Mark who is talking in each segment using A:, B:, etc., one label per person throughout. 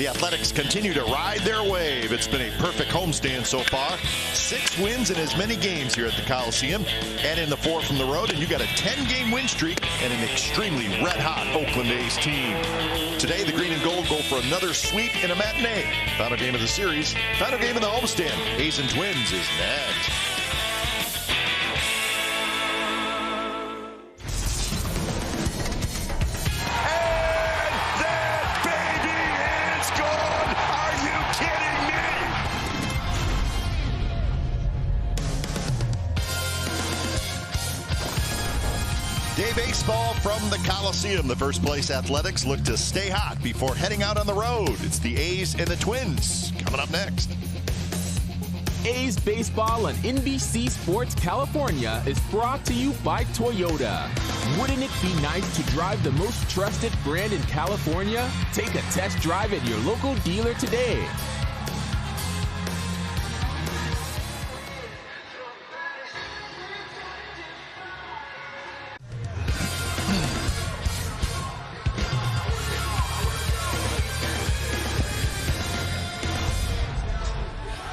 A: The Athletics continue to ride their wave. It's been a perfect homestand so far. 6 wins in as many games here at the Coliseum. And in the 4 from the road, and you got a 10-game win streak and an extremely red-hot Oakland A's team. Today, the green and gold go for another sweep in a matinee. Final game of the series, final game of the homestand. A's and Twins is next. Day baseball from the Coliseum. The first place Athletics look to stay hot before heading out on the road. It's the A's and the Twins coming up next.
B: A's baseball on NBC Sports California is brought to you by Toyota. Wouldn't it be nice to drive the most trusted brand in California? Take a test drive at your local dealer today.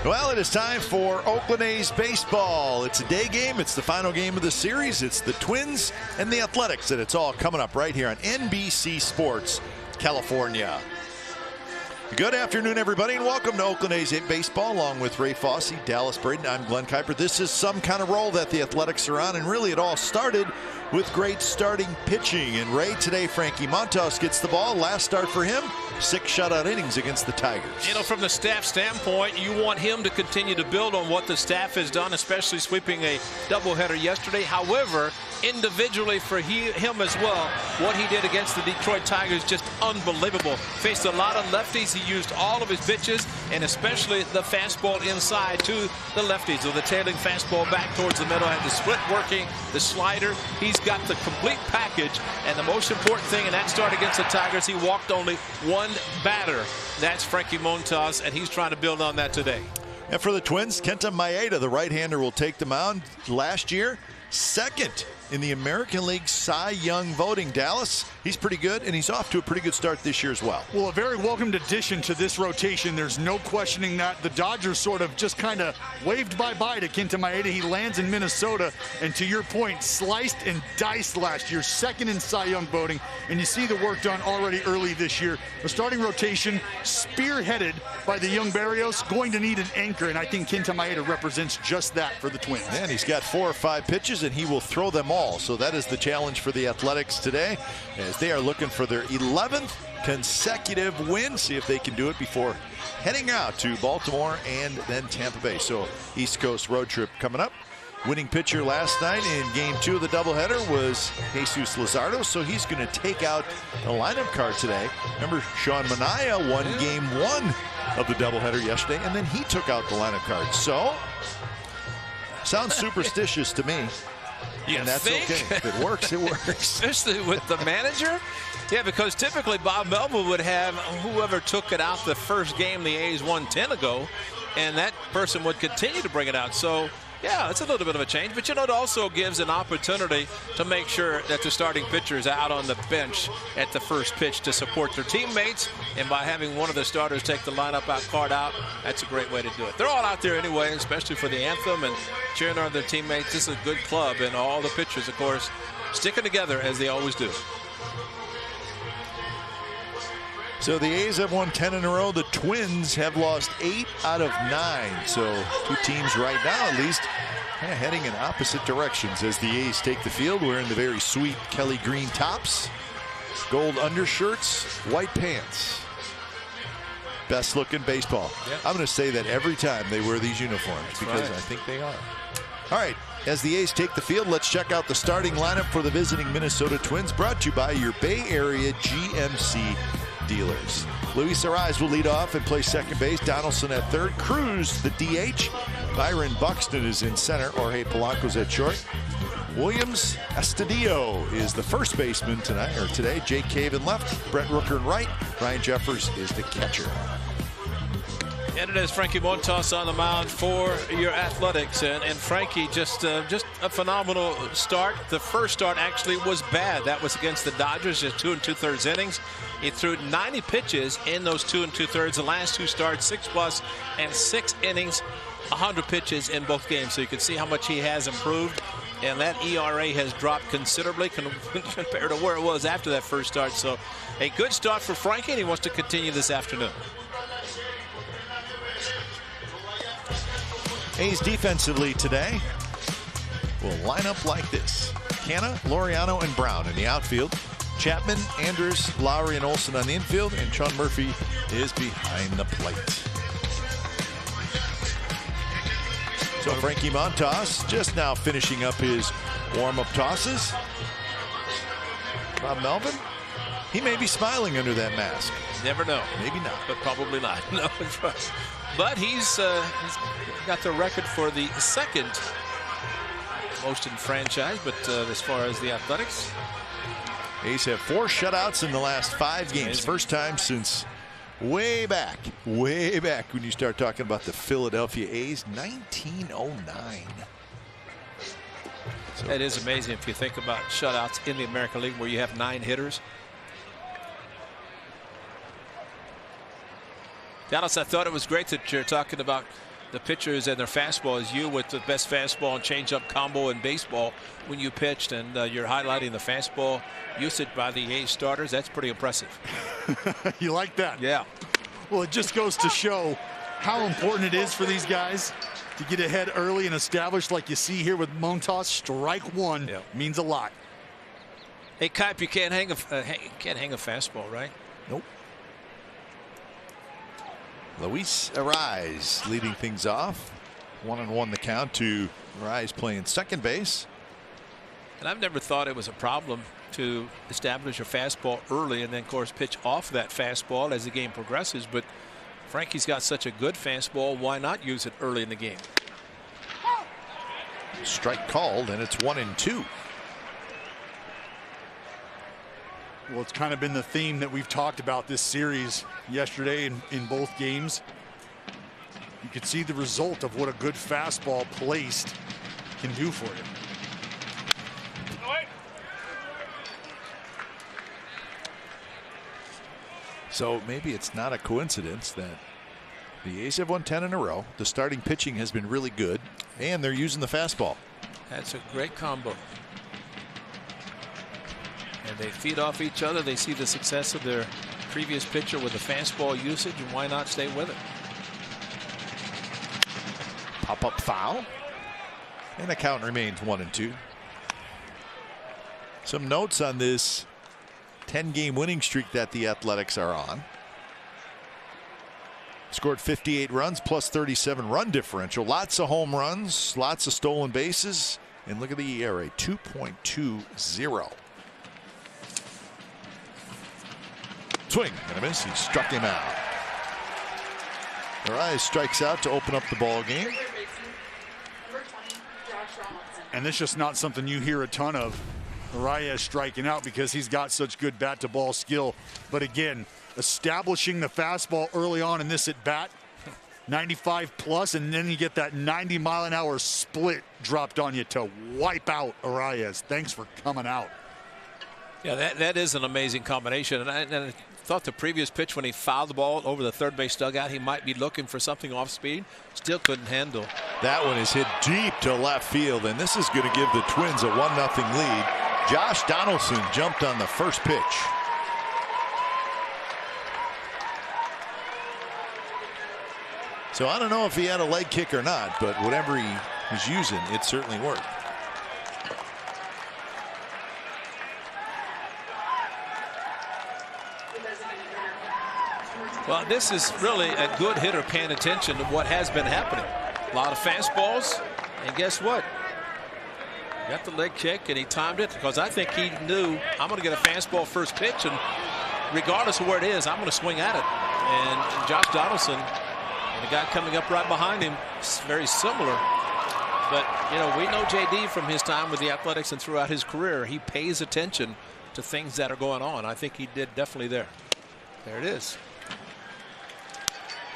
A: Well, it is time for Oakland A's baseball. It's a day game. It's the final game of the series. It's the Twins and the Athletics, and it's all coming up right here on NBC Sports California. Good afternoon, everybody, and welcome to Oakland A's baseball. Along with Ray Fosse, Dallas Braden, I'm Glenn Kuiper. This is some kind of roll that the Athletics are on, and really it all started with great starting pitching. And Ray, today Frankie Montas gets the ball. Last start for him, 6 shutout innings against the Tigers.
C: You know, from the staff standpoint, you want him to continue to build on what the staff has done, especially sweeping a doubleheader yesterday. However, individually for him as well, what he did against the Detroit Tigers, just unbelievable. Faced a lot of lefties. He used all of his pitches, and especially the fastball inside to the lefties. So the tailing fastball back towards the middle, had the split working, the slider. He's got the complete package, and the most important thing in that start against the Tigers, he walked only one batter. That's Frankie Montas, and he's trying to build on that today.
A: And for the Twins, Kenta Maeda, the right-hander, will take the mound. Last year, second in the American League Cy Young voting. Dallas, he's pretty good, and he's off to a pretty good start this year as well.
D: Well, a very welcomed addition to this rotation. There's no questioning that. The Dodgers sort of just kind of waved bye-bye to Kenta Maeda. He lands in Minnesota, and to your point, sliced and diced last year, second in Cy Young voting, and you see the work done already early this year. The starting rotation, spearheaded by the young Barrios, going to need an anchor, and I think Kenta Maeda represents just that for the Twins.
A: And he's got 4 or 5 pitches, and he will throw them all. So that is the challenge for the Athletics today, as they are looking for their 11th consecutive win. See if they can do it before heading out to Baltimore and then Tampa Bay. So East Coast road trip coming up. Winning pitcher last night in game 2 of the doubleheader was Jesus Luzardo, so he's going to take out the lineup card today. Remember, Sean Manaea won game 1 of the doubleheader yesterday, and then he took out the lineup card. So sounds superstitious to me. And that's okay. If it works, it works.
C: Especially with the manager. Yeah, because typically Bob Melville would have whoever took it out the first game the A's won 10 ago, and that person would continue to bring it out. So, yeah, it's a little bit of a change. But, you know, it also gives an opportunity to make sure that the starting pitcher is out on the bench at the first pitch to support their teammates. And by having one of the starters take the lineup card out, that's a great way to do it. They're all out there anyway, especially for the anthem and cheering on their teammates. This is a good club, and all the pitchers, of course, sticking together as they always do.
A: So the A's have won 10 in a row. The Twins have lost 8 out of 9. So 2 teams right now, at least, kind of heading in opposite directions as the A's take the field, wearing the very sweet Kelly green tops, gold undershirts, white pants. Best looking baseball. Yep. I'm going to say that every time they wear these uniforms. That's because right. I think they are. All right. As the A's take the field, let's check out the starting lineup for the visiting Minnesota Twins, brought to you by your Bay Area GMC dealers. Luis Arraez will lead off and play second base. Donaldson at third. Cruz, the DH. Byron Buxton is in center. Jorge Polanco's at short. Williams Astudillo is the first baseman today. Jake Cave in left. Brett Rooker in right. Ryan Jeffers is the catcher.
C: And it is Frankie Montas on the mound for your Athletics, and Frankie just a phenomenal start. The first start actually was bad. That was against the Dodgers, just 2 2/3 innings. He threw 90 pitches in those 2 2/3. The last 2 starts, 6+ and 6 innings, 100 pitches in both games. So you can see how much he has improved, and that ERA has dropped considerably compared to where it was after that first start. So a good start for Frankie, and he wants to continue this afternoon.
A: A's defensively today will line up like this. Canna, Laureano, and Brown in the outfield. Chapman, Andrews, Lowry, and Olsen on the infield, and Sean Murphy is behind the plate. So Frankie Montas just now finishing up his warm-up tosses. Bob Melvin, he may be smiling under that mask.
C: Never know.
A: Maybe not.
C: But probably not. No. But he's got the record for the second most in franchise. But as far as the Athletics,
A: A's have 4 shutouts in the last 5 games.
C: Amazing.
A: First time since way back when you start talking about the Philadelphia A's, 1909. So
C: that is amazing if you think about shutouts in the American League where you have 9 hitters. Dallas, I thought it was great that you're talking about the pitchers and their fastball as you with the best fastball and changeup combo in baseball when you pitched, and you're highlighting the fastball usage by the A's starters. That's pretty impressive.
D: You like that?
C: Yeah.
D: Well, it just goes to show how important it is for these guys to get ahead early and establish, like you see here with Montas. Strike one means a lot.
C: Hey, Kipe, you can't hang a fastball, right?
A: Nope. Luis Arraez leading things off. 1-1 the count to Arraez playing second base.
C: And I've never thought it was a problem to establish a fastball early and then, of course, pitch off that fastball as the game progresses. But Frankie's got such a good fastball. Why not use it early in the game?
A: Strike called, and it's 1-2.
D: Well, it's kind of been the theme that we've talked about this series yesterday in both games. You could see the result of what a good fastball placed can do for you.
A: So maybe it's not a coincidence that the A's have won 10 in a row. The starting pitching has been really good, and they're using the fastball.
C: That's a great combo. And they feed off each other. They see the success of their previous pitcher with the fastball usage, and why not stay with it?
A: Pop-up foul. And the count remains 1-2. Some notes on this 10-game winning streak that the Athletics are on. Scored 58 runs plus 37 run differential. Lots of home runs, lots of stolen bases. And look at the ERA, 2.20. Swing and a miss. He struck him out. Arraez strikes out to open up the ball game.
D: And this is just not something you hear a ton of. Arraez striking out because he's got such good bat to ball skill. But again, establishing the fastball early on in this at bat, 95 plus, and then you get that 90-mile-an-hour split dropped on you to wipe out Arraez. Thanks for coming out.
C: Yeah, that is an amazing combination. And I thought the previous pitch when he fouled the ball over the third base dugout, he might be looking for something off speed. Still couldn't handle.
A: That one is hit deep to left field, and this is going to give the Twins a 1-0 lead. Josh Donaldson jumped on the first pitch. So I don't know if he had a leg kick or not, but whatever he was using, it certainly worked.
C: Well, this is really a good hitter paying attention to what has been happening. A lot of fastballs, and guess what? Got the leg kick, and he timed it because I think he knew I'm going to get a fastball first pitch, and regardless of where it is, I'm going to swing at it. And Josh Donaldson, and the guy coming up right behind him, is very similar. But, you know, we know JD from his time with the Athletics and throughout his career. He pays attention to things that are going on. I think he did definitely there. There it is.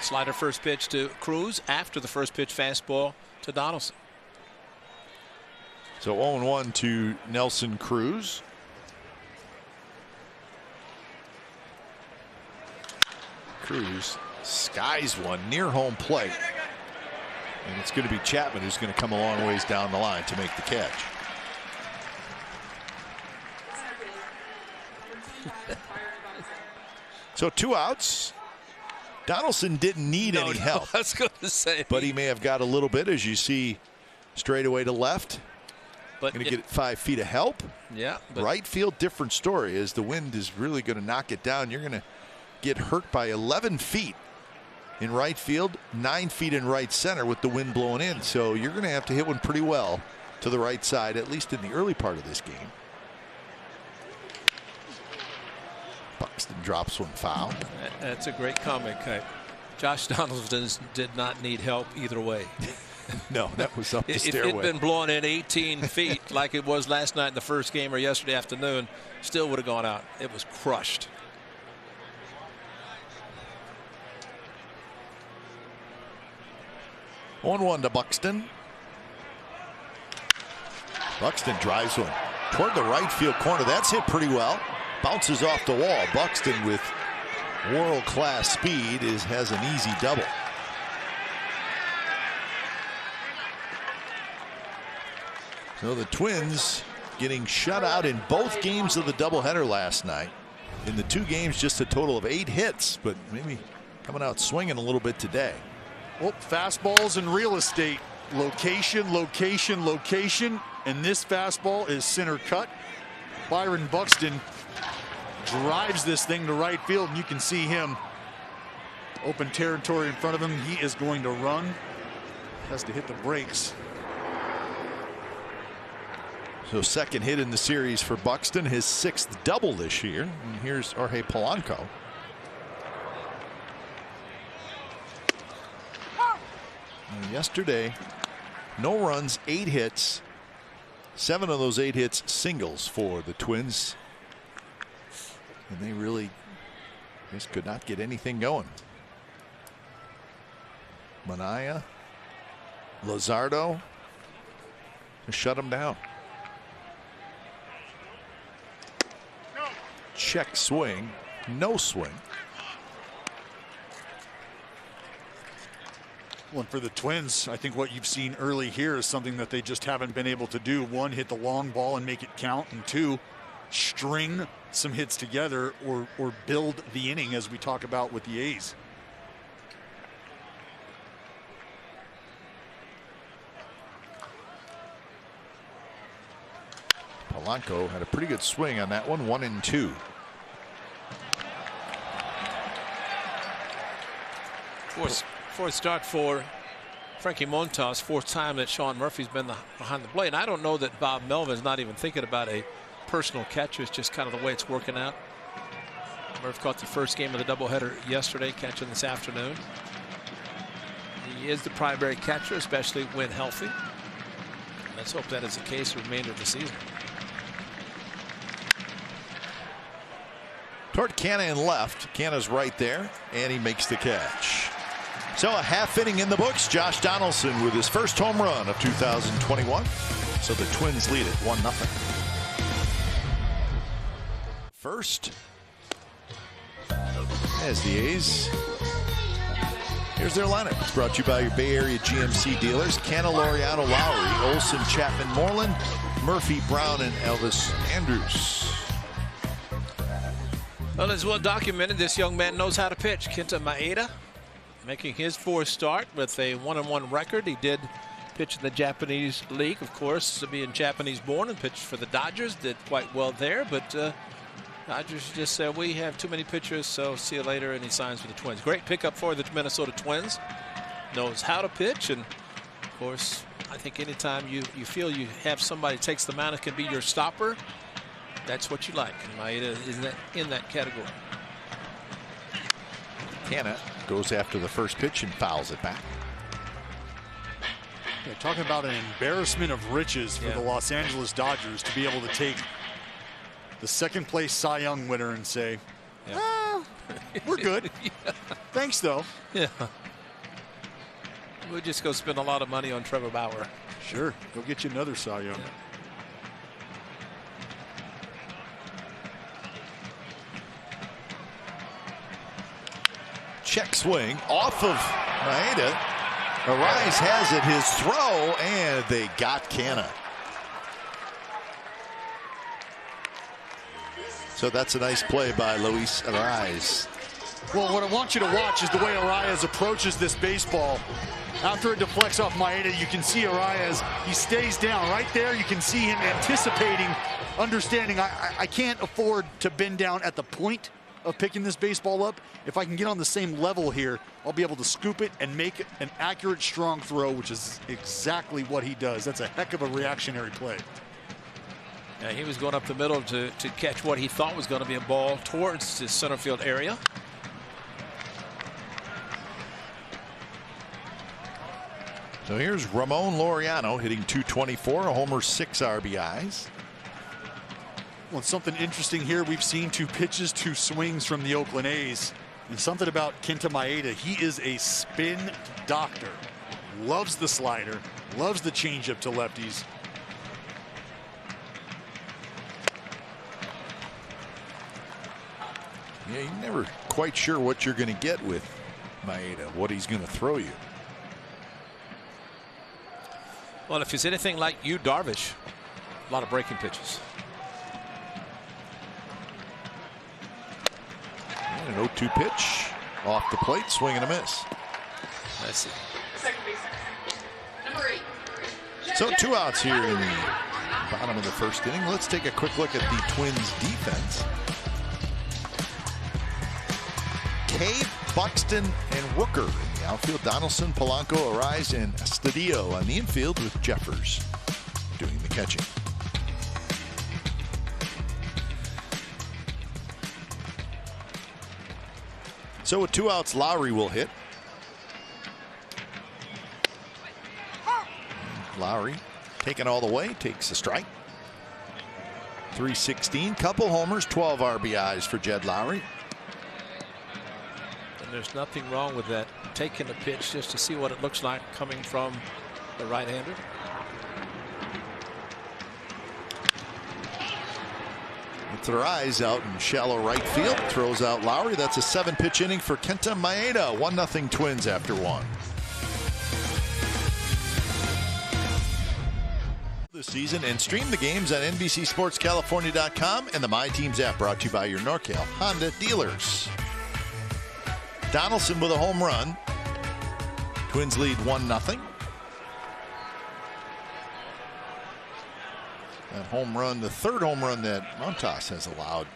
C: Slider first pitch to Cruz after the first pitch fastball to Donaldson.
A: So 0-1 to Nelson Cruz. Cruz skies one near home plate. And it's going to be Chapman who's going to come a long ways down the line to make the catch. So 2 outs. Donaldson didn't need any help.
C: I was going to say.
A: But he may have got a little bit, as you see, straight away to left.
C: But
A: going to get 5 feet of help.
C: Yeah.
A: Right field, different story. As the wind is really going to knock it down, you're going to get hurt by 11 feet in right field, 9 feet in right center with the wind blowing in. So you're going to have to hit one pretty well to the right side, at least in the early part of this game. Buxton drops one foul.
C: That's a great comic. Josh Donaldson did not need help either way.
A: No, that was up the stairway.
C: If it had been blowing in 18 feet like it was last night in the first game or yesterday afternoon, still would have gone out. It was crushed.
A: On 1 to Buxton. Buxton drives one toward the right field corner. That's hit pretty well. Bounces off the wall. Buxton with world-class speed has an easy double. So the Twins getting shut out in both games of the doubleheader last night. In the 2 games, just a total of 8 hits, but maybe coming out swinging a little bit today.
D: Well, fastballs and real estate. Location, location, location. And this fastball is center cut. Byron Buxton drives this thing to right field, and you can see him. Open territory in front of him. He is going to run. Has to hit the brakes.
A: So second hit in the series for Buxton, his 6th double this year. And here's Jorge Polanco. And yesterday, no runs, 8 hits. 7 of those 8 hits singles for the Twins. And they really just could not get anything going. Manaya, Luzardo to shut them down. Check swing, no swing.
D: Well, for the Twins, I think what you've seen early here is something that they just haven't been able to do. 1, hit the long ball and make it count, and 2, string some hits together or build the inning, as we talk about with the A's.
A: Polanco had a pretty good swing on that one, 1-2.
C: Fourth start for Frankie Montas, 4th time that Sean Murphy's been behind the plate. And I don't know that Bob Melvin's not even thinking about a personal catcher. It's just kind of the way it's working out. Murph caught the first game of the doubleheader yesterday, catching this afternoon. He is the primary catcher, especially when healthy. Let's hope that is the case the remainder of the season.
A: Toward Canna in left. Canna's right there, and he makes the catch. So a half inning in the books. Josh Donaldson with his first home run of 2021. So the Twins lead it 1-0. First, as the A's. Here's their lineup. It's brought to you by your Bay Area GMC dealers: Canna, Laureano, Lowry, Olson, Chapman, Moreland, Murphy, Brown, and Elvis Andrews.
C: Well, as well documented, this young man knows how to pitch. Kenta Maeda making his 4th start with a 1-1 record. He did pitch in the Japanese league, of course, being Japanese born, and pitched for the Dodgers. Did quite well there, but Dodgers just said, we have too many pitchers, so see you later, and he signs for the Twins. Great pickup for the Minnesota Twins. Knows how to pitch, and of course, I think anytime you feel you have somebody that takes the mound, it can be your stopper. That's what you like, and Maeda is in that category.
A: Canna goes after the first pitch and fouls it back.
D: Yeah, talking about an embarrassment of riches for the Los Angeles Dodgers to be able to take the 2nd place Cy Young winner and say, We're good. Thanks, though.
C: Yeah. We'll just go spend a lot of money on Trevor Bauer.
D: Sure. Go get you another Cy Young.
C: Yeah.
A: Check swing off of Maeda. Arise has it, his throw, and they got Canna. So that's a nice play by Luis Arise.
D: Well, what I want you to watch is the way Arias approaches this baseball. After it deflects off Maeda, you can see Arias, he stays down right there. You can see him anticipating, understanding I can't afford to bend down at the point of picking this baseball up. If I can get on the same level here, I'll be able to scoop it and make an accurate, strong throw, which is exactly what he does. That's a heck of a reactionary play.
C: Yeah, he was going up the middle to catch what he thought was going to be a ball towards the center field area.
A: So here's Ramon Laureano hitting .224, a homer, 6 RBIs.
D: Well, something interesting here. We've seen 2 pitches, 2 swings from the Oakland A's. And something about Kenta Maeda, he is a spin doctor. Loves the slider, loves the changeup to lefties.
A: Yeah, you're never quite sure what you're going to get with Maeda, what he's going to throw you.
C: Well, if he's anything like you, Darvish, a lot of breaking pitches.
A: And an 0-2 pitch off the plate, swing and a miss.
C: That's it.
A: So 2 outs here in the bottom of the first inning. Let's take a quick look at the Twins defense. Cave, Buxton, and Rooker in the outfield. Donaldson, Polanco, Arise, and Estadio on the infield, with Jeffers doing the catching. So with 2 outs, Lowry will hit. Lowry taken all the way, takes a strike. 316, couple homers, 12 RBIs for Jed Lowry.
C: And there's nothing wrong with that, taking the pitch just to see what it looks like coming from the right-hander.
A: With their eyes out in shallow right field, throws out Lowry. That's a 7-pitch inning for Kenta Maeda. 1-0 Twins after 1. This season, and stream the games on NBCSportsCalifornia.com and the My Teams app, brought to you by your NorCal Honda dealers. Donaldson with a home run. Twins lead 1-0. That home run, the 3rd home run that Montas has allowed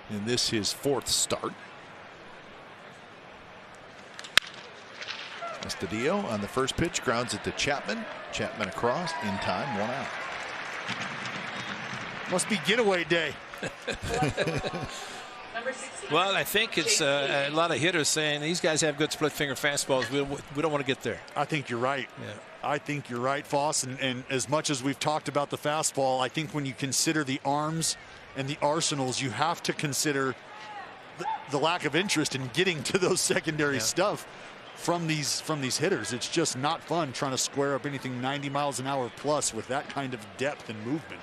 A: in this, his 4th start. Estadio on the first pitch, grounds it to Chapman. Chapman across, in time, 1 out.
D: Must be getaway day.
C: Well, I think it's a lot of hitters saying these guys have good split finger fastballs. We don't want to get there.
D: I think you're right.
C: Yeah.
D: I think you're right, Foss. And as much as we've talked about the fastball, I think when you consider the arms and the arsenals, you have to consider the lack of interest in getting to those secondary stuff from these hitters. It's just not fun trying to square up anything 90 miles an hour plus with that kind of depth and movement.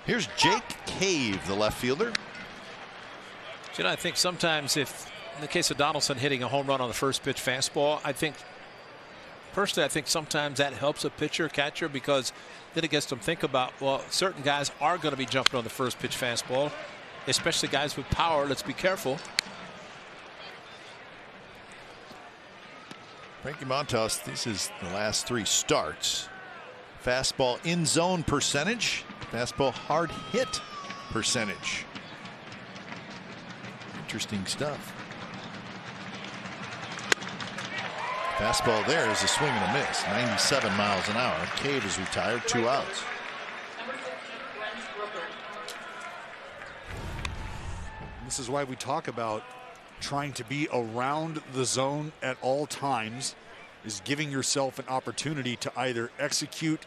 A: Here's Jake Cave, the left fielder.
C: You know, I think sometimes, if in the case of Donaldson hitting a home run on the first pitch fastball, I think sometimes that helps a pitcher, catcher, because then it gets them think about, well, certain guys are going to be jumping on the first pitch fastball, especially guys with power. Let's be careful.
A: Frankie Montas, this is the last 3 starts. Fastball in zone percentage, fastball hard hit percentage. Interesting stuff. Fastball there is a swing and a miss, 97 miles an hour. Cave is retired, 2 outs.
D: This is why we talk about trying to be around the zone at all times, is giving yourself an opportunity to either execute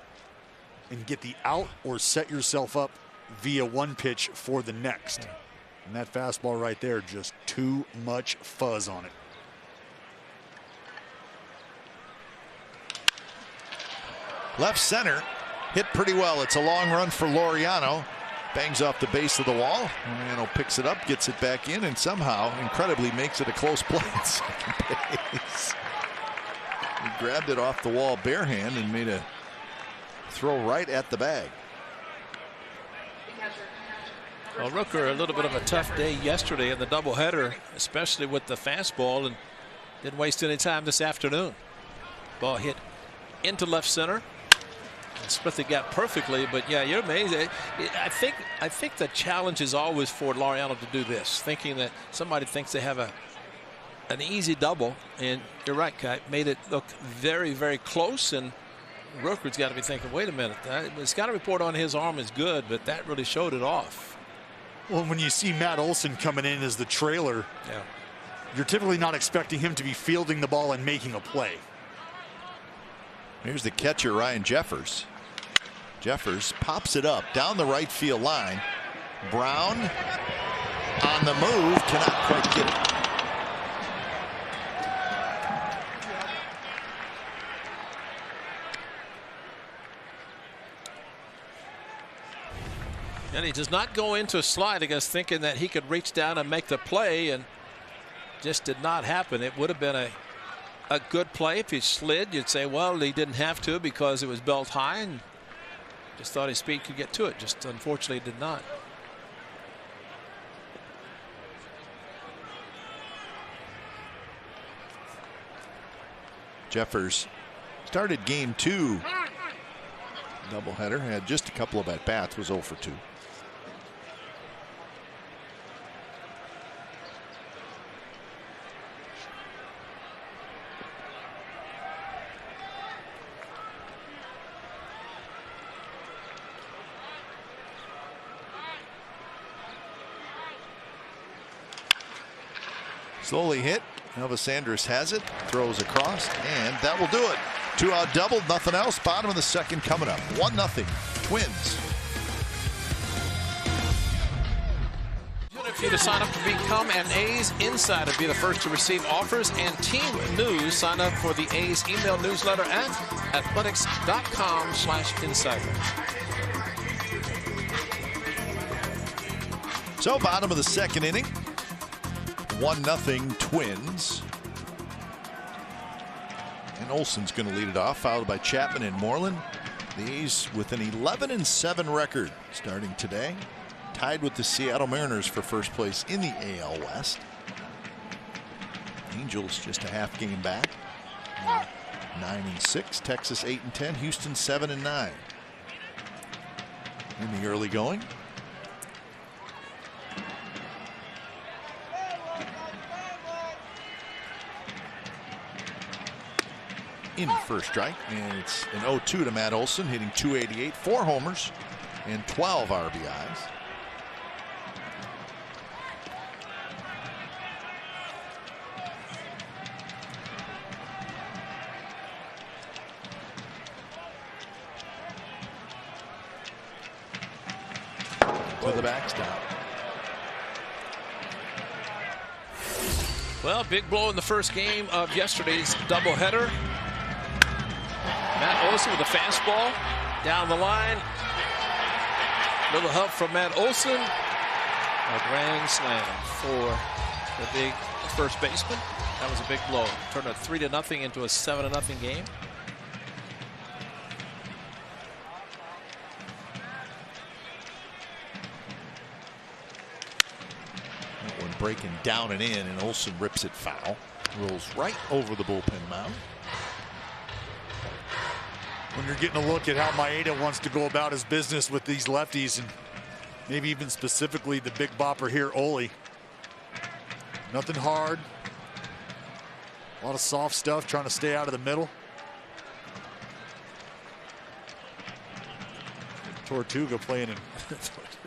D: and get the out or set yourself up via one pitch for the next. And that fastball right there, just too much fuzz on it.
A: Left center, hit pretty well. It's a long run for Laureano. Bangs off the base of the wall. Laureano picks it up, gets it back in, and somehow, incredibly, makes it a close play at second base. He grabbed it off the wall bare hand and made a throw right at the bag.
C: Well, Rooker, a little bit of a tough day yesterday in the doubleheader, especially with the fastball, and didn't waste any time this afternoon. Ball hit into left center. Smith got perfectly, but yeah, you're amazing. I think the challenge is always for Laureano to do this, thinking that somebody thinks they have an easy double, and you're right, Kai, made it look very, very close, and Rooker's got to be thinking, wait a minute, it's got to report on his arm is good, but that really showed it off.
D: Well, when you see Matt Olson coming in as the trailer,
C: yeah,
D: you're typically not expecting him to be fielding the ball and making a play.
A: Here's the catcher, Ryan Jeffers. Jeffers pops it up down the right field line. Brown on the move, cannot quite get it.
C: And he does not go into a slide, I guess, thinking that he could reach down and make the play, and just did not happen. It would have been a good play if he slid. You'd say, well, he didn't have to because it was belt high, and just thought his speed could get to it. Just unfortunately did not.
A: Jeffers started game 2 doubleheader, had just a couple of at bats, was 0 for 2. Slowly hit. Elvis Andrus has it, throws across, and that will do it. 2-out double, nothing else. Bottom of the second coming up. 1-0 Twins.
C: If you to sign up to become an A's Insider, be the first to receive offers and team news. Sign up for the A's email newsletter at athletics.com/insider.
A: So bottom of the second inning. 1-0 Twins. And Olson's going to lead it off, followed by Chapman and Moreland. The A's with an 11-7 record starting today, tied with the Seattle Mariners for first place in the AL West. Angels just a half game back, 9-6. Texas 8-10. Houston 7-9. In the early going. In first strike, and it's an 0-2 to Matt Olson, hitting .288, 4 homers and 12 RBIs. To the backstop.
C: Well, big blow in the first game of yesterday's doubleheader. Matt Olson with a fastball down the line. Little help from Matt Olson. A grand slam for the big first baseman. That was a big blow. Turned a 3-0 into a 7-0 game.
A: That one breaking down and in, and Olson rips it foul. Rolls right over the bullpen mound.
D: When you're getting a look at how Maeda wants to go about his business with these lefties, and maybe even specifically the big bopper here, Ole. Nothing hard. A lot of soft stuff, trying to stay out of the middle. Tortuga playing in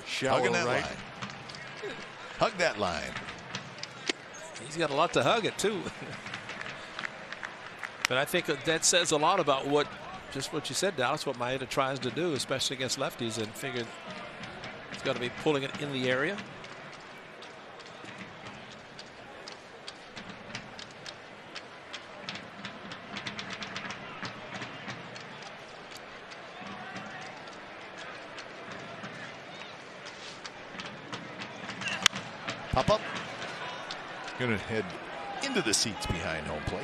D: shallow
A: Hugging that
D: right.
A: line. Hug that line.
C: He's got a lot to hug it too. But I think that says a lot about what you said, Dallas, what Maeda tries to do, especially against lefties, and figured He's got to be pulling it in the area.
A: Pop up. Going to head into the seats behind home plate.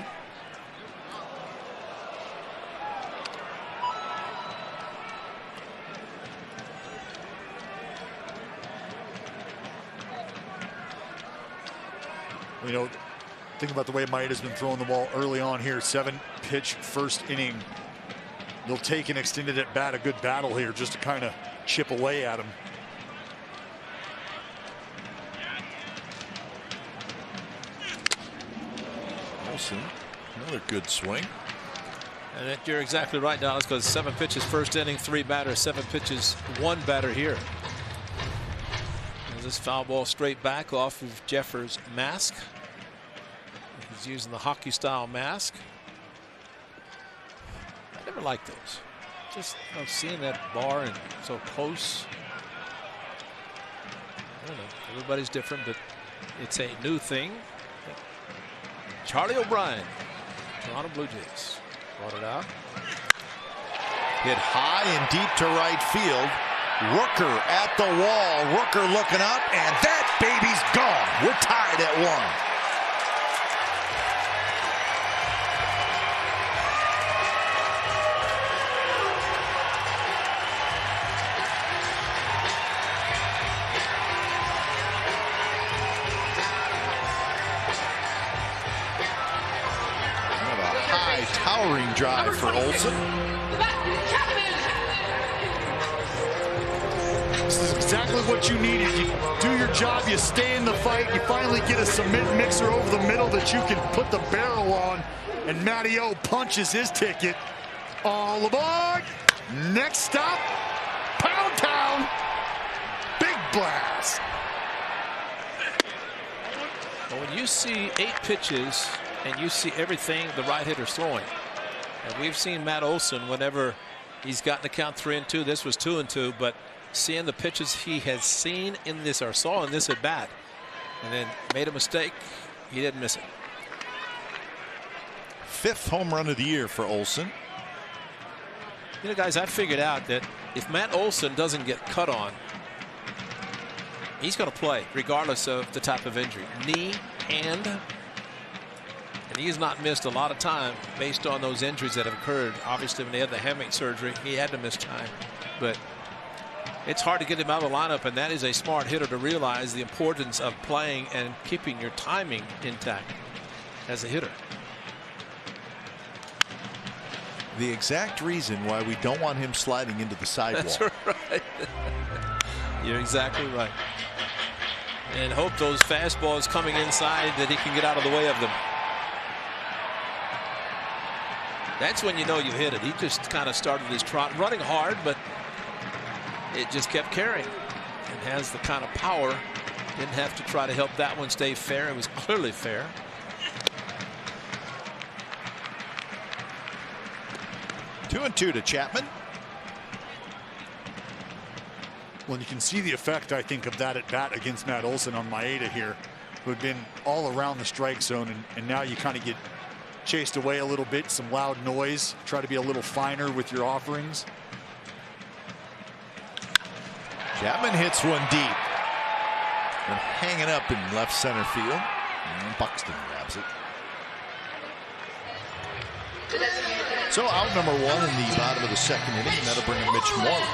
D: You know, think about the way Maeda's been throwing the ball early on here. 7-pitch first inning. They'll take an extended at bat, a good battle here just to kind of chip away at him.
A: Olsen, another good swing.
C: And you're exactly right, Dallas, because 7 pitches first inning, 3 batters, 7 pitches, 1 batter here. This foul ball straight back off of Jeffers' mask. He's using the hockey style mask. I never liked those. Just seeing that bar and so close. I don't know. Everybody's different, but it's a new thing. Charlie O'Brien, Toronto Blue Jays, brought it out.
A: Hit high and deep to right field. Rooker at the wall. Rooker looking up, and that baby's gone. We're tied at 1. Another high, towering drive for Olsen.
D: This is exactly what you needed. You do your job, you stay in the fight, you finally get a cement mixer over the middle that you can put the barrel on, and Matty O punches his ticket. All aboard! Next stop, Pound Town! Big blast!
C: Well, when you see 8 pitches and you see everything the right hitter's throwing, and we've seen Matt Olson whenever he's gotten the count 3-2, this was 2-2, but seeing the pitches he has seen in this or saw in this at bat and then made a mistake, he didn't miss it.
A: 5th home run of the year for Olsen.
C: You know, guys, I figured out that if Matt Olson doesn't get cut on, he's going to play regardless of the type of injury, knee, hand, and he has not missed a lot of time based on those injuries that have occurred. Obviously, when he had the hamate surgery, he had to miss time, but it's hard to get him out of the lineup, and that is a smart hitter to realize the importance of playing and keeping your timing intact as a hitter.
A: The exact reason why we don't want him sliding into the sidewalk.
C: That's right. You're exactly right. And hope those fastballs coming inside that he can get out of the way of them. That's when you know you hit it. He just kind of started his trot running hard, but it just kept carrying and has the kind of power. Didn't have to try to help that one stay fair. It was clearly fair.
A: Two and two to Chapman.
D: Well, you can see the effect, I think, of that at bat against Matt Olson on Maeda here, who had been all around the strike zone, and now you kind of get chased away a little bit, some loud noise. Try to be a little finer with your offerings.
A: Chapman hits one deep and hanging up in left center field, and Buxton grabs it. So out number 1 in the bottom of the 2nd inning, and that'll bring in Mitch Moreland.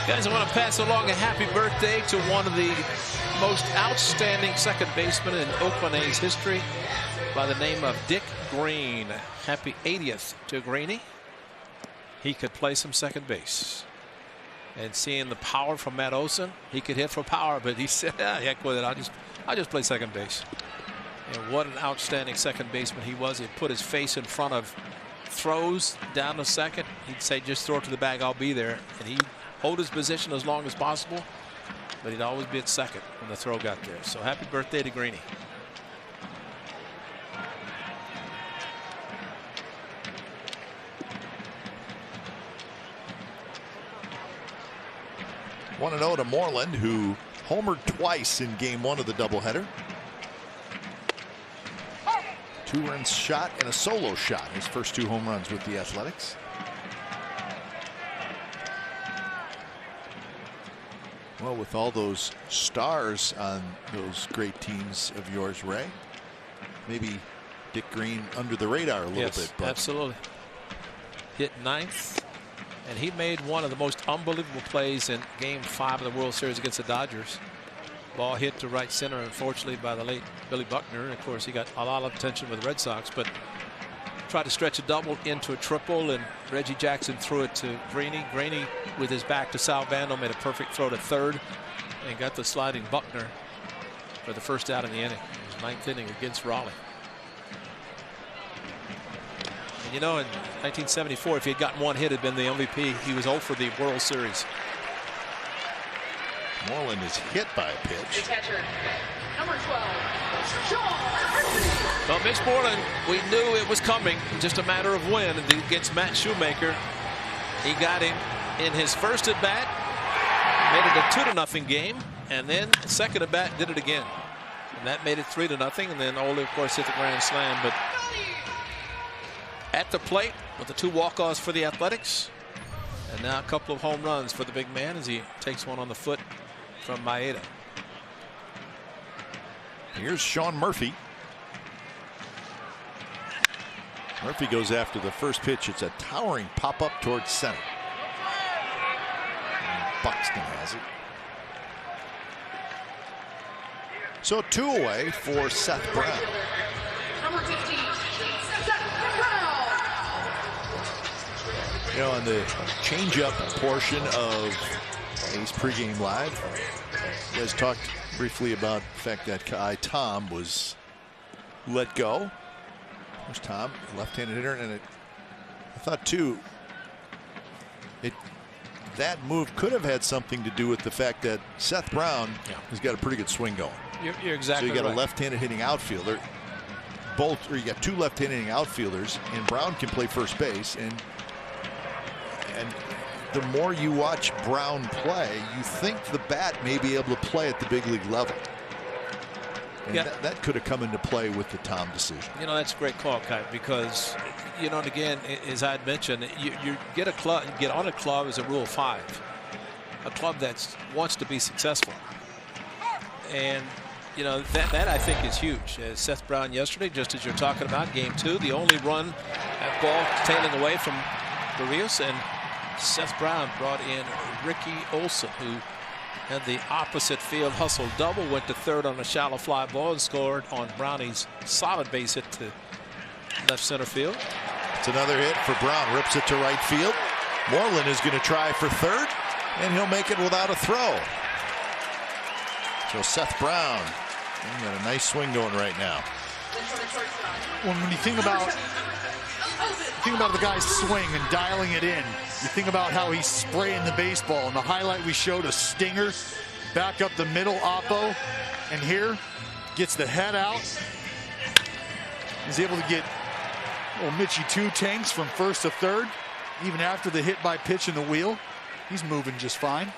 C: Guys, I want to pass along a happy birthday to one of the most outstanding second basemen in Oakland A's history by the name of Dick Green. Happy 80th to Greeny. He could play some second base. And seeing the power from Matt Olson, he could hit for power, but he said, heck with it, I'll just play second base. And what an outstanding second baseman he was. He'd put his face in front of throws down to second. He'd say, just throw it to the bag, I'll be there. And he'd hold his position as long as possible, but he'd always be at second when the throw got there. So happy birthday to Greeny.
A: 1-0 to Moreland, who homered twice in game 1 of the doubleheader. 2-run shot and a solo shot. His first 2 home runs with the Athletics. Well, with all those stars on those great teams of yours, Ray, maybe Dick Green under the radar a little bit. But
C: absolutely. Hit 9th, and he made one of the most unbelievable plays in Game 5 of the World Series against the Dodgers. Ball hit to right center, unfortunately, by the late Billy Buckner. And of course, he got a lot of attention with the Red Sox, but tried to stretch a double into a triple, and Reggie Jackson threw it to Greeny. Greeny, with his back to Sal Bando, made a perfect throw to third and got the sliding Buckner for the first out in the inning. It was 9th inning against Raleigh. And you know, in 1974, if he had gotten 1 hit, had been the MVP. He was 0 for the World Series.
A: Moreland is hit by a pitch.
E: Catcher, number 12, Sean.
C: Well, Mitch Moreland, we knew it was coming, just a matter of when. Against Matt Shoemaker, he got him in his first at bat, made it a 2-0 game, and then second at bat did it again, and that made it 3-0. And then Ole, of course, hit the grand slam. But at the plate with the 2 walk-offs for the Athletics, and now a couple of home runs for the big man as he takes one on the foot from Maeda.
A: Here's Sean Murphy. Murphy goes after the first pitch. It's a towering pop up towards center. And Buxton has it. So 2 away for Seth Brown.
E: Number 15, Seth Brown.
A: You know, on the changeup portion of A's pregame live, you guys talked briefly about the fact that Kai Tom was let go. There's Tom, left-handed hitter, and I thought too, that move could have had something to do with the fact that Seth Brown has got a pretty good swing going.
C: You're exactly right.
A: So you got a left-handed hitting outfielder, you got 2 left-handed hitting outfielders, and Brown can play first base. And the more you watch Brown play, you think the bat may be able to play at the big league level. And that could have come into play with the Tom decision. You know,
C: that's a great call, Kai, because, you know, and again, as I had mentioned, you get on a club as a Rule 5, a club that wants to be successful. And, you know, that I think is huge. Seth Brown yesterday, just as you're talking about, Game 2, the only run at ball tailing away from Barrios, and Seth Brown brought in Ricky Olson, who had the opposite field hustle double, went to third on a shallow fly ball, and scored on Brownie's solid base hit to left center field.
A: It's another hit for Brown. Rips it to right field. Moreland is going to try for third, and he'll make it without a throw. So Seth Brown, he's got a nice swing going right now.
D: When you think about the guy's swing and dialing it in, you think about how he's spraying the baseball. And the highlight we showed, a stinger back up the middle, Oppo, and here gets the head out. He's able to get Mitchie 2 tanks from first to third, even after the hit by pitch in the wheel. He's moving just fine.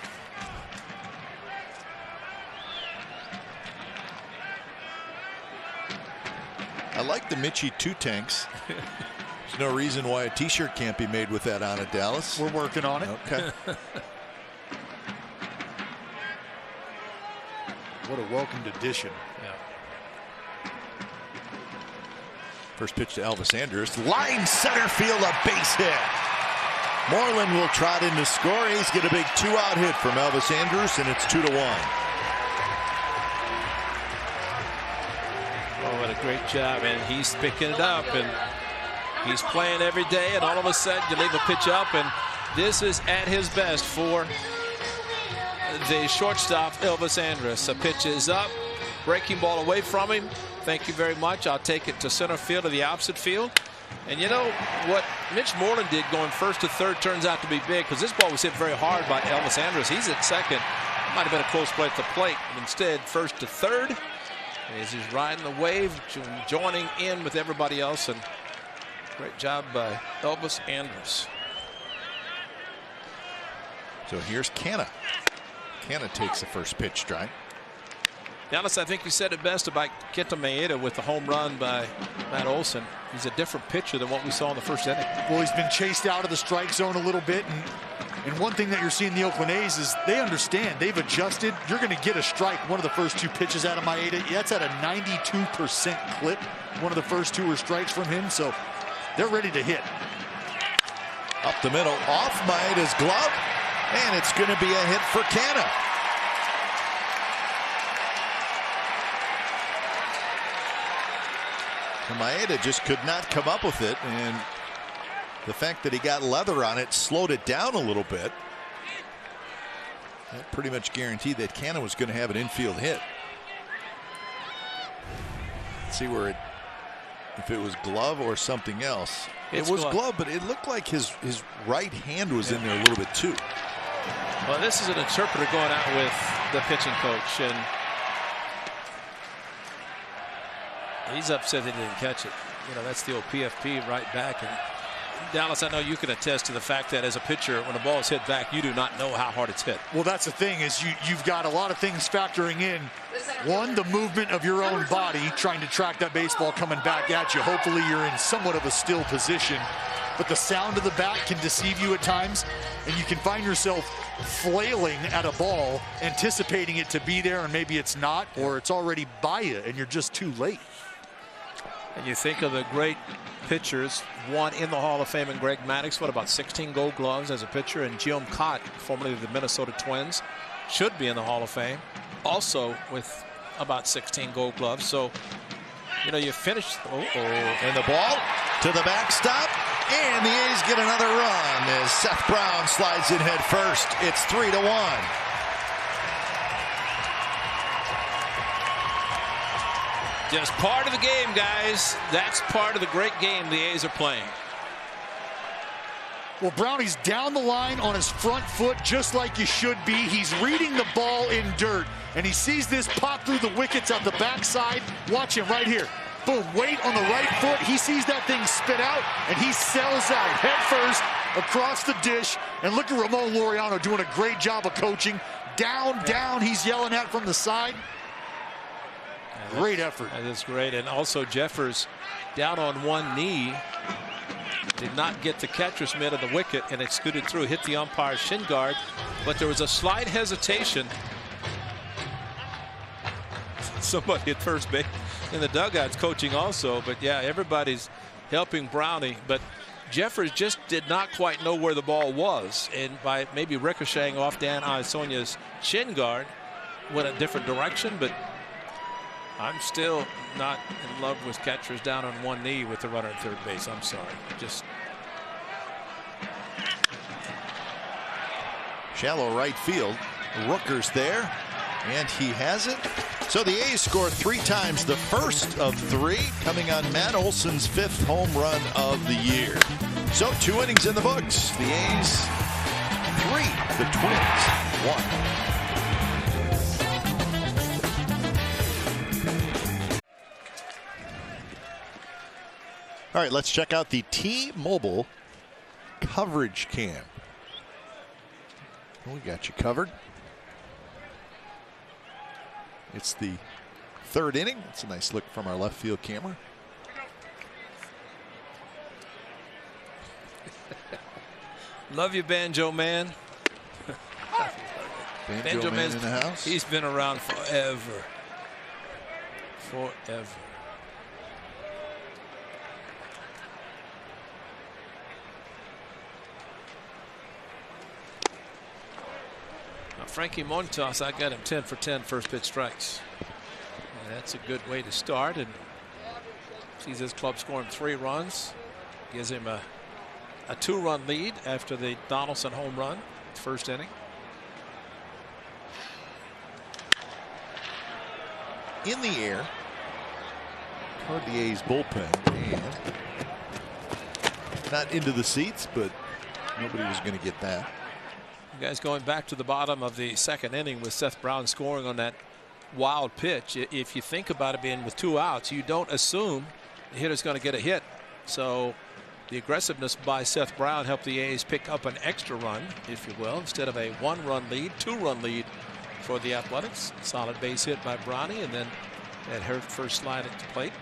A: I like the Mitchie 2 tanks. There's no reason why a t-shirt can't be made with that on it, Dallas.
D: We're working on it.
A: Okay.
D: What a welcomed addition.
C: Yeah.
A: First pitch to Elvis Andrus. Line center field, a base hit. Moreland will trot in to score. He's got a big 2-out hit from Elvis Andrus, and it's 2-1.
C: Oh, what a great job. And he's picking it up, and he's playing every day, and all of a sudden you leave a pitch up, and this is at his best for the shortstop, Elvis Andrus. A pitch is up, breaking ball away from him. Thank you very much. I'll take it to center field to the opposite field. And you know what Mitch Moreland did going first to third turns out to be big, because this ball was hit very hard by Elvis Andrus. He's at second. It might have been a close play at the plate, but instead first to third as he's riding the wave, joining in with everybody else. And great job by Elvis Andrus.
A: So here's Canna. Canna takes the first pitch strike.
C: Dallas, I think you said it best about Kenta Maeda with the home run by Matt Olson. He's a different pitcher than what we saw in the first inning.
D: Well, he's been chased out of the strike zone a little bit. And one thing that you're seeing the Oakland A's is they understand. They've adjusted. You're going to get a strike one of the first 2 pitches out of Maeda. That's at a 92% clip. One of the first 2 were strikes from him. So they're ready to hit.
A: Up the middle, off Maeda's glove. And it's going to be a hit for Canna. Maeda just could not come up with it, and the fact that he got leather on it slowed it down a little bit. That pretty much guaranteed that Canna was going to have an infield hit. Let's see where if it was glove or something else. It was glove, but it looked like his right hand was in there a little bit too.
C: Well, this is an interpreter going out with the pitching coach, and he's upset he didn't catch it. You know, that's the old PFP right back. And Dallas, I know you can attest to the fact that as a pitcher, when a ball is hit back, you do not know how hard it's hit.
D: Well, that's the thing is you've got a lot of things factoring in. One, the movement of your own body trying to track that baseball coming back at you. Hopefully you're in somewhat of a still position. But the sound of the bat can deceive you at times, and you can find yourself flailing at a ball, anticipating it to be there, and maybe it's not, or it's already by you, and you're just too late.
C: And you think of the great pitchers, one in the Hall of Fame and Greg Maddux, what about 16 Gold Gloves as a pitcher, and Jim Cott, formerly of the Minnesota Twins, should be in the Hall of Fame, also with about 16 Gold Gloves. So, you know, you finish.
A: And the ball to the backstop, and the A's get another run as Seth Brown slides in head first. It's 3-1.
C: Just part of the game, guys. That's part of the great game the A's are playing.
D: Well, Brownie's down the line on his front foot just like you should be. He's reading the ball in dirt, and he sees this pop through the wickets out the backside. Watch him right here. Boom, weight on the right foot. He sees that thing spit out, and he sells out head first across the dish. And look at Ramon Laureano doing a great job of coaching. Down, down, he's yelling at from the side. Great effort.
C: That is great. And also Jeffers down on one knee. Did not get the catcher's mitt of the wicket, and it scooted through, hit the umpire's shin guard. But there was a slight hesitation. Somebody at first base in the dugout's coaching also. But yeah, everybody's helping Brownie. But Jeffers just did not quite know where the ball was. And by maybe ricocheting off Dan Isonia's shin guard, went a different direction. But I'm still not in love with catchers down on one knee with the runner at third base. I'm sorry. Just
A: shallow right field. Rooker's there, and he has it. So the A's score 3 times, the first of 3 coming on Matt Olson's 5th home run of the year. So 2 innings in the books. The A's 3, the Twins 1. All right, let's check out the T-Mobile coverage cam. We got you covered. It's the 3rd inning. It's a nice look from our left field camera.
C: love you, Banjo Man.
A: Banjo Man in the house.
C: He's been around forever. Forever. Frankie Montas, I got him 10 for 10 first pitch strikes. And that's a good way to start, and sees his club scoring 3 runs. Gives him a 2-run lead after the Donaldson home run, first inning.
A: In the air toward the A's bullpen, and not into the seats, but nobody was going to get that.
C: You guys going back to the bottom of the 2nd inning with Seth Brown scoring on that wild pitch. If you think about it being with 2 outs, you don't assume the hitter's going to get a hit. So the aggressiveness by Seth Brown helped the A's pick up an extra run, if you will, instead of a 1-run lead, 2-run lead for the Athletics. Solid base hit by Bronny, and then at her first slide at the plate.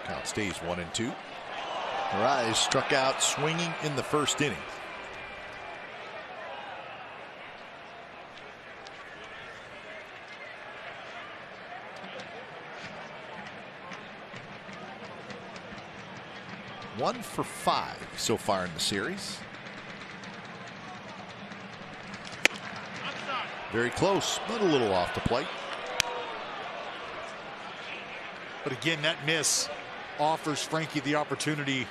A: Count stays 1-2. Rise struck out swinging in the first inning. One for 5 so far in the series. Very close, but a little off the plate.
D: But again, that miss offers Frankie the opportunity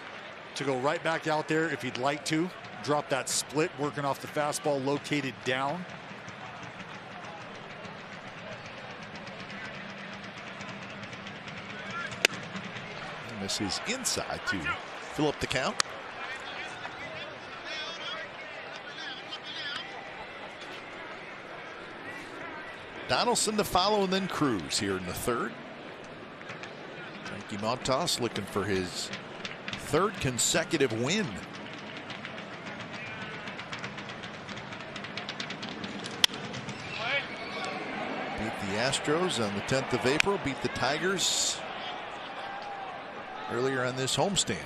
D: to go right back out there if he'd like to. Drop that split, working off the fastball located down.
A: And this is inside to fill up the count. Donaldson to follow, and then Cruz here in the third. Frankie Montas looking for his third consecutive win. Beat the Astros on the 10th of April, beat the Tigers earlier on this homestand.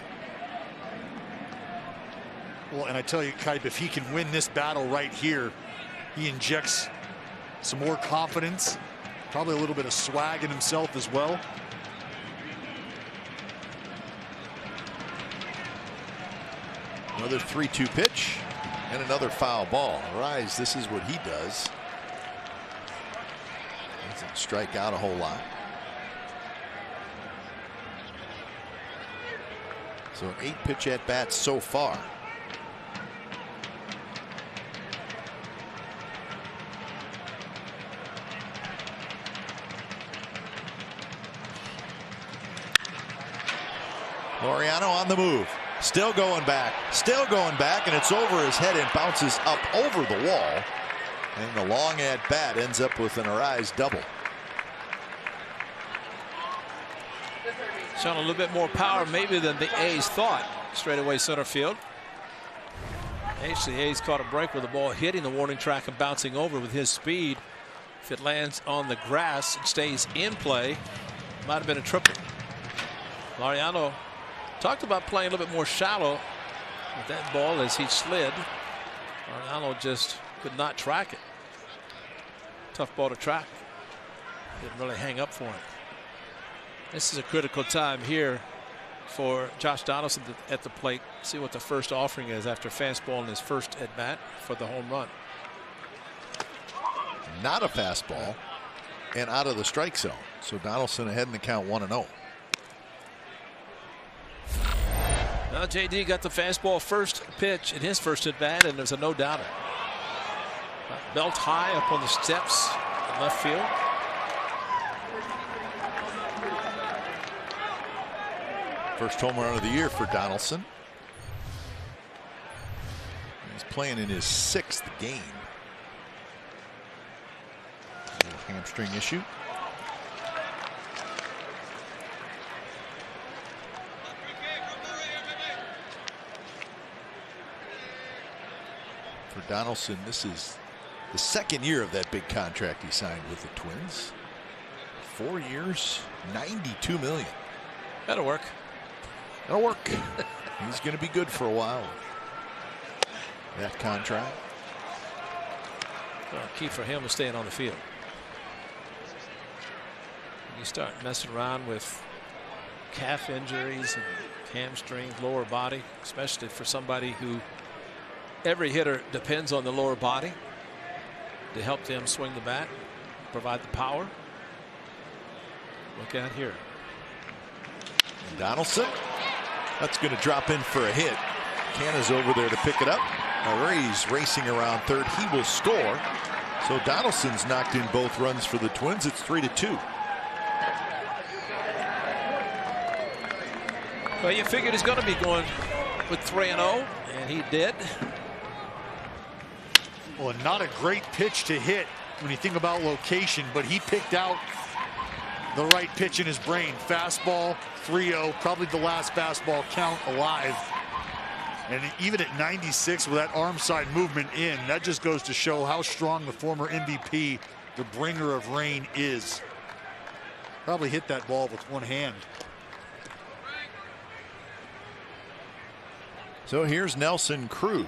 D: Well, and I tell you, Kipe, if he can win this battle right here, he injects some more confidence, probably a little bit of swag in himself as well.
A: Another 3-2 pitch and another foul ball. Rise, this is what he does. Doesn't strike out a whole lot. So an 8-pitch at bat so far. Laureano on the move. Still going back, and it's over his head and bounces up over the wall. And the long at bat ends up with an Arise double.
C: Showing a little bit more power maybe than the A's thought. Straightaway center field. Actually, A's caught a break with the ball hitting the warning track and bouncing over with his speed. If it lands on the grass and stays in play, might have been a triple. Laureano talked about playing a little bit more shallow with that ball as he slid. Laureano just could not track it. Tough ball to track. Didn't really hang up for him. This is a critical time here for Josh Donaldson at the plate. See what the first offering is after fastball in his first at bat for the home run.
A: Not a fastball and out of the strike zone. So Donaldson ahead in the count 1-0.
C: Now JD got the fastball first pitch in his first at bat, and there's a no doubter. Belt high up on the steps in left field.
A: First home run of the year for Donaldson. He's playing in his 6th game. A little hamstring issue. For Donaldson, this is the 2nd year of that big contract he signed with the Twins. 4 years, $92 million.
C: That'll work.
A: That'll work. He's going to be good for a while. That contract.
C: Well, key for him is staying on the field. When you start messing around with calf injuries and hamstrings, lower body, especially for somebody who every hitter depends on the lower body to help them swing the bat, provide the power. Look out here.
A: And Donaldson, that's going to drop in for a hit. Canna's over there to pick it up. Arrays racing around third. He will score. So Donaldson's knocked in both runs for the Twins. It's 3-2.
C: Well, you figured he's going to be going with 3-0, and he did.
D: Well, not a great pitch to hit when you think about location, but he picked out the right pitch in his brain. Fastball, 3-0, probably the last fastball count alive. And even at 96 with that arm side movement in, that just goes to show how strong the former MVP, the bringer of rain, is. Probably hit that ball with one hand.
A: So here's Nelson Cruz.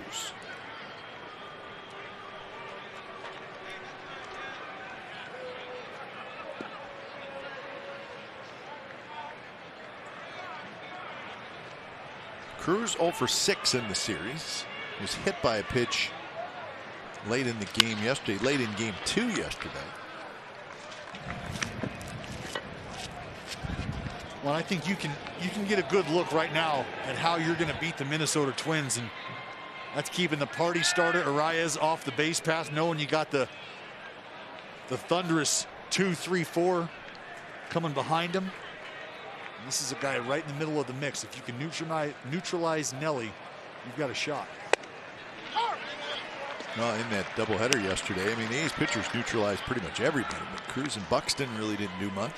A: Cruz 0 for 6 in the series. Was hit by a pitch late in the game yesterday, late in game 2 yesterday.
D: Well, I think you can get a good look right now at how you're going to beat the Minnesota Twins, and that's keeping the party starter Arraez off the base pass, knowing you got the thunderous 2-3-4 coming behind him. And this is a guy right in the middle of the mix. If you can neutralize Nelly, you've got a shot.
A: Well, in that doubleheader yesterday, I mean, the A's pitchers neutralized pretty much everybody, but Cruz and Buxton really didn't do much.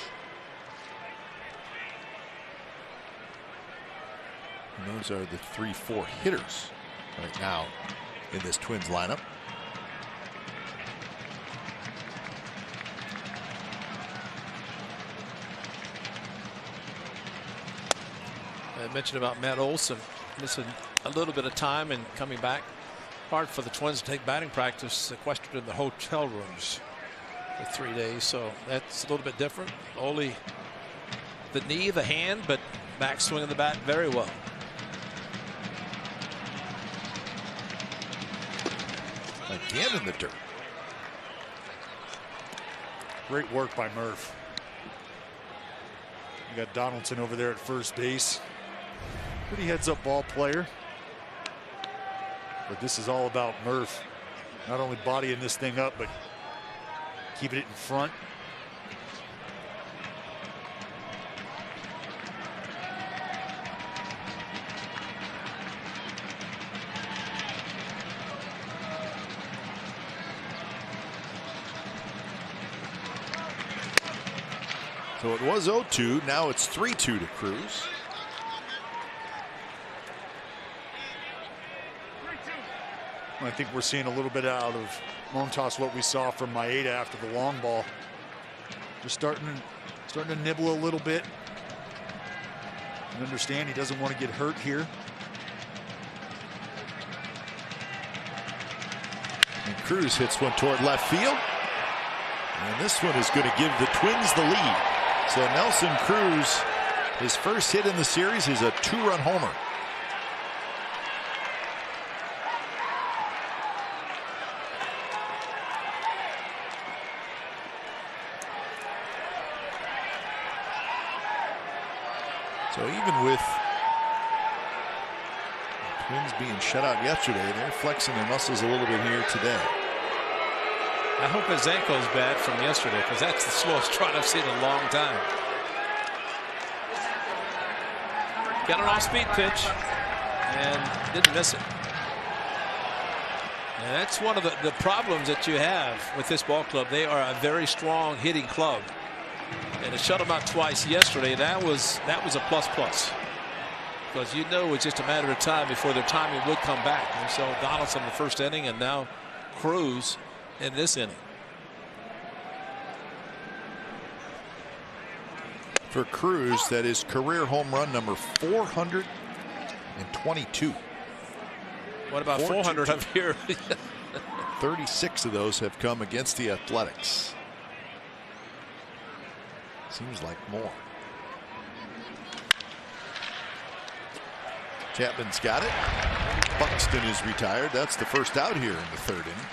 A: And those are the 3-4 hitters right now in this Twins lineup.
C: I mentioned about Matt Olson missing a little bit of time and coming back. Hard for the Twins to take batting practice, sequestered in the hotel rooms for 3 days, so that's a little bit different. Only the knee, the hand, but back swinging the bat very well.
A: Again in the dirt.
D: Great work by Murph. You got Donaldson over there at first base. Pretty heads-up ball player. But this is all about Murph. Not only bodying this thing up, but keeping it in front.
A: So it was 0-2. Now it's 3-2 to Cruz.
D: I think we're seeing a little bit out of Montas what we saw from Maeda after the long ball. Just starting to nibble a little bit. And understand he doesn't want to get hurt here.
A: And Cruz hits one toward left field. And this one is going to give the Twins the lead. So Nelson Cruz, his first hit in the series is a 2-run homer. So even with the Twins being shut out yesterday, they're flexing their muscles a little bit here today.
C: I hope his ankle's bad from yesterday, because that's the slowest trot I've seen in a long time. Got an off-speed pitch and didn't miss it. And that's one of the problems that you have with this ball club. They are a very strong hitting club. And to shut them out twice yesterday, that was a plus. Because you know it's just a matter of time before their timing would come back. And so Donaldson in the first inning, and now Cruz in this inning.
A: For Cruz, that is career home run number 422.
C: What about 400 up here?
A: 36 of those have come against the Athletics. Seems like more. Chapman's got it. Buxton is retired. That's the first out here in the third inning.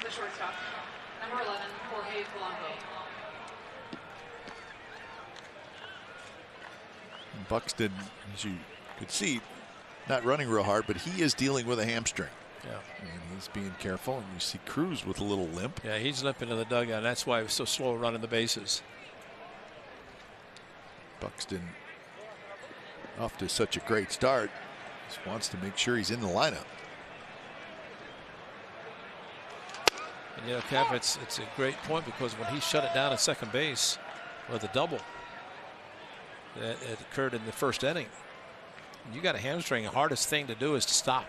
E: The shortstop, number 11, Jorge Polanco.
A: Buxton, as you could see, not running real hard, but he is dealing with a hamstring.
C: Yeah.
A: And he's being careful, and you see Cruz with a little limp.
C: Yeah, he's limping in the dugout. That's why he was so slow running the bases.
A: Buxton off to such a great start. Just wants to make sure he's in the lineup.
C: And you know, Cap, it's a great point, because when he shut it down at second base with a double that it occurred in the first inning, You got a hamstring. The hardest thing to do is to stop.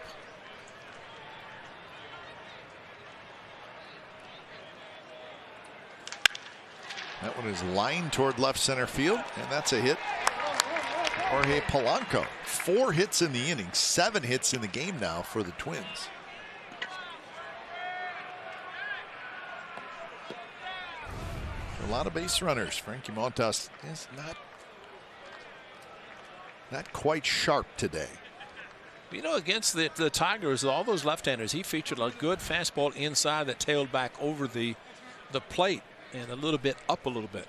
A: That one is lined toward left center field, and that's a hit. Jorge Polanco. 4 hits in the inning, 7 hits in the game now for the Twins. A lot of base runners. Frankie Montas is not quite sharp today.
C: You know, against the Tigers, all those left-handers, he featured a good fastball inside that tailed back over the plate and a little bit up a little bit.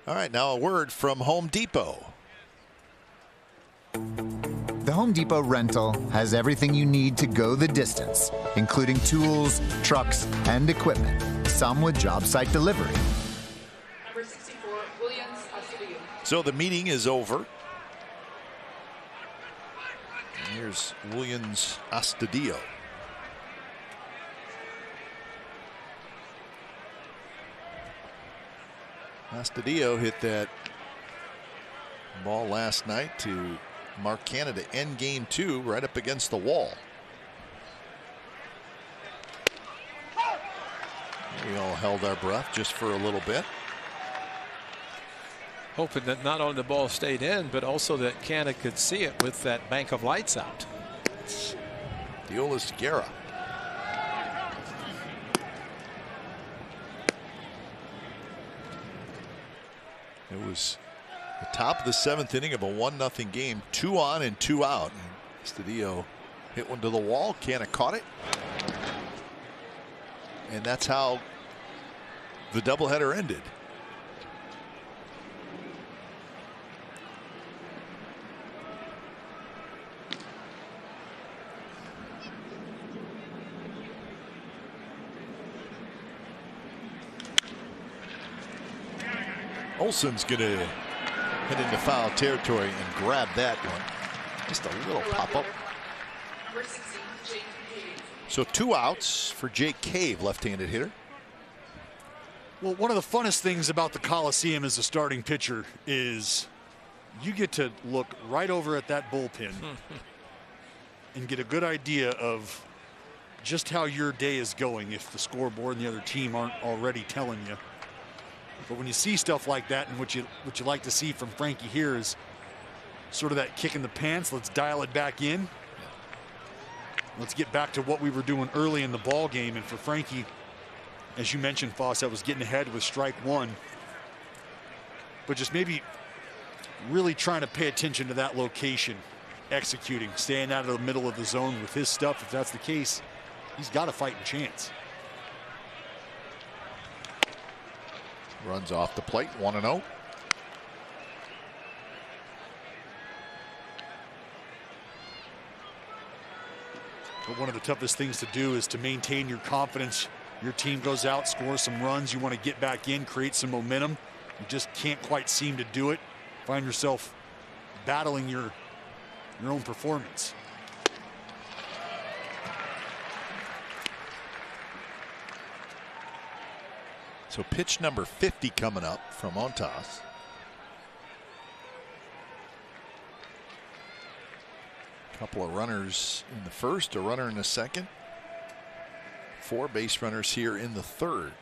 A: All right, now a word from Home Depot.
F: The Home Depot rental has everything you need to go the distance, including tools, trucks, and equipment, some with job site delivery.
E: Number 64, Williams Astudillo.
A: So the meeting is over. And here's Williams Astudillo. Astudillo hit that ball last night to Mark Canada end game 2 right up against the wall. We all held our breath just for a little bit.
C: Hoping that not only the ball stayed in, but also that Canada could see it with that bank of lights out.
A: Diolis Guerra. It was the top of the 7th inning of a 1-0 game, 2 on and 2 out. Astudillo hit one to the wall. Canada caught it. And that's how the doubleheader ended. Olsen's going to head into foul territory and grab that one. Just a little pop-up.
E: Number 16, Jake Cave.
A: So 2 outs for Jake Cave, left-handed hitter.
D: Well, one of the funnest things about the Coliseum as a starting pitcher is you get to look right over at that bullpen and get a good idea of just how your day is going if the scoreboard and the other team aren't already telling you. But when you see stuff like that, and what you like to see from Frankie here is sort of that kick in the pants. Let's dial it back in. Let's get back to what we were doing early in the ball game. And for Frankie, as you mentioned, Foss, that was getting ahead with strike 1. But just maybe really trying to pay attention to that location, executing, staying out of the middle of the zone with his stuff. If that's the case, he's got a fighting chance.
A: Runs off the plate, 1-0.
D: But one of the toughest things to do is to maintain your confidence. Your team goes out, scores some runs. You want to get back in, create some momentum. You just can't quite seem to do it. Find yourself battling your own performance.
A: So pitch number 50 coming up from Montas. Couple of runners in the first, a runner in the second. 4 base runners here in the third.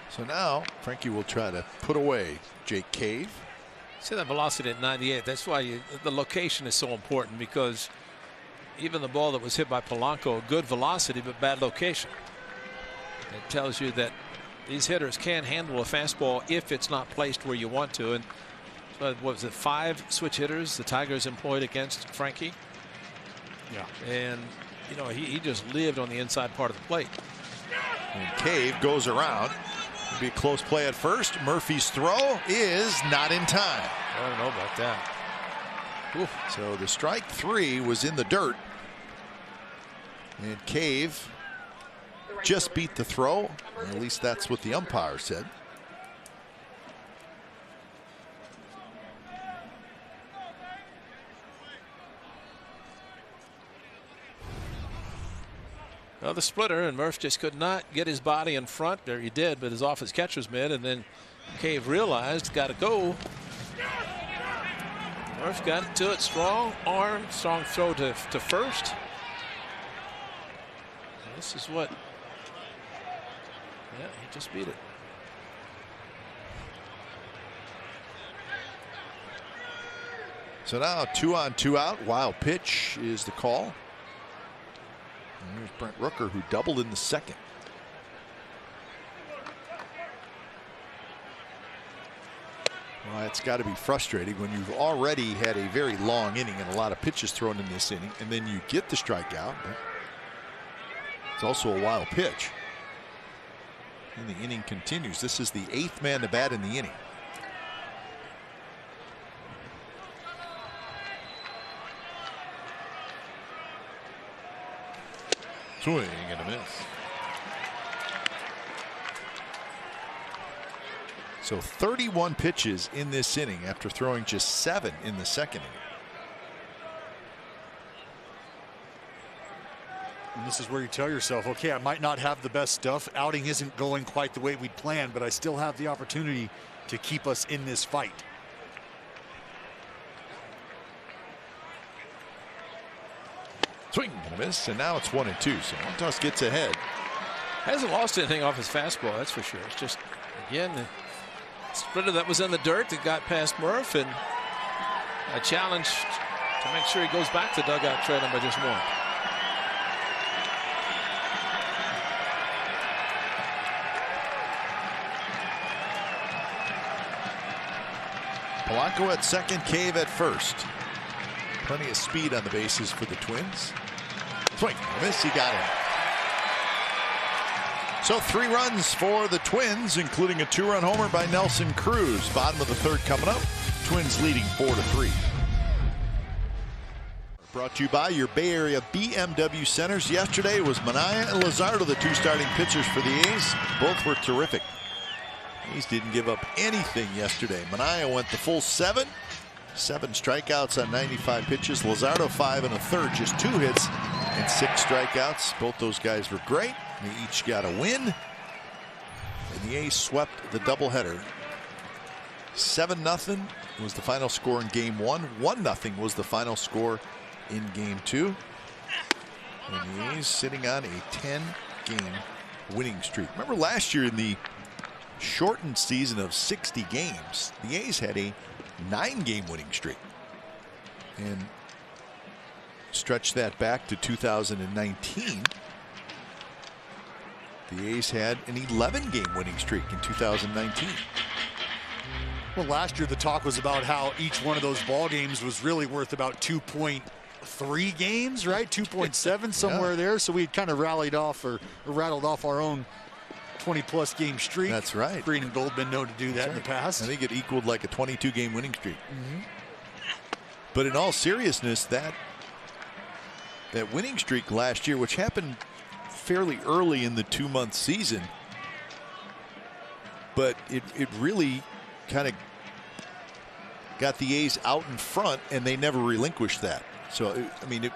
A: So now Frankie will try to put away Jake Cave.
C: See that velocity at 98. That's why the location is so important, because even the ball that was hit by Polanco, good velocity but bad location. It tells you that these hitters can't handle a fastball if it's not placed where you want to. And what was it, 5 switch hitters the Tigers employed against Frankie?
D: Yeah.
C: And you know, he just lived on the inside part of the plate.
A: And Cave goes around. It'll be a close play at first. Murphy's throw is not in time.
C: I don't know about that. Oof.
A: So the strike 3 was in the dirt. And Cave just beat the throw. At least that's what the umpire said.
C: Well, the splitter, and Murph just could not get his body in front. There he did, but his off his catcher's mitt, and then Cave realized got to go. Murph got to it, strong arm, strong throw to first. And this is what, yeah, he just beat it.
A: So now 2 on 2 out. Wild pitch is the call. And here's Brent Rooker, who doubled in the second. Well, it's got to be frustrating when you've already had a very long inning and a lot of pitches thrown in this inning, and then you get the strikeout. But it's also a wild pitch. And the inning continues. This is the 8th man to bat in the inning. Swing and a miss. So 31 pitches in this inning after throwing just 7 in the second inning.
D: And this is where you tell yourself, okay, I might not have the best stuff. Outing isn't going quite the way we'd planned, but I still have the opportunity to keep us in this fight.
A: Swing and a miss, and now it's 1-2. So Montas gets ahead.
C: Hasn't lost anything off his fastball, that's for sure. It's just, again, the splitter that was in the dirt that got past Murph, and a challenge to make sure he goes back to dugout trailing by just 1.
A: Polanco at second, Cave at first. Plenty of speed on the bases for the Twins. Swing, miss, he got it. So 3 runs for the Twins, including a 2-run homer by Nelson Cruz. Bottom of the 3rd coming up. Twins leading 4-3. Brought to you by your Bay Area BMW centers. Yesterday was Minaya and Luzardo, the 2 starting pitchers for the A's. Both were terrific. A's didn't give up anything yesterday. Minaya went the full 7. 7 strikeouts on 95 pitches. Luzardo 5 1/3, just 2 hits and 6 strikeouts. Both those guys were great. They each got a win. And the A's swept the doubleheader. 7-0 was the final score in game 1. 1-0 was the final score in game 2. And the A's sitting on a 10-game winning streak. Remember last year in the shortened season of 60 games, the A's had a 9-game winning streak, and stretch that back to 2019. The A's had an 11-game winning streak in 2019.
D: Well, last year the talk was about how each one of those ball games was really worth about 2.3 games, right? 2.7 somewhere there. So we kind of rallied off or rattled off our own 20-plus game streak.
A: That's right.
D: Green and Gold been known to do that in the past.
A: I think it equaled like a 22-game winning streak. But in all seriousness, that winning streak last year, which happened fairly early in the 2-month season, but it really kind of got the A's out in front, and they never relinquished that. So I mean,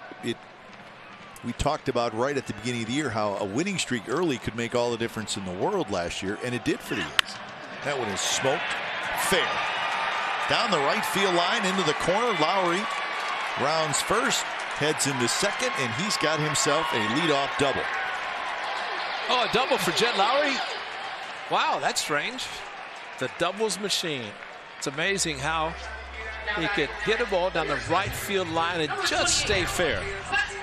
A: we talked about right at the beginning of the year how a winning streak early could make all the difference in the world last year, and it did for the A's. That one is smoked fair. Down the right field line into the corner. Lowry rounds first, heads into second, and he's got himself a leadoff double.
C: Oh, a double for Jed Lowry. Wow, that's strange. The doubles machine. It's amazing how he could hit a ball down the right field line and just stay fair.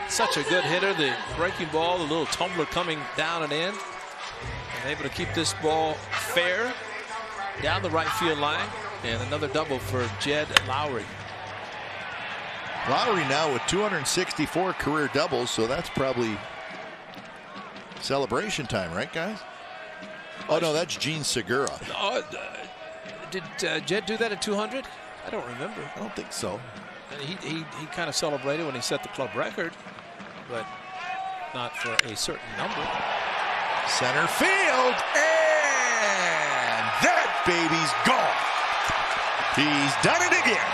C: Such a good hitter. The breaking ball, the little tumbler coming down and in. And able to keep this ball fair down the right field line. And another double for Jed Lowry.
A: Lowry now with 264 career doubles, so that's probably celebration time, right, guys? Oh, no, that's Gene Segura.
C: Did Jed do that at 200? I don't remember.
A: I don't think so.
C: And he kind of celebrated when he set the club record, but not for a certain number.
A: Center field, and that baby's gone. He's done it again.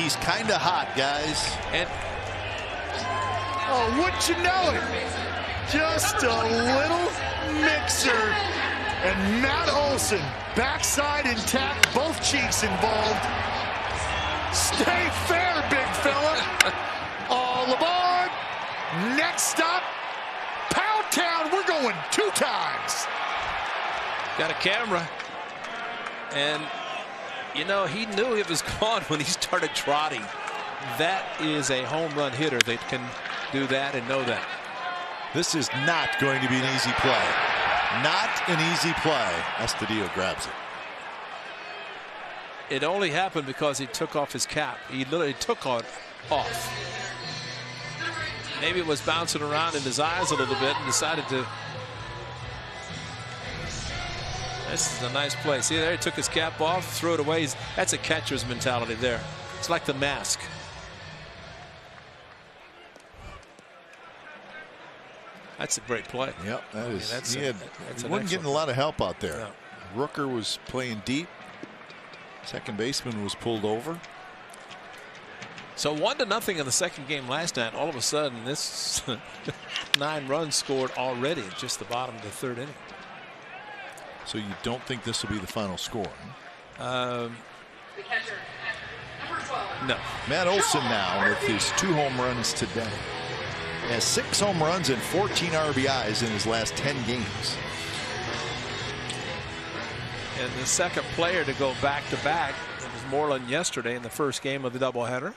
A: he's kind of hot, guys.
C: And
D: oh, wouldn't you know it? Just a little mixer. And Matt Olson, backside intact, both cheeks involved. Stay fair, big fella. All aboard. Next stop, Pound Town. We're going 2 times.
C: got a camera. And, you know, he knew it was gone when he started trotting. That is a home run hitter that can do that and know that.
A: This is not going to be an easy play. Not an easy play. Astudillo grabs it.
C: It only happened because he took off his cap. He literally took it off. Maybe it was bouncing around in his eyes a little bit and decided to. This is a nice play. See there, he took his cap off, threw it away. That's a catcher's mentality there. It's like the mask. That's a great play.
A: Yep, that is.
C: That's
A: He wasn't getting a lot of help out there. No. Rooker was playing deep. Second baseman was pulled over.
C: So 1-0 in the second game last night. All of a sudden, this 9 runs scored already at just the bottom of the 3rd inning.
A: So you don't think this will be the final score?
E: The catcher, number 12.
A: No. Matt Olson now with his 2 home runs today. He has 6 home runs and 14 RBIs in his last 10 games.
C: And the second player to go back-to-back was Moreland yesterday in the first game of the doubleheader.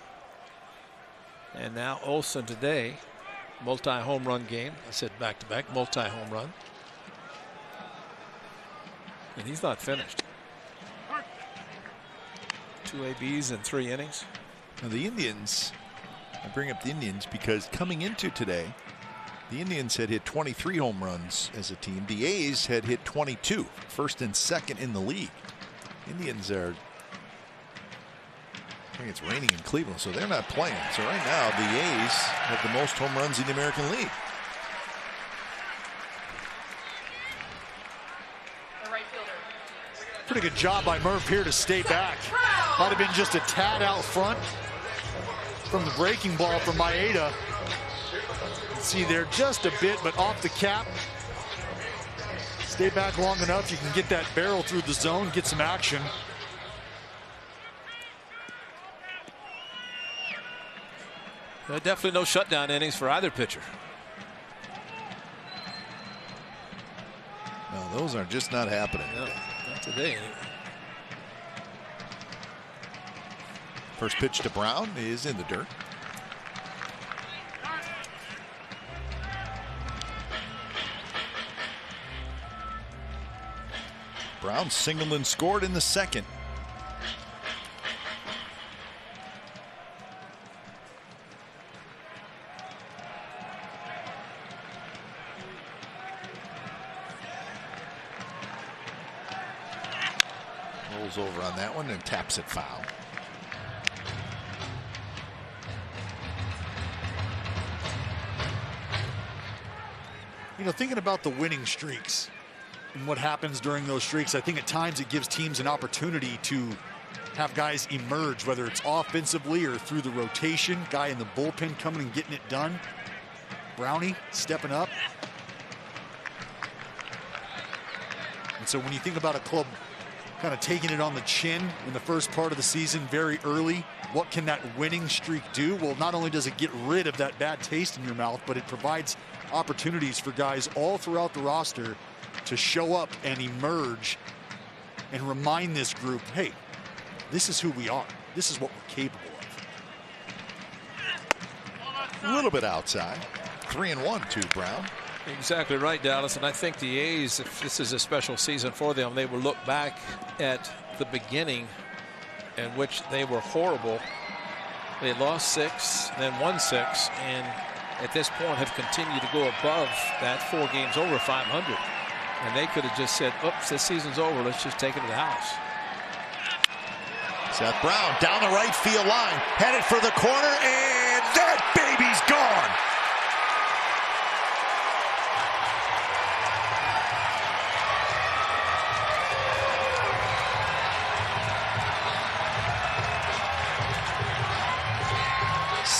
C: And now Olson today, multi-home run game. I said back-to-back, multi-home run. And he's not finished. 2 ABs in 3 innings.
A: Now the Indians, I bring up the Indians because coming into today, the Indians had hit 23 home runs as a team. The A's had hit 22, first and second in the league. Indians are, I think it's raining in Cleveland, so they're not playing. So right now, the A's have the most home runs in the American League.
E: The right fielder.
D: Pretty good job by Murph here to stay back. Might have been just a tad out front from the breaking ball from Maeda. See there just a bit, but off the cap. Stay back long enough, you can get that barrel through the zone, get some action.
C: Definitely no shutdown innings for either pitcher.
A: No, those are just not happening.
C: No, not today anyway.
A: First pitch to Brown is in the dirt. Brown singled and scored in the second. Rolls over on that one and taps it foul.
D: You know, thinking about the winning streaks and what happens during those streaks, I think at times it gives teams an opportunity to have guys emerge, whether it's offensively or through the rotation. Guy in the bullpen coming and getting it done. Brownie stepping up. And so when you think about a club kind of taking it on the chin in the first part of the season very early, what can that winning streak do? Well, not only does it get rid of that bad taste in your mouth, but it provides opportunities for guys all throughout the roster to show up and emerge and remind this group, hey, this is who we are. This is what we're capable of.
A: A little bit outside. 3-1 to Brown.
C: Exactly right, Dallas. And I think the A's, if this is a special season for them, they will look back at the beginning in which they were horrible. They lost 6, then won 6, and at this point have continued to go above that 4 games over 500. And they could have just said, oops, this season's over. Let's just take it to the house.
A: Seth Brown down the right field line, headed for the corner, and that baby's gone.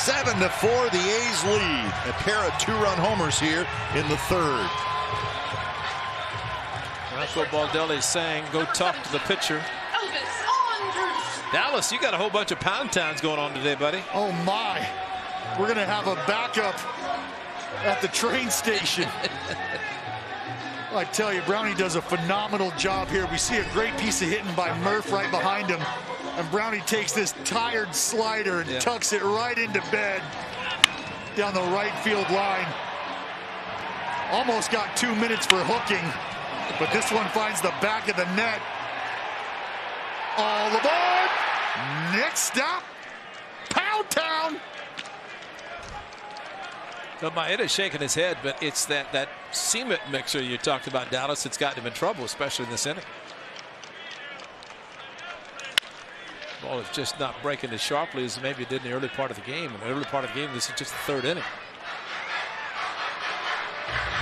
A: 7-4, the A's lead. A pair of two-run homers here in the third.
C: That's what Baldelli is saying. Go talk to the pitcher. Dallas, you got a whole bunch of pound towns going on today, buddy.
D: Oh, my. We're going to have a backup at the train station. I tell you, Brownie does a phenomenal job here. We see a great piece of hitting by Murph right behind him. And Brownie takes this tired slider and tucks it right into bed down the right field line. Almost got 2 minutes for hooking, but this one finds the back of the net. All aboard! Next stop, Pound Town.
C: Well, Maeda's shaking his head, but it's that cement mixer you talked about, Dallas, that's gotten him in trouble, especially in this inning. Ball is just not breaking as sharply as maybe it did in the early part of the game. In the early part of the game, this is just the third inning.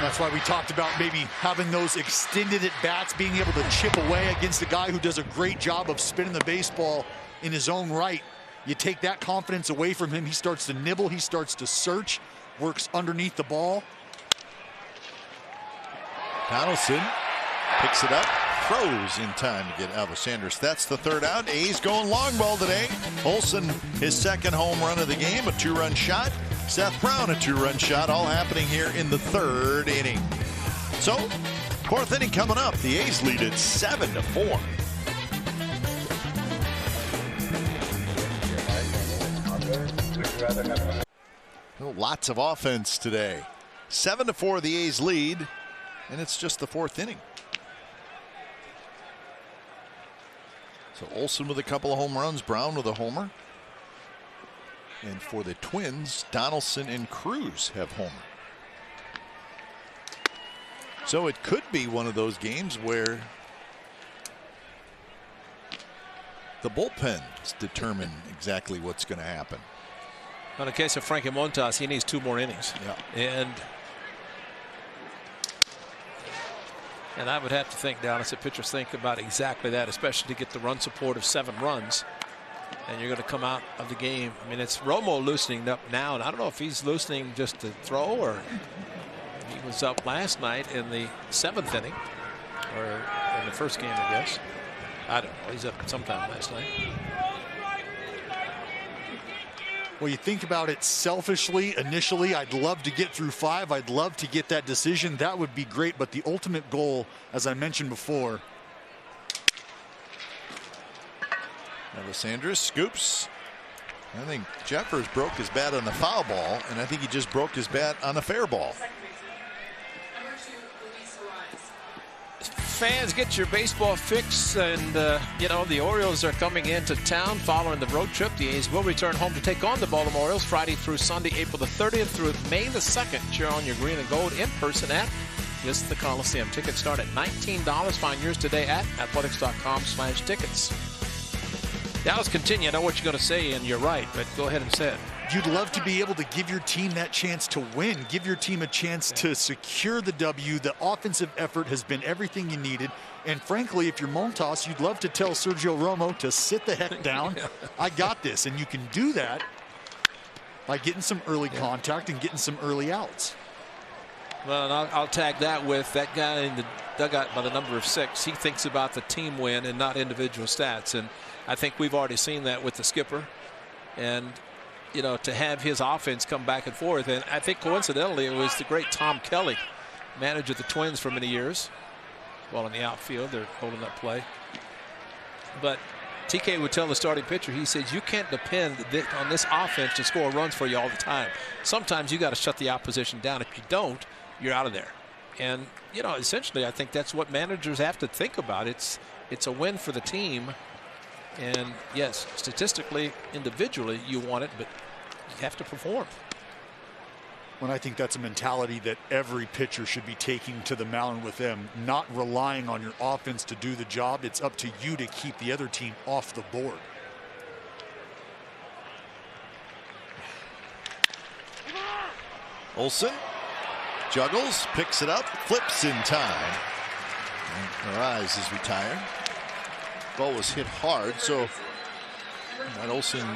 D: That's why we talked about maybe having those extended at bats, being able to chip away against a guy who does a great job of spinning the baseball in his own right. You take that confidence away from him, he starts to nibble, he starts to search, works underneath the ball.
A: Donaldson picks it up, throws in time to get Elvis Sanders. That's the third out. A's going long ball today. Olsen, his second home run of the game, a two-run shot. Seth Brown, a two-run shot, all happening here in the third inning. So, fourth inning coming up. The A's lead it 7-4. Lots of offense today. 7-4, the A's lead, and it's just the fourth inning. So Olsen with a couple of home runs, Brown with a homer. And for the Twins, Donaldson and Cruz have homer. So it could be one of those games where the bullpens determine exactly what's going to happen.
C: In the case of Frankie Montas, he needs 2 more innings.
A: Yeah.
C: And I would have to think, Dallas, that pitchers think about exactly that, especially to get the run support of 7 runs. And you're going to come out of the game. I mean, it's Romo loosening up now, and I don't know if he's loosening just to throw, or he was up last night in the 7th inning, or in the first game, I guess. I don't know. He's up sometime last night.
D: Well, you think about it selfishly, initially, I'd love to get through 5. I'd love to get that decision. That would be great. But the ultimate goal, as I mentioned before.
A: Alessandra scoops. I think Jeffers broke his bat on the foul ball, and I think he just broke his bat on a fair ball.
C: Fans, get your baseball fix, and you know, the Orioles are coming into town following the road trip. The A's will return home to take on the Baltimore Orioles Friday through Sunday, April the 30th through May the 2nd. Cheer on your green and gold in person at the Coliseum. Tickets start at $19. Find yours today at athletics.com/tickets. Dallas, continue. I know what you're going to say, and you're right, but go ahead and say it.
D: You'd love to be able to give your team that chance to win, give your team a chance to secure the W. The offensive effort has been everything you needed. And frankly, if you're Montas, you'd love to tell Sergio Romo to sit the heck down. I got this. And you can do that by getting some early contact and getting some early outs.
C: Well, and I'll tag that with that guy in the dugout by the number of 6. He thinks about the team win and not individual stats. And I think we've already seen that with the skipper. And you know, to have his offense come back and forth. And I think coincidentally, it was the great Tom Kelly, manager of the Twins for many years. While in the outfield, they're holding up play. But TK would tell the starting pitcher, he says, you can't depend on this offense to score runs for you all the time. Sometimes you got to shut the opposition down. If you don't, you're out of there. And, you know, essentially, I think that's what managers have to think about. It's a win for the team. And yes, statistically, individually, you want it, but you have to perform.
D: Well, I think that's a mentality that every pitcher should be taking to the mound with them, not relying on your offense to do the job. It's up to you to keep the other team off the board.
A: Olsen juggles, picks it up, flips in time. And Arise is retired. Ball was hit hard, so that Olsen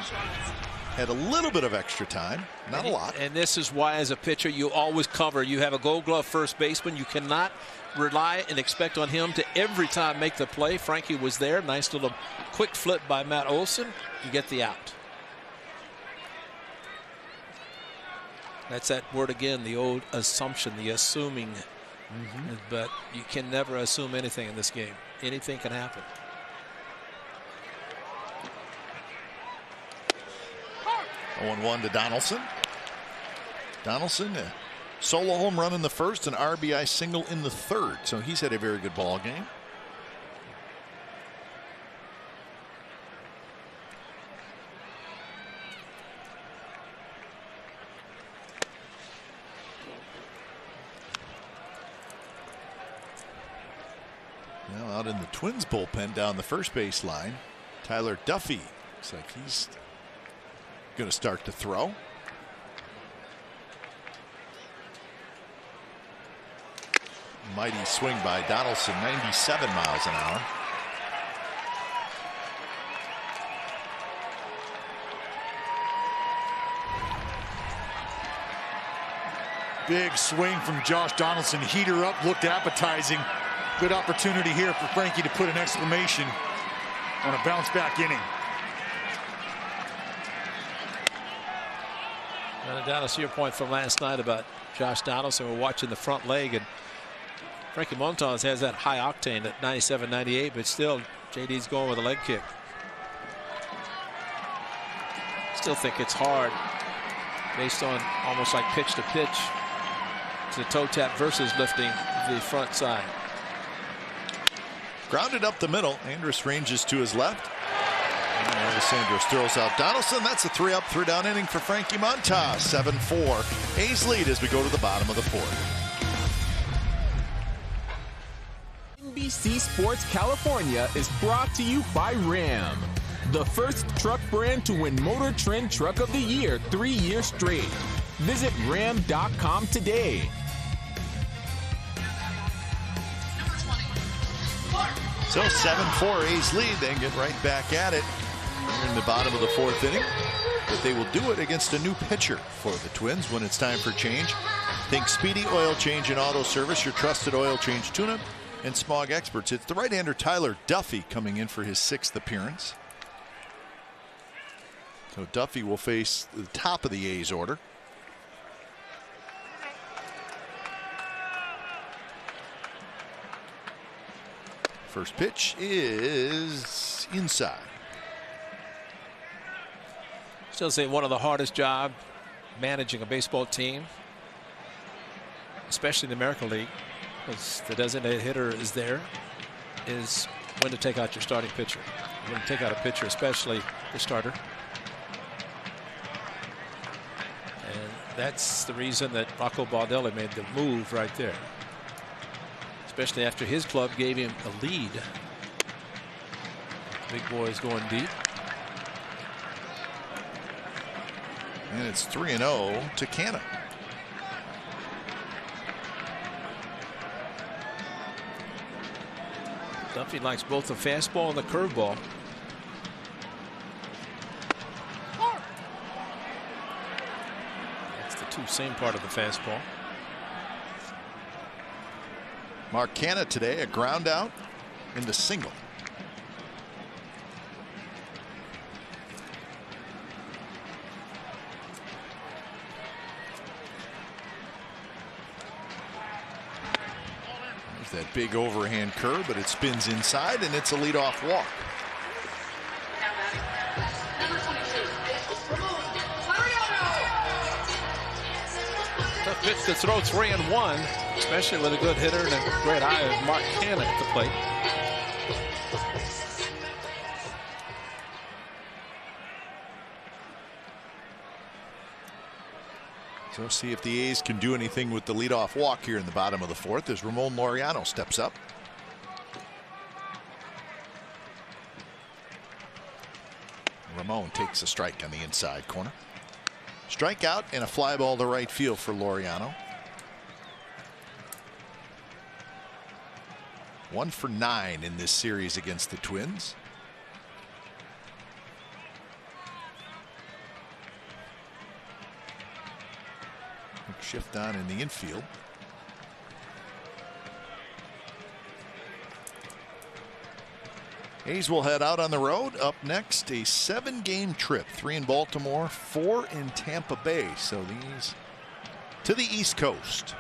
A: had a little bit of extra time, not a lot.
C: And this is why, as a pitcher, you always cover. You have a Gold Glove first baseman. You cannot rely and expect on him to every time make the play. Frankie was there. Nice little quick flip by Matt Olson. You get the out. That's that word again, the old assumption, the assuming. But you can never assume anything in this game. Anything can happen.
A: Oh, 1 to Donaldson. Donaldson, a solo home run in the first, an RBI single in the third. So he's had a very good ball game. Now out in the Twins bullpen down the first base line, Tyler Duffy. Looks like he's going to start to throw. Mighty swing by Donaldson, 97 miles an hour.
D: Big swing from Josh Donaldson. Heater up, looked appetizing. Good opportunity here for Frankie to put an exclamation on a bounce back inning.
C: And down to your point from last night about Josh Donaldson, we're watching the front leg, and Frankie Montas has that high octane at 97, 98, but still JD's going with a leg kick. Still think it's hard based on almost like pitch to pitch to toe tap versus lifting the front side.
A: Grounded up the middle. Andrus ranges to his left. And Andrus throws out Donaldson. That's a 3-up, 3-down inning for Frankie Montas. 7-4. A's lead as we go to the bottom of the fourth.
B: NBC Sports California is brought to you by Ram, the first truck brand to win Motor Trend Truck of the Year 3 years straight. Visit ram.com today.
A: So 7-4 A's lead, then get right back at it. We're in the bottom of the fourth inning, but they will do it against a new pitcher for the Twins when it's time for change. Think Speedy Oil Change and Auto Service, your trusted oil change tune-up and smog experts. It's the right-hander Tyler Duffy coming in for his 6th appearance. So Duffy will face the top of the A's order. First pitch is inside.
C: Still say one of the hardest jobs managing a baseball team, especially in the American League, because the designated hitter is there, is when to take out your starting pitcher. When to take out a pitcher, especially the starter. And that's the reason that Rocco Baldelli made the move right there, especially after his club gave him a lead. Big boys going deep.
A: And it's 3-0 to Canna.
C: Duffy likes both the fastball and the curveball. That's the same part of the fastball.
A: Mark Canna today, a ground out into single. There's that big overhand curve, but it spins inside, and it's a leadoff walk.
C: Tough pitch to throw 3-1, especially with a good hitter and a great eye of Mark Canna at the plate.
A: So see if the A's can do anything with the leadoff walk here in the bottom of the fourth as Ramon Laureano steps up. Ramon takes a strike on the inside corner. Strikeout and a fly ball to right field for Laureano. 1 for 9 in this series against the Twins. Shift on in the infield. A's will head out on the road. Up next, a 7-game trip. 3 in Baltimore, 4 in Tampa Bay. So these to the East Coast.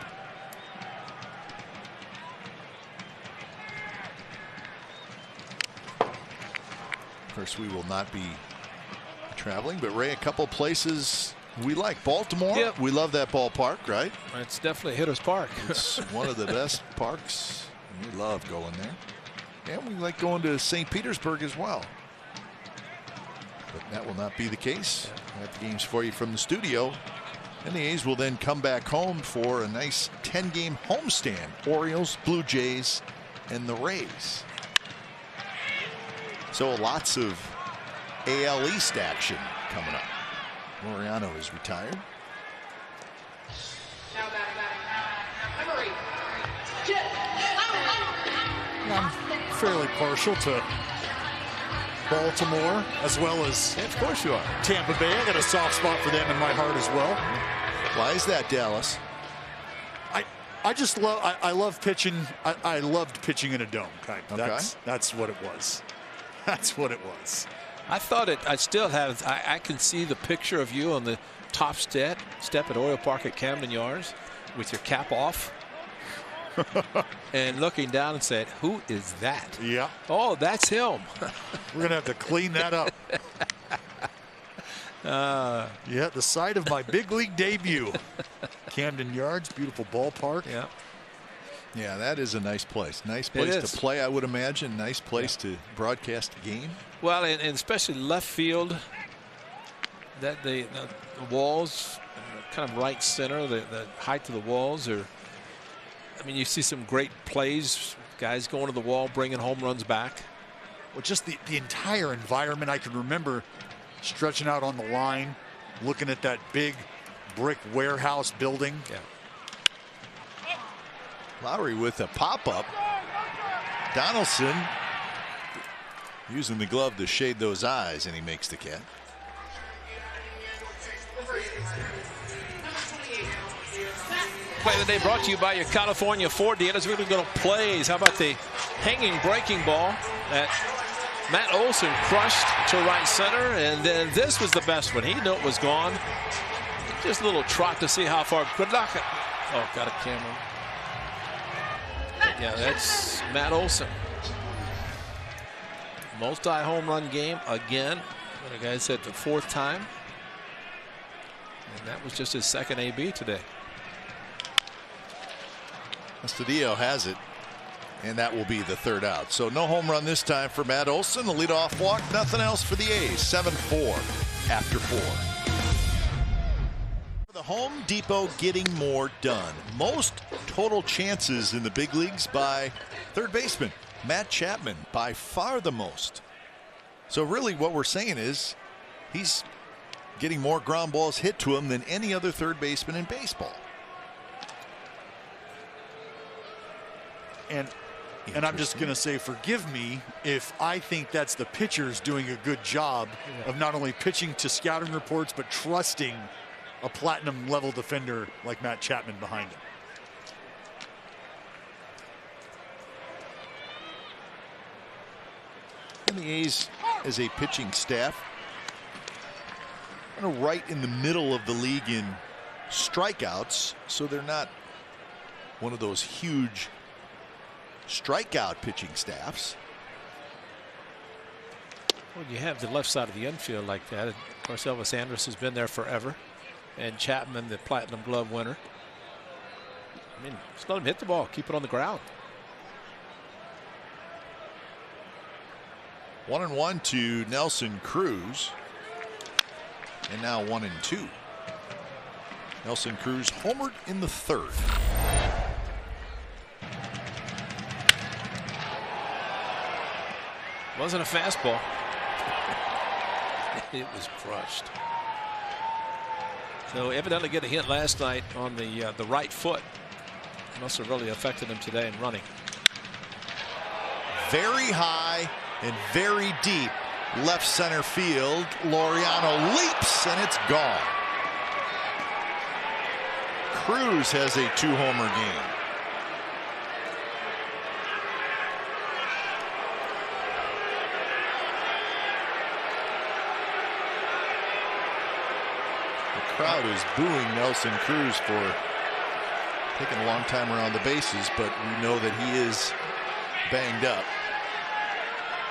A: Of course, we will not be traveling, but Ray, a couple places we like. Baltimore,
C: yep.
A: We love that ballpark, right?
C: It's definitely a hitter's park.
A: It's one of the best parks. We love going there. And we like going to St. Petersburg as well. But that will not be the case. We have the games for you from the studio. And the A's will then come back home for a nice 10-game homestand. Orioles, Blue Jays, and the Rays. So lots of AL East action coming up. Laureano is retired.
E: Now batting. Number 8. Chip.
D: I'm fairly partial to Baltimore as well as,
A: Of course you are.
D: Tampa Bay. I got a soft spot for them in my heart as well.
A: Why is that, Dallas?
D: I just love. I love pitching. I loved pitching in a dome. Okay.
A: Okay.
D: That's what it was. That's what it was.
C: I thought it. I still have. I can see the picture of you on the top step at Oriole Park at Camden Yards with your cap off and looking down and said, "Who is that?"
D: Yeah.
C: Oh, that's him.
D: We're gonna have to clean that up. Yeah, the site of my big league debut. Camden Yards, beautiful ballpark.
C: Yeah.
A: Yeah, that is a nice place. Nice place to play, I would imagine. Nice place to broadcast a game.
C: Well, and especially left field. That the walls, kind of right center, the height of the walls are. I mean, you see some great plays. Guys going to the wall, bringing home runs back.
D: Well, just the entire environment. I can remember stretching out on the line, looking at that big brick warehouse building.
C: Yeah.
A: Lowry with a pop-up. Donaldson using the glove to shade those eyes, and he makes the catch.
C: Play of the day brought to you by your California Ford dealers. We're going to go to plays. How about the hanging breaking ball that Matt Olson crushed to right center, and then this was the best one. He knew it was gone. Just a little trot to see how far. Good luck. Oh, got a camera. But yeah, that's Matt Olson. Multi-home run game again. The guy said the 4th time. And that was just his second AB today.
A: Estudillo has it, and that will be the 3rd out. So no home run this time for Matt Olson. The leadoff walk, nothing else for the A's. 7-4 after 4. The Home Depot getting more done. Most total chances in the big leagues by third baseman Matt Chapman, by far the most. So really what we're saying is he's getting more ground balls hit to him than any other third baseman in baseball.
D: And I'm just going to say, forgive me if I think that's the pitchers doing a good job of not only pitching to scouting reports, but trusting a platinum level defender like Matt Chapman behind him.
A: And the A's, as a pitching staff, kind of right in the middle of the league in strikeouts, so they're not one of those huge strikeout pitching staffs.
C: Well, you have the left side of the infield like that. Of course, Elvis Andrus has been there forever. And Chapman, the Platinum Glove winner. I mean, just let him hit the ball. Keep it on the ground.
A: 1-1 to Nelson Cruz. And now 1-2. Nelson Cruz homered in the 3rd.
C: Wasn't a fastball. It was crushed. So evidently get a hit last night on the right foot. Must have really affected him today in running.
A: Very high and very deep left center field. Laureano leaps and it's gone. Cruz has a 2-homer game. The crowd is booing Nelson Cruz for taking a long time around the bases, but we know that he is banged up.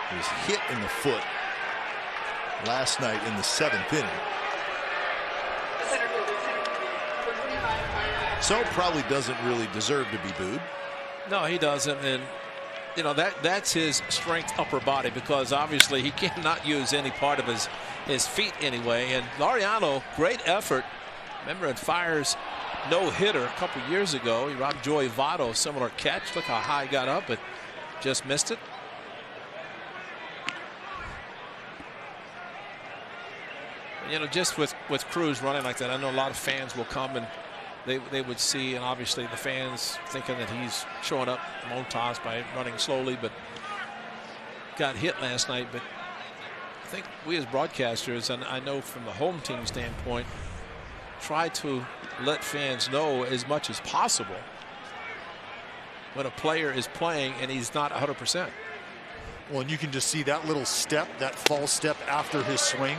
A: He was hit in the foot last night in the 7th inning. So probably doesn't really deserve to be booed.
C: No, he doesn't, and you know that's his strength upper body, because obviously he cannot use any part of his feet anyway. And Laureano, great effort. Remember, at Fire's no-hitter a couple years ago, he robbed Joey Votto, similar catch. Look how high he got up, but just missed it. And, you know, just with Cruz running like that, I know a lot of fans will come and they would see, and obviously the fans thinking that he's showing up Montas by running slowly, but got hit last night. But I think we as broadcasters, and I know from the home team standpoint, try to let fans know as much as possible when a player is playing and he's not 100%.
D: Well, and you can just see that little step, that false step after his swing,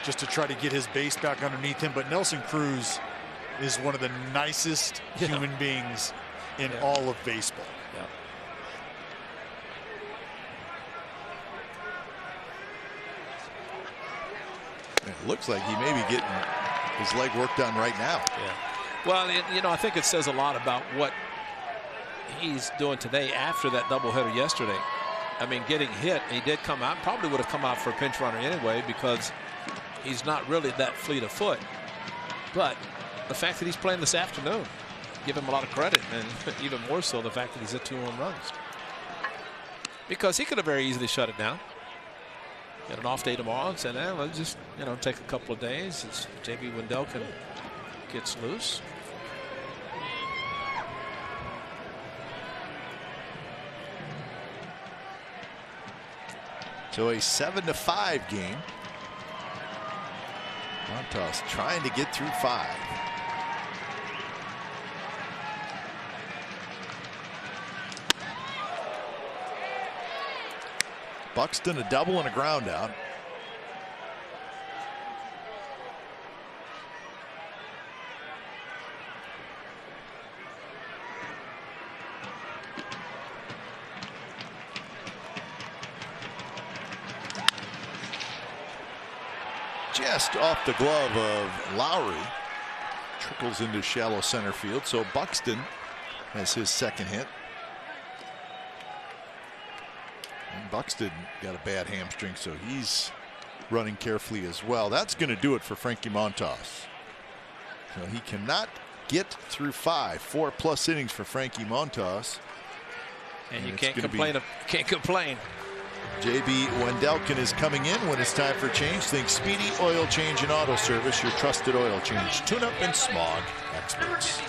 D: just to try to get his base back underneath him. But Nelson Cruz is one of the nicest human beings in all of baseball.
A: It looks like he may be getting his leg worked on right now.
C: Yeah. Well, you know, I think it says a lot about what he's doing today after that doubleheader yesterday. I mean, getting hit, he did come out, probably would have come out for a pinch runner anyway, because he's not really that fleet of foot. But the fact that he's playing this afternoon, give him a lot of credit, and even more so the fact that he's hit 2 home runs. Because he could have very easily shut it down. Get an off day tomorrow and said, let's just, you know, take a couple of days as J.B. Wendelken gets loose.
A: So a 7-5 game. Montas trying to get through 5. Buxton a double and a ground out. Just off the glove of Lowry. Trickles into shallow center field. So Buxton has his second hit. And Buxton got a bad hamstring, so he's running carefully as well. That's going to do it for Frankie Montas. So he cannot get through 5. 4+ innings for Frankie Montas.
C: And you can't complain. Can't complain.
A: J.B. Wendelken is coming in when it's time for change. Think Speedy Oil Change and Auto Service, your trusted oil change, tune-up, and smog experts.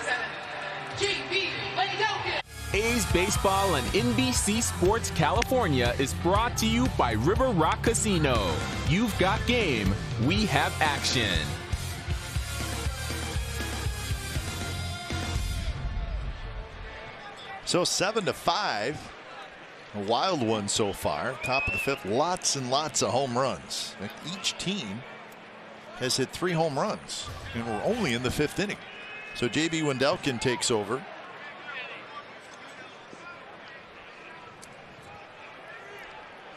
E: J.B. Wendelken.
B: A's Baseball on NBC Sports California is brought to you by River Rock Casino. You've got game, we have action.
A: So 7-5. A wild one so far. Top of the 5th. Lots and lots of home runs. Each team has hit 3 home runs. And we're only in the 5th inning. So J.B. Wendelken takes over.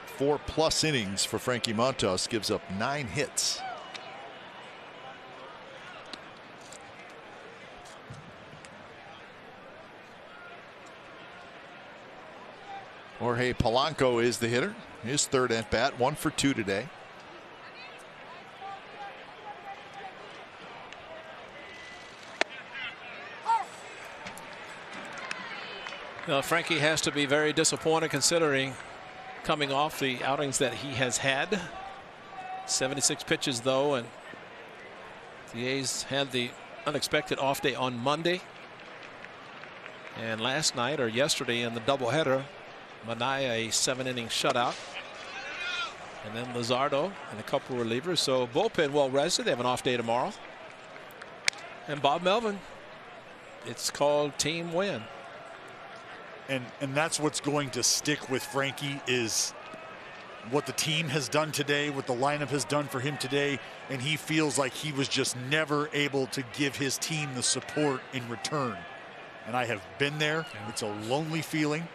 A: Four plus innings for Frankie Montas, gives up 9 hits. Jorge Polanco is the hitter. His third at bat, 1 for 2 today.
C: Well, Frankie has to be very disappointed considering coming off the outings that he has had. 76 pitches though, and the A's had the unexpected off day on Monday. And last night or yesterday in the doubleheader, Manaya a 7-inning shutout. And then Luzardo and a couple relievers. So bullpen well rested. They have an off day tomorrow. And Bob Melvin, it's called team win.
D: And that's what's going to stick with Frankie, is what the team has done today, what the lineup has done for him today, and he feels like he was just never able to give his team the support in return. And I have been there. Yeah. It's a lonely feeling.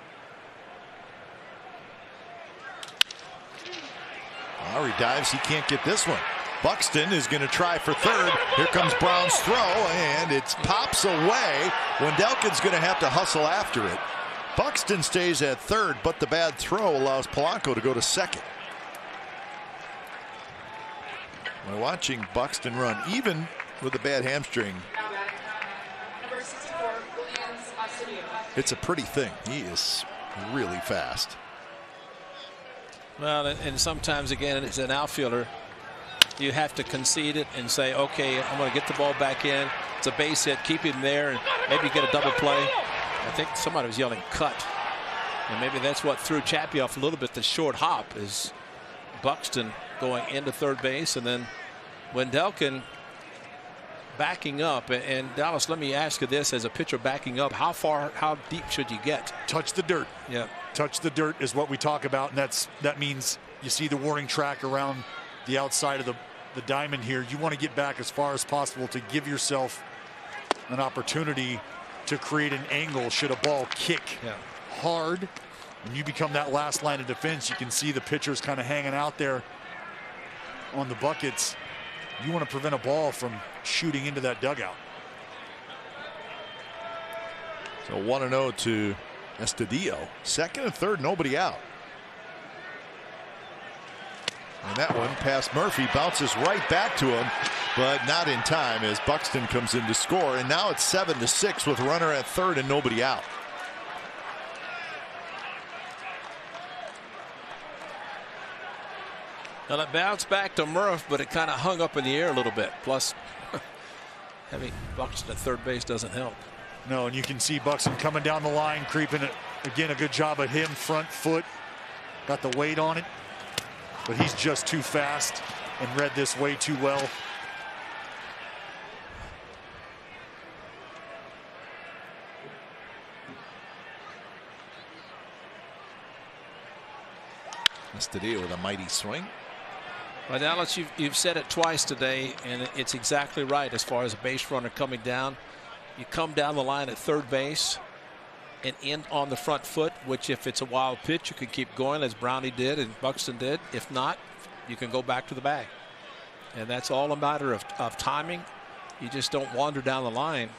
A: Lowry dives. He can't get this one. Buxton is going to try for third. Here comes Brown's throw, and it pops away. Wendelken's going to have to hustle after it. Buxton stays at third, but the bad throw allows Polanco to go to second. We're watching Buxton run, even with a bad hamstring.
E: Number 64, Williams.
A: It's a pretty thing. He is really fast.
C: Well, and sometimes, again, it's an outfielder. You have to concede it and say, okay, I'm going to get the ball back in. It's a base hit. Keep him there and maybe get a double play. I think somebody was yelling cut. And maybe that's what threw Chappie off a little bit. The short hop is Buxton going into third base, and then Wendelken backing up. And Dallas, let me ask you this: as a pitcher backing up, how deep should you get?
D: Touch the dirt.
C: Yeah.
D: Touch the dirt is what we talk about, and that means you see the warning track around the outside of the diamond here. You want to get back as far as possible to give yourself an opportunity to create an angle should a ball kick hard. When you become that last line of defense, you can see the pitchers kind of hanging out there on the buckets. You want to prevent a ball from shooting into that dugout.
A: So 1-0 to Estudillo. Second and third, nobody out. And that one past Murphy, bounces right back to him, but not in time as Buxton comes in to score. And now it's 7-6 with a runner at third and nobody out.
C: Well, it bounced back to Murph, but it kind of hung up in the air a little bit. Plus, having Buxton at third base doesn't help.
D: No, and you can see Buxton coming down the line, creeping it. Again, a good job of him, front foot. Got the weight on it. But he's just too fast and read this way too well.
A: Estudillo with a mighty swing.
C: Well, Dallas, you've said it twice today, and it's exactly right as far as a base runner coming down. You come down the line at third base and end on the front foot, which if it's a wild pitch, you can keep going as Brownie did and Buxton did. If not, you can go back to the bag. And that's all a matter of timing. You just don't wander down the line.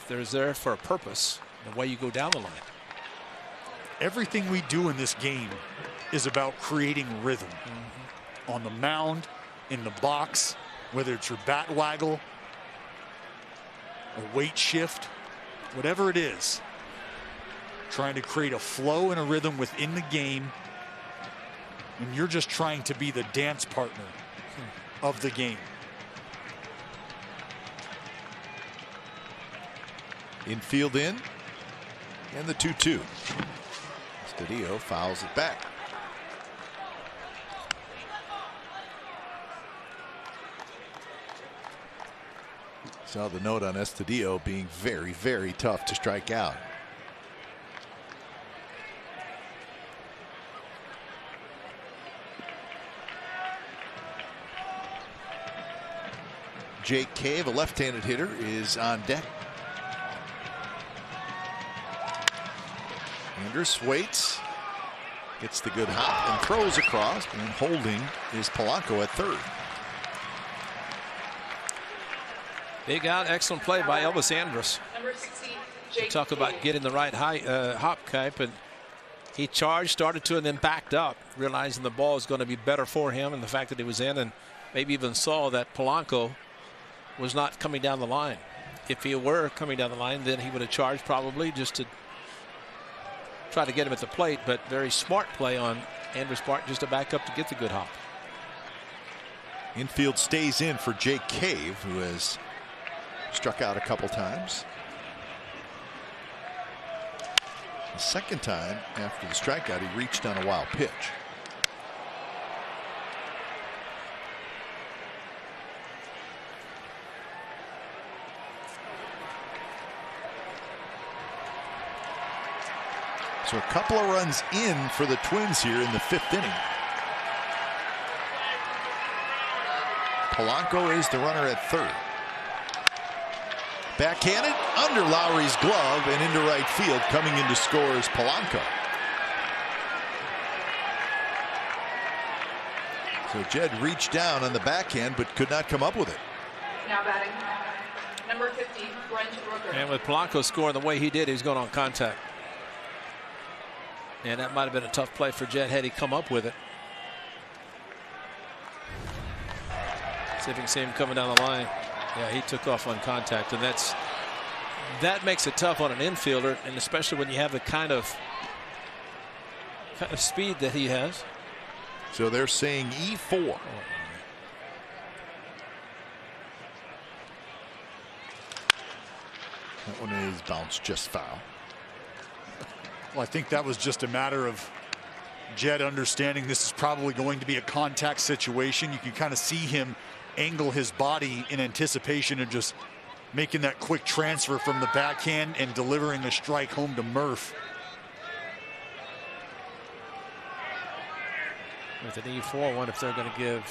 C: There's there for a purpose, the way you go down the line.
D: Everything we do in this game is about creating rhythm. On the mound, in the box, whether it's your bat waggle, a weight shift, whatever it is. Trying to create a flow and a rhythm within the game, and you're just trying to be the dance partner of the game.
A: Infield in, and the 2-2. Estudillo fouls it back. Saw the note on Estudillo being very, very tough to strike out. Jake Cave, a left-handed hitter, is on deck. Andrus waits, gets the good hop and throws across, and holding is Polanco at third.
C: Big out, excellent play by Elvis Andrus.
E: Number 60,
C: You talk about getting the right hop type, and he charged, started to, and then backed up, realizing the ball is going to be better for him, and the fact that he was in, and maybe even saw that Polanco was not coming down the line. If he were coming down the line, then he would have charged probably just to try to get him at the plate, but very smart play on Andrus Bart just to back up to get the good hop.
A: Infield stays in for Jake Cave, who has struck out a couple times. The second time after the strikeout, he reached on a wild pitch. So a couple of runs in for the Twins here in the 5th inning. Polanco is the runner at third. Backhanded under Lowry's glove and into right field. Coming in to score is Polanco. So Jed reached down on the backhand but could not come up with it.
E: Now batting, number 50, Brent Rooker.
C: And with Polanco scoring the way he did, he's going on contact. And that might have been a tough play for Jed had he come up with it. See if you can see him coming down the line. Yeah, he took off on contact, and that makes it tough on an infielder, and especially when you have the kind of speed that he has.
A: So they're saying E4. That one is bounced just foul.
D: Well, I think that was just a matter of Jed understanding this is probably going to be a contact situation. You can kind of see him angle his body in anticipation of just making that quick transfer from the backhand and delivering a strike home to Murph.
C: With an E4, I wonder if they're going to give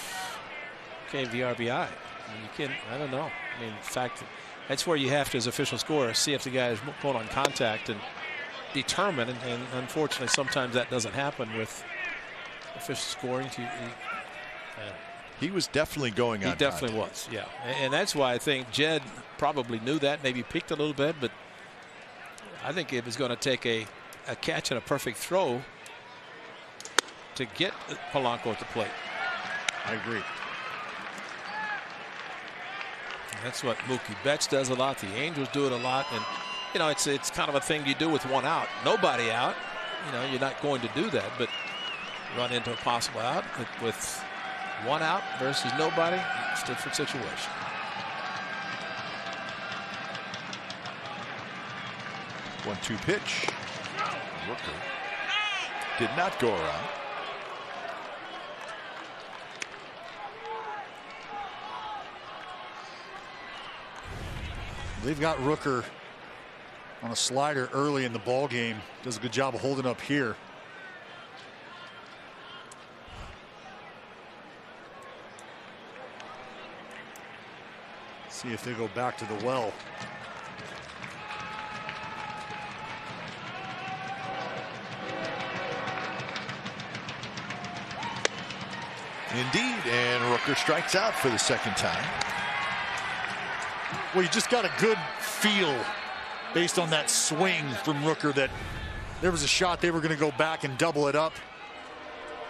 C: KV RBI. I mean, you can't, I don't know. I mean, in fact, that's where you have to, as official scorer, see if the guy is going on contact and determine. And unfortunately, sometimes that doesn't happen with official scoring.
A: He was definitely going on.
C: He definitely
A: contact.
C: was, yeah. And that's why I think Jed probably knew that, maybe peeked a little bit, but I think it was going to take a catch and a perfect throw to get Polanco at the plate.
D: I agree.
C: And that's what Mookie Betts does a lot. The Angels do it a lot. And, you know, it's kind of a thing you do with one out. Nobody out. You know, you're not going to do that. But run into a possible out with one out versus nobody. It's a different situation.
A: One-two pitch. Rooker did not go around.
D: They've got Rooker on a slider early in the ball game. Does a good job of holding up here. See if they go back to the well.
A: Indeed, and Rooker strikes out for the second time.
D: Well, you just got a good feel based on that swing from Rooker that there was a shot they were going to go back and double it up.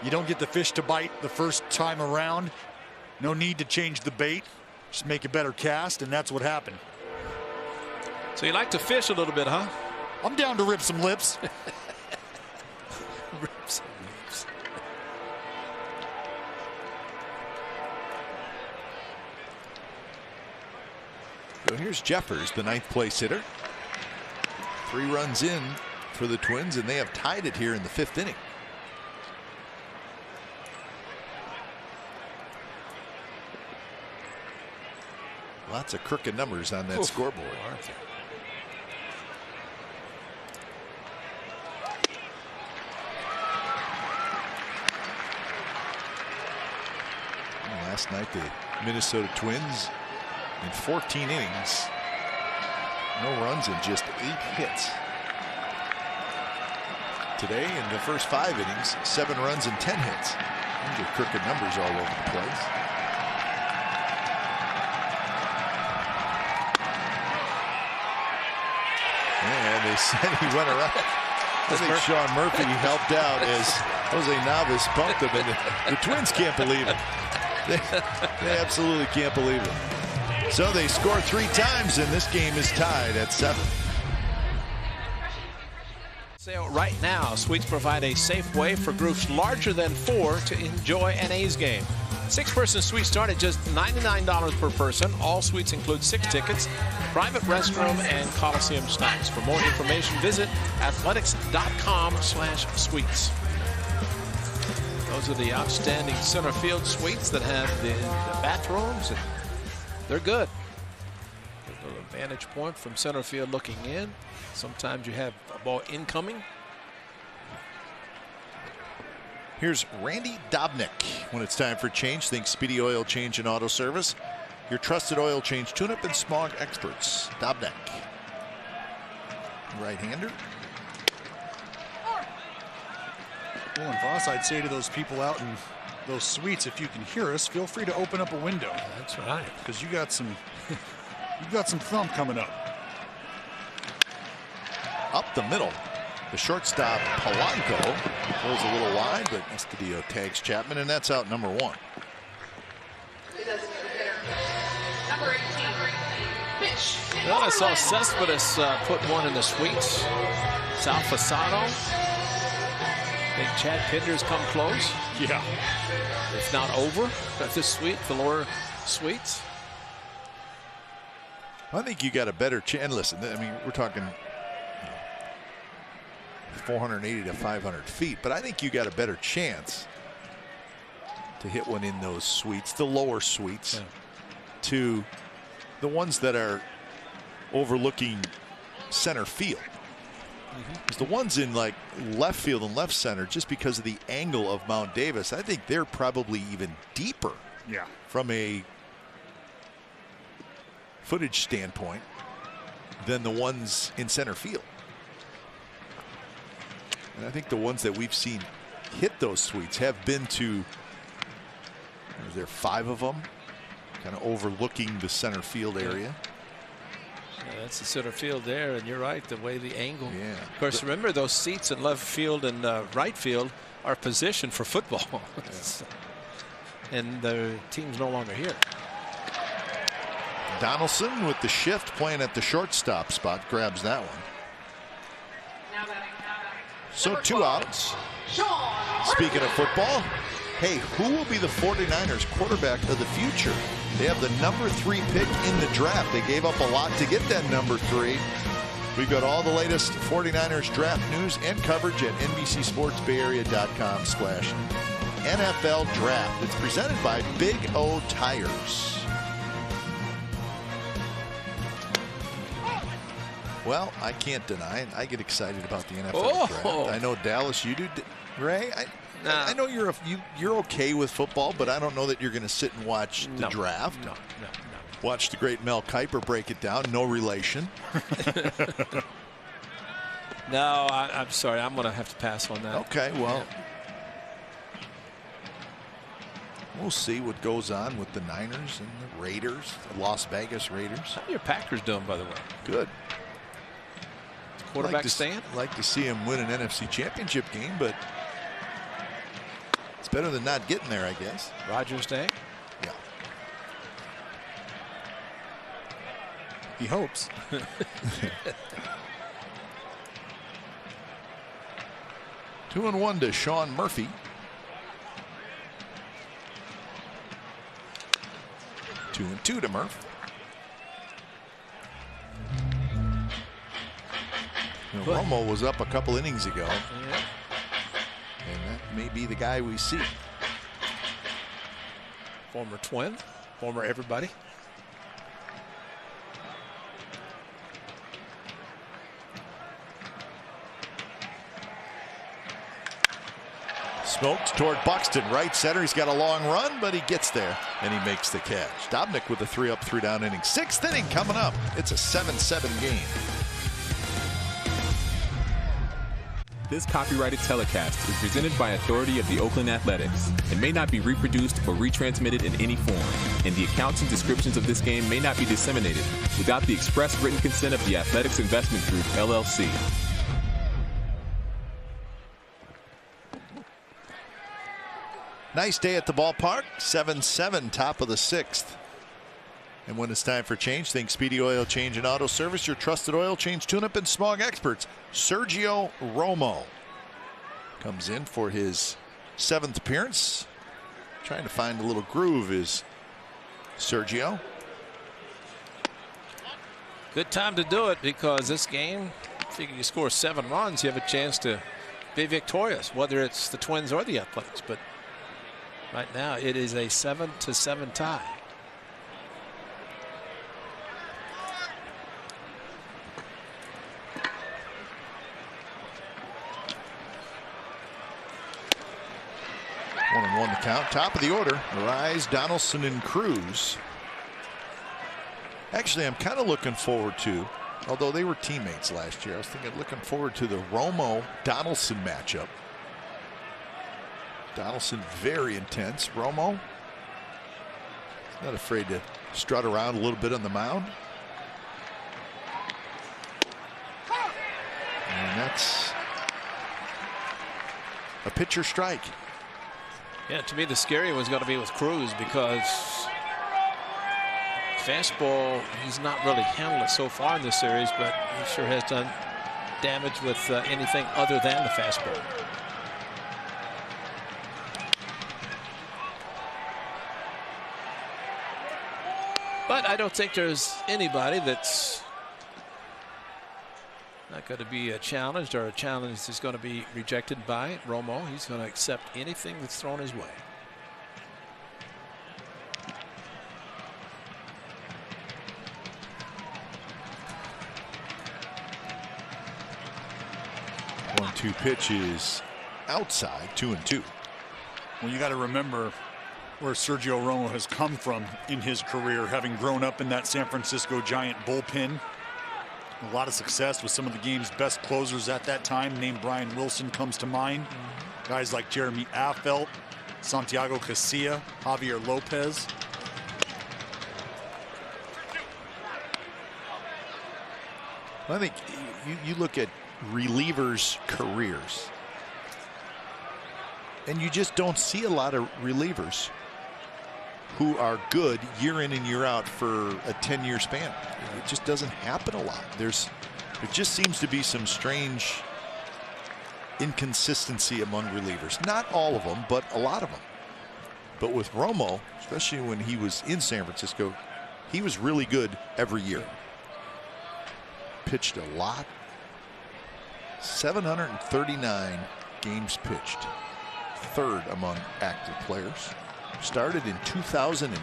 D: You don't get the fish to bite the first time around. No need to change the bait. Just make a better cast, and that's what happened.
C: So you like to fish a little bit, huh?
D: I'm down to rip some lips.
C: Rip some lips.
A: So here's Jeffers, the 9th place hitter. 3 runs in for the Twins, and they have tied it here in the 5th inning. Lots of crooked numbers on that scoreboard. Last night, the Minnesota Twins in 14 innings, no runs and just 8 hits. Today, in the first 5 innings, 7 runs and 10 hits. Those are crooked numbers all over the place. And they said he went around. I think Sean Murphy helped out as Jose Navas bumped him, and the Twins can't believe it. They absolutely can't believe it. So they score 3 times, and this game is tied at 7.
C: Sale right now. Suites provide a safe way for groups larger than 4 to enjoy an A's game. 6-person suites start at just $99 per person. All suites include 6 tickets, private restroom, and Coliseum snacks. For more information, visit athletics.com/suites. Those are the outstanding center field suites that have the bathrooms, and they're good. A little vantage point from center field looking in. Sometimes you have a ball incoming.
A: Here's Randy Dobnik. When it's time for change, think Speedy Oil Change and Auto Service. Your trusted oil change tune-up and smog experts. Dobnik. Right-hander.
D: Well, and Voss, I'd say to those people out in those suites, if you can hear us, feel free to open up a window.
C: That's right.
D: Because you got some thump coming up.
A: Up the middle. The shortstop, Polanco, goes a little wide, but Estudillo tags Chapman, and that's out number 1.
E: Number 18, pitch.
C: Well, I saw Cespedes put one in the suites. Sal Fasano. I think Chad Pinder's come close.
D: Yeah.
C: If not over at this suite, the lower suites.
A: I think you got a better chance. Listen, I mean, we're talking 480 to 500 feet, but I think you got a better chance to hit one in those suites, the lower suites, to the ones that are overlooking center field. Because the ones in like left field and left center, just because of the angle of Mount Davis, I think they're probably even deeper.
D: Yeah.
A: From a footage standpoint than the ones in center field. And I think the ones that we've seen hit those suites have been to, is there 5 of them, kind of overlooking the center field area.
C: Yeah, that's the center field there, and you're right, the way the angle.
A: Yeah.
C: Of course, remember those seats in left field and right field are positioned for football. And the team's no longer here.
A: Donaldson with the shift, playing at the shortstop spot, grabs that one. So 2 outs. Speaking of football, hey, who will be the 49ers quarterback of the future? They have the number 3 pick in the draft. They gave up a lot to get that number 3. We've got all the latest 49ers draft news and coverage at NBCSportsBayArea.com/NFL Draft. It's presented by Big O Tires. Well, I can't deny it. I get excited about the NFL draft. I know, Dallas, you do, Ray. I know you're okay with football, but I don't know that you're going to sit and watch the draft.
C: No.
A: Watch the great Mel Kiper break it down. No relation.
C: No, I'm sorry. I'm going to have to pass on that.
A: Okay, well, we'll see what goes on with the Niners and the Raiders, the Las Vegas Raiders.
C: How are your Packers doing, by the way?
A: Good.
C: Quarterback stand?
A: Like to see him win an NFC Championship game, but it's better than not getting there, I guess.
C: Rodgers staying?
A: Yeah.
D: He hopes.
A: 2-1 to Sean Murphy. 2-2 to Murph. Romo was up a couple innings ago.
C: Yeah.
A: And that may be the guy we see.
C: Former Twin, former everybody.
A: Smoked toward Buxton, right center. He's got a long run, but he gets there and he makes the catch. Dobnik with a 3-up, 3-down inning. 6th inning coming up. It's a 7-7 game.
B: This copyrighted telecast is presented by authority of the Oakland Athletics and may not be reproduced or retransmitted in any form, and the accounts and descriptions of this game may not be disseminated without the express written consent of the Athletics Investment Group, LLC.
A: Nice day at the ballpark. 7-7, top of the 6th. And when it's time for change, think Speedy Oil Change and Auto Service, your trusted oil change tune-up and smog experts. Sergio Romo comes in for his 7th appearance. Trying to find a little groove is Sergio.
C: Good time to do it, because this game, if you score 7 runs, you have a chance to be victorious, whether it's the Twins or the Athletics. But right now, it is a 7-7 tie.
A: count. Top of the order, Rise, Donaldson, and Cruz. Actually, I'm kind of looking forward to, although they were teammates last year, I was looking forward to the Romo-Donaldson matchup. Donaldson very intense. Romo not afraid to strut around a little bit on the mound. And that's a pitcher strike.
C: Yeah, to me the scary one's going to be with Cruz, because fastball, he's not really handled it so far in this series, but he sure has done damage with anything other than the fastball. But I don't think there's anybody that's not going to be challenged, or a challenge is going to be rejected by Romo. He's going to accept anything that's thrown his way.
A: One-two pitch is outside, 2-2.
D: Well, you got to remember where Sergio Romo has come from in his career, having grown up in that San Francisco Giant bullpen. A lot of success with some of the game's best closers at that time. Named Brian Wilson comes to mind. Guys like Jeremy Affeldt, Santiago Casilla, Javier Lopez.
A: I think you look at relievers' careers, and you just don't see a lot of relievers who are good year in and year out for a 10-year span. It just doesn't happen a lot. There just seems to be some strange inconsistency among relievers. Not all of them, but a lot of them. But with Romo, especially when he was in San Francisco, he was really good every year. Pitched a lot. 739 games pitched. Third among active players. Started in 2008.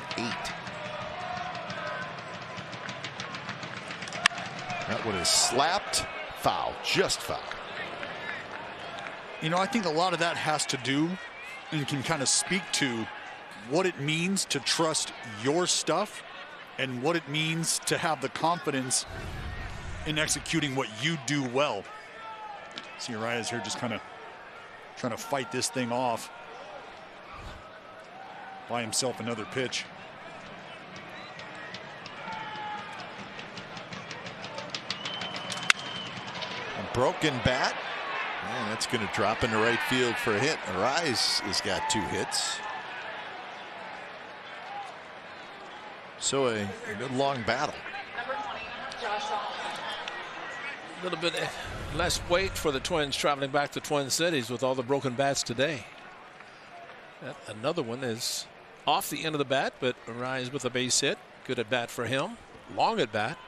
A: That one is slapped, foul, just foul.
D: You know, I think a lot of that has to do and can kind of speak to what it means to trust your stuff and what it means to have the confidence in executing what you do well. See, Arias here just kind of trying to fight this thing off. By himself, another pitch.
A: A broken bat. Man, that's going to drop into right field for a hit. Arias has got 2 hits. So a good long battle.
E: Number 20, Josh Solomon.
C: A little bit less weight for the Twins traveling back to Twin Cities with all the broken bats today. Another one is off the end of the bat, but Arias with a base hit. Good at bat for him. Long at bat.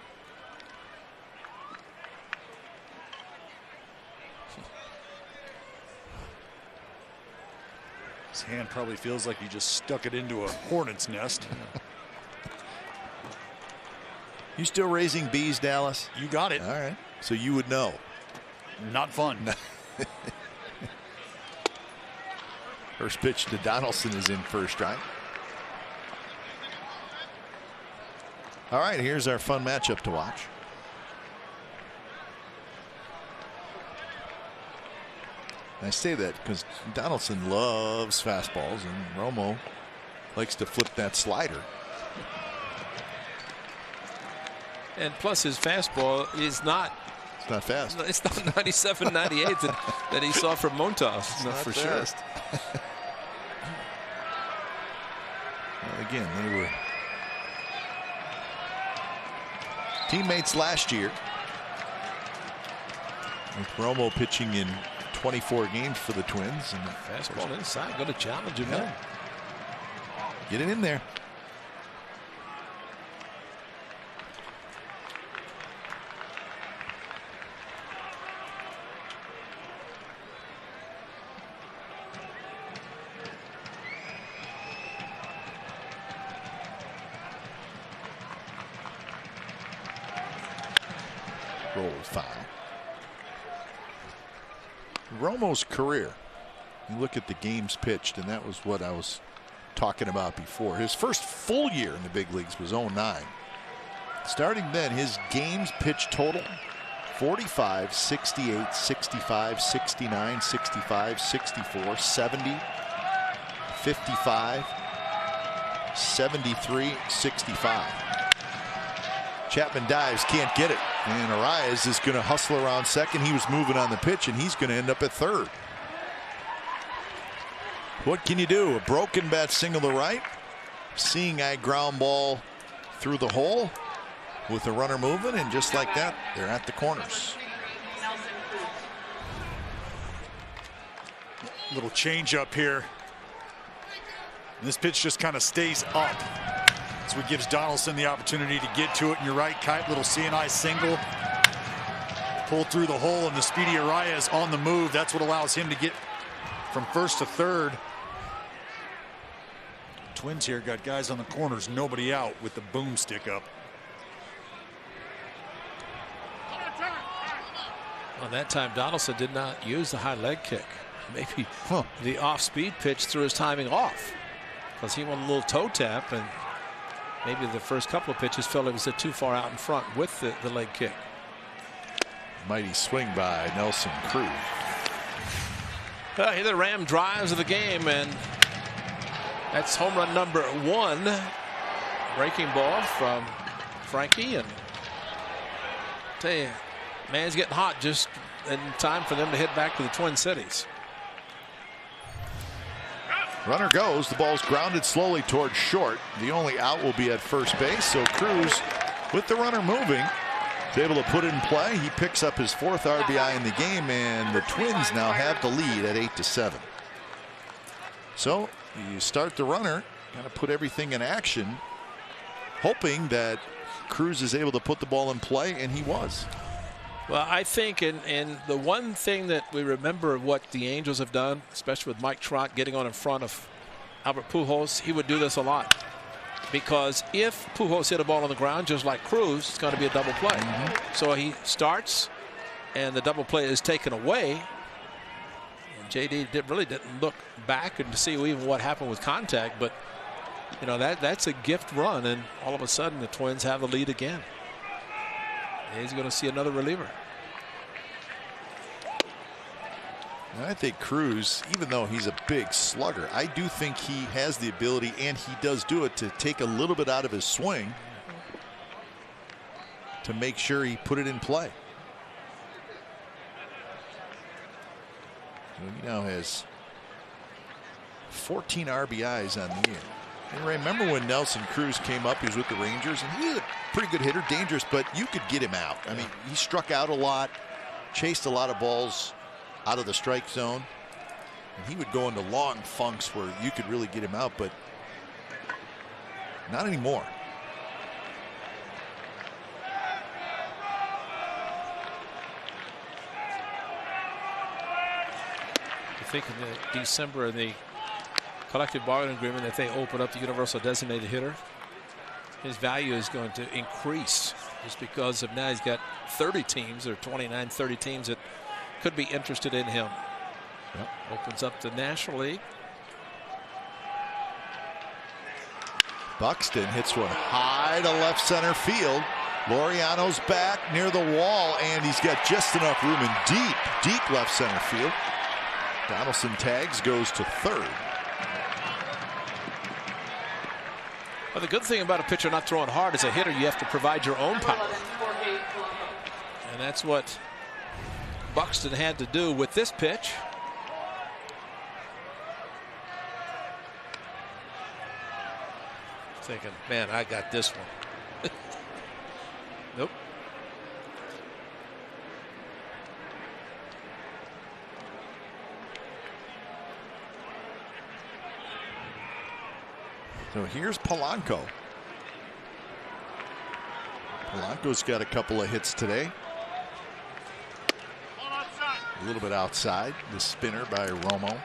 D: His hand probably feels like he just stuck it into a hornet's nest.
A: You still raising bees, Dallas?
D: You got it.
A: All right. So you would know.
D: Not fun.
A: First pitch to Donaldson is in first strike. All right, here's our fun matchup to watch. I say that because Donaldson loves fastballs and Romo likes to flip that slider.
C: And plus his fastball is not.
A: It's not fast.
C: It's not 97, 98 that he saw from Montas. Not for
A: fast.
C: sure.
A: Well, again, they were teammates last year, with Romo pitching in 24 games for the Twins. And
C: fastball inside, going to challenge him.
A: Yeah. Get it in there. Rolled foul. Romo's career You look at the games pitched, and that was what I was talking about before. His first full year in the big leagues was 09. Starting then, his games pitched total 45, 68, 65, 69, 65, 64, 70, 55, 73, 65. Chapman dives, can't get it. And Arias is going to hustle around second. He was moving on the pitch, and he's going to end up at third. What can you do? A broken bat single to right. Seeing eye ground ball through the hole with the runner moving, and just like that, they're at the corners.
D: Little change up here. And this pitch just kind of stays up. That's what gives Donaldson the opportunity to get to it. And you're right, Kite, little CNI single. Pulled through the hole, and the speedy Arias on the move. That's what allows him to get from first to third. Twins here got guys on the corners, nobody out with the boomstick up.
C: Well, that time Donaldson did not use the high leg kick. Maybe the off-speed pitch threw his timing off, because he went a little toe tap, and maybe the first couple of pitches felt it was too far out in front with the leg kick.
A: Mighty swing by Nelson Cruz.
C: Here the Ram drives of the game, and that's home run number 1. Breaking ball from Frankie, and I tell you, man's getting hot just in time for them to hit back to the Twin Cities.
A: Runner goes. The ball's grounded slowly towards short. The only out will be at first base. So Cruz, with the runner moving, is able to put it in play. He picks up his 4th RBI in the game, and the Twins now have the lead at 8-7. So you start the runner, kind of put everything in action, hoping that Cruz is able to put the ball in play, and he was.
C: Well, I think, and the one thing that we remember what the Angels have done, especially with Mike Trout getting on in front of Albert Pujols, he would do this a lot. Because if Pujols hit a ball on the ground, just like Cruz, it's going to be a double play. So he starts, and the double play is taken away. And JD really didn't look back and to see even what happened with contact, but you know that's a gift run, and all of a sudden the Twins have the lead again. He's going to see another reliever.
A: I think Cruz, even though he's a big slugger, I do think he has the ability, and he does do it, to take a little bit out of his swing to make sure he put it in play. So he now has 14 RBIs on the year. And remember when Nelson Cruz came up, he was with the Rangers, and he was a pretty good hitter, dangerous, but you could get him out. I mean, he struck out a lot, chased a lot of balls out of the strike zone, and he would go into long funks where you could really get him out, but not anymore.
C: I think in the December, in the collective bargaining agreement, that they open up the universal designated hitter, his value is going to increase just because of now he's got 30 teams, or 29, 30 teams that could be interested in him.
A: Yep.
C: Opens up the National League.
A: Buxton hits one high to left center field. Laureano's back near the wall, and he's got just enough room in deep left center field. Donaldson tags, goes to third.
C: Well, the good thing about a pitcher not throwing hard, as a hitter, you have to provide your own power. And that's what Buxton had to do with this pitch. Thinking, man, I got this one. Nope.
A: So here's Polanco. Polanco's got a couple of hits today. A little bit outside. The spinner by Romo.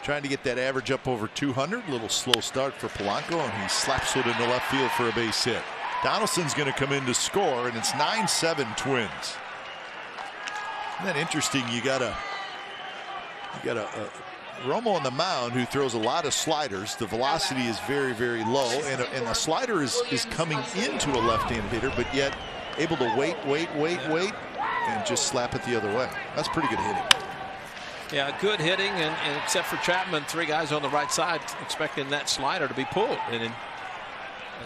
A: trying to get that average up over 200. A little slow start for Polanco, and he slaps it into left field for a base hit. Donaldson's going to come in to score, and it's 9-7 Twins. Isn't that interesting? You got a Romo on the mound who throws a lot of sliders. The velocity is very, very low, and the slider is coming into a left-handed hitter, but yet able to wait, and just slap it the other way. That's pretty good hitting.
C: Yeah, good hitting, and except for Chapman, 3 guys on the right side expecting that slider to be pulled. And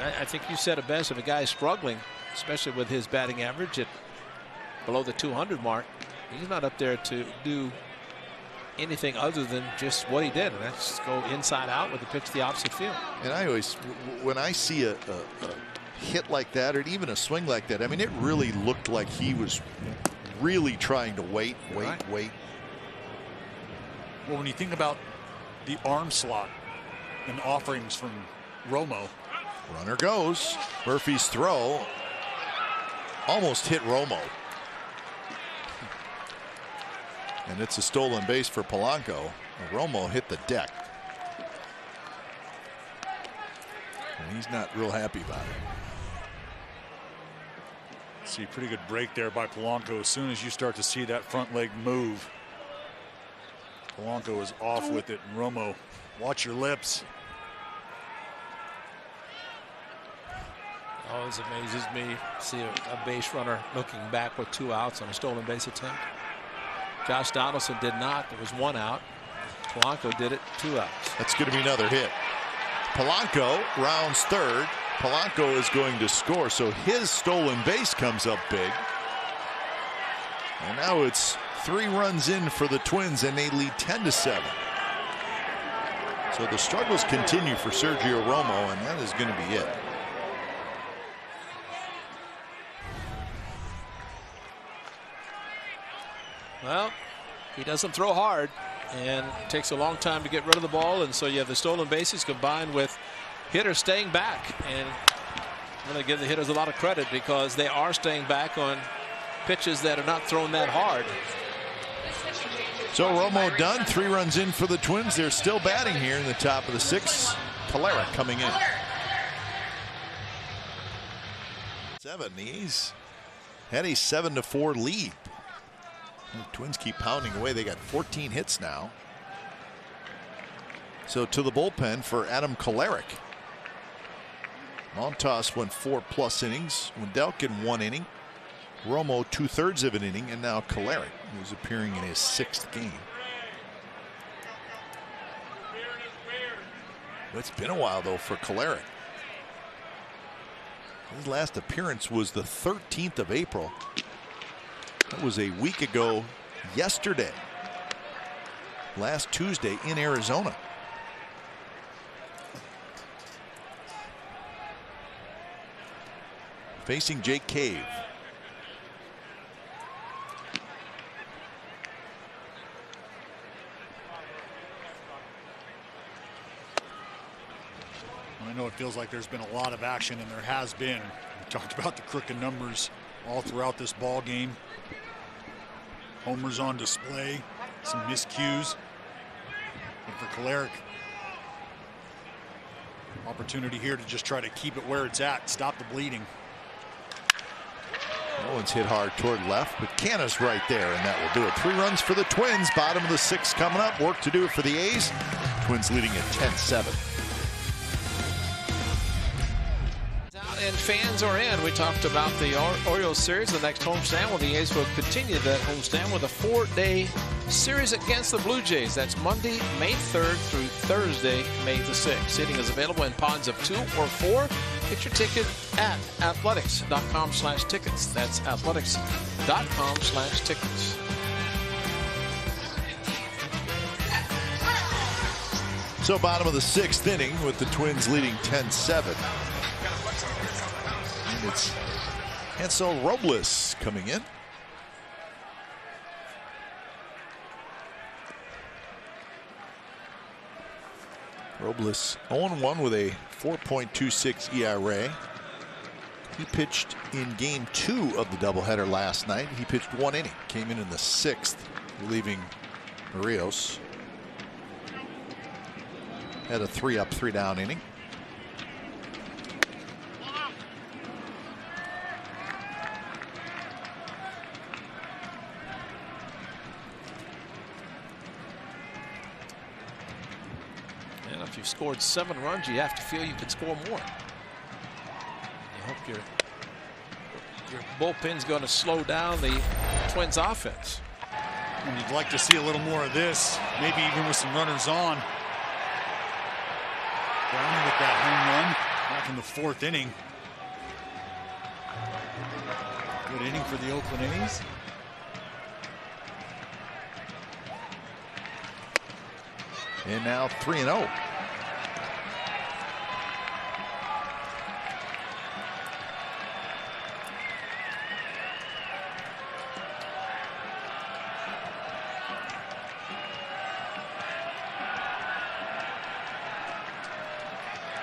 C: I think you said it best. If a guy is struggling, especially with his batting average at below the 200 mark, he's not up there to do anything other than just what he did, and that's go inside out with a pitch to the opposite field.
A: And I always, when I see a hit like that, or even a swing like that, I mean, it really looked like he was really trying to wait.
D: Well, when you think about the arm slot and offerings from Romo.
A: Runner goes. Murphy's throw almost hit Romo. And it's a stolen base for Polanco. Romo hit the deck. And he's not real happy about it.
D: See, pretty good break there by Polanco. As soon as you start to see that front leg move, Polanco is off with it. And Romo, watch your lips.
C: Always amazes me to see a base runner looking back with 2 outs on a stolen base attempt. Josh Donaldson did not. There was 1 out. Polanco did it, 2 outs.
A: That's going to be another hit. Polanco rounds third. Polanco is going to score, so his stolen base comes up big. And now it's 3 runs in for the Twins, and they lead 10-7. So the struggles continue for Sergio Romo, and that is going to be it.
C: Well, he doesn't throw hard, and it takes a long time to get rid of the ball, and so you have the stolen bases combined with hitters staying back. And I'm going to give the hitters a lot of credit because they are staying back on pitches that are not thrown that hard.
A: So Romo done. 3 runs in for the Twins. They're still batting here in the top of the 6th. Calera coming in. 7. He's had a 7-4 lead. The Twins keep pounding away. They got 14 hits now. So to the bullpen for Adam Kolarek. Montas went 4+ innings. Wendelken 1 inning. Romo 2/3 of an inning, and now Kolarek, who's appearing in his 6th game. It's been a while though for Kolarek. His last appearance was the 13th of April. That was a week ago yesterday. Last Tuesday in Arizona. Facing Jake Cave.
D: I know it feels like there's been a lot of action, and there has been. We talked about the crooked numbers all throughout this ball game. Homers on display, some miscues. And for Kolarek, opportunity here to just try to keep it where it's at, stop the bleeding.
A: No one's hit hard toward left, but Canna's right there, and that will do it. 3 runs for the Twins. Bottom of the 6th coming up. Work to do it for the A's. Twins leading at 10-7.
C: And fans are in. We talked about the Orioles series, the next homestand. Well, the A's will continue that homestand with a 4-day series against the Blue Jays. That's Monday, May 3rd through Thursday, May the 6th. Seating is available in pods of 2 or 4. Get your ticket at athletics.com/tickets. That's athletics.com/tickets.
A: So bottom of the 6th inning with the Twins leading 10-7. And it's Hansel Robles coming in. Robles 0-1 with a 4.26 ERA. He pitched in game 2 of the doubleheader last night. He pitched 1 inning. Came in the 6th, relieving Barrios. Had a 3-up, 3-down inning.
C: And if you've scored 7 runs, you have to feel you can score more. You hope your bullpen's going to slow down the Twins offense.
D: And you'd like to see a little more of this, maybe even with some runners on. Browning with that home run back in the 4th inning. Good inning for the Oakland A's.
A: And now 3-0.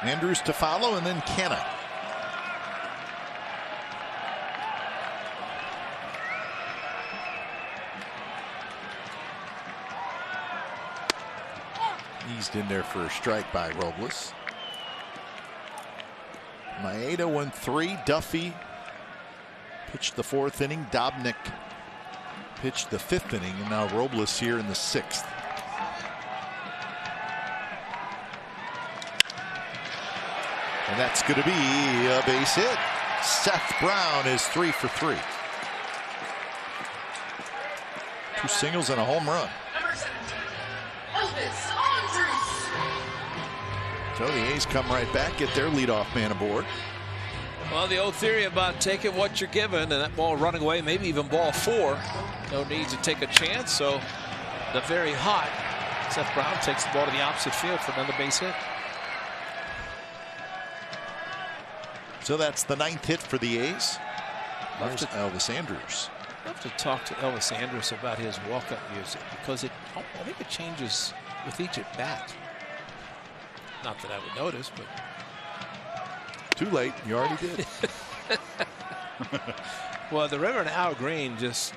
A: Andrews to follow, and then Canna. Eased in there for a strike by Robles. Maeda 1-3. Duffy pitched the 4th inning. Dobnik pitched the 5th inning, and now Robles here in the 6th. And that's going to be a base hit. Seth Brown is 3 for 3. 2 singles and a home run. So the A's come right back, get their leadoff man aboard.
C: Well, the old theory about taking what you're given and that ball running away, maybe even ball 4. No need to take a chance. So the very hot Seth Brown takes the ball to the opposite field for another base hit.
A: So that's the 9th hit for the A's. There's Elvis Andrus.
C: I have to talk to Elvis Andrus about his walk-up music, because I think it changes with each at bat. Not that I would notice, but
A: too late. You already did.
C: Well, the Reverend Al Green just,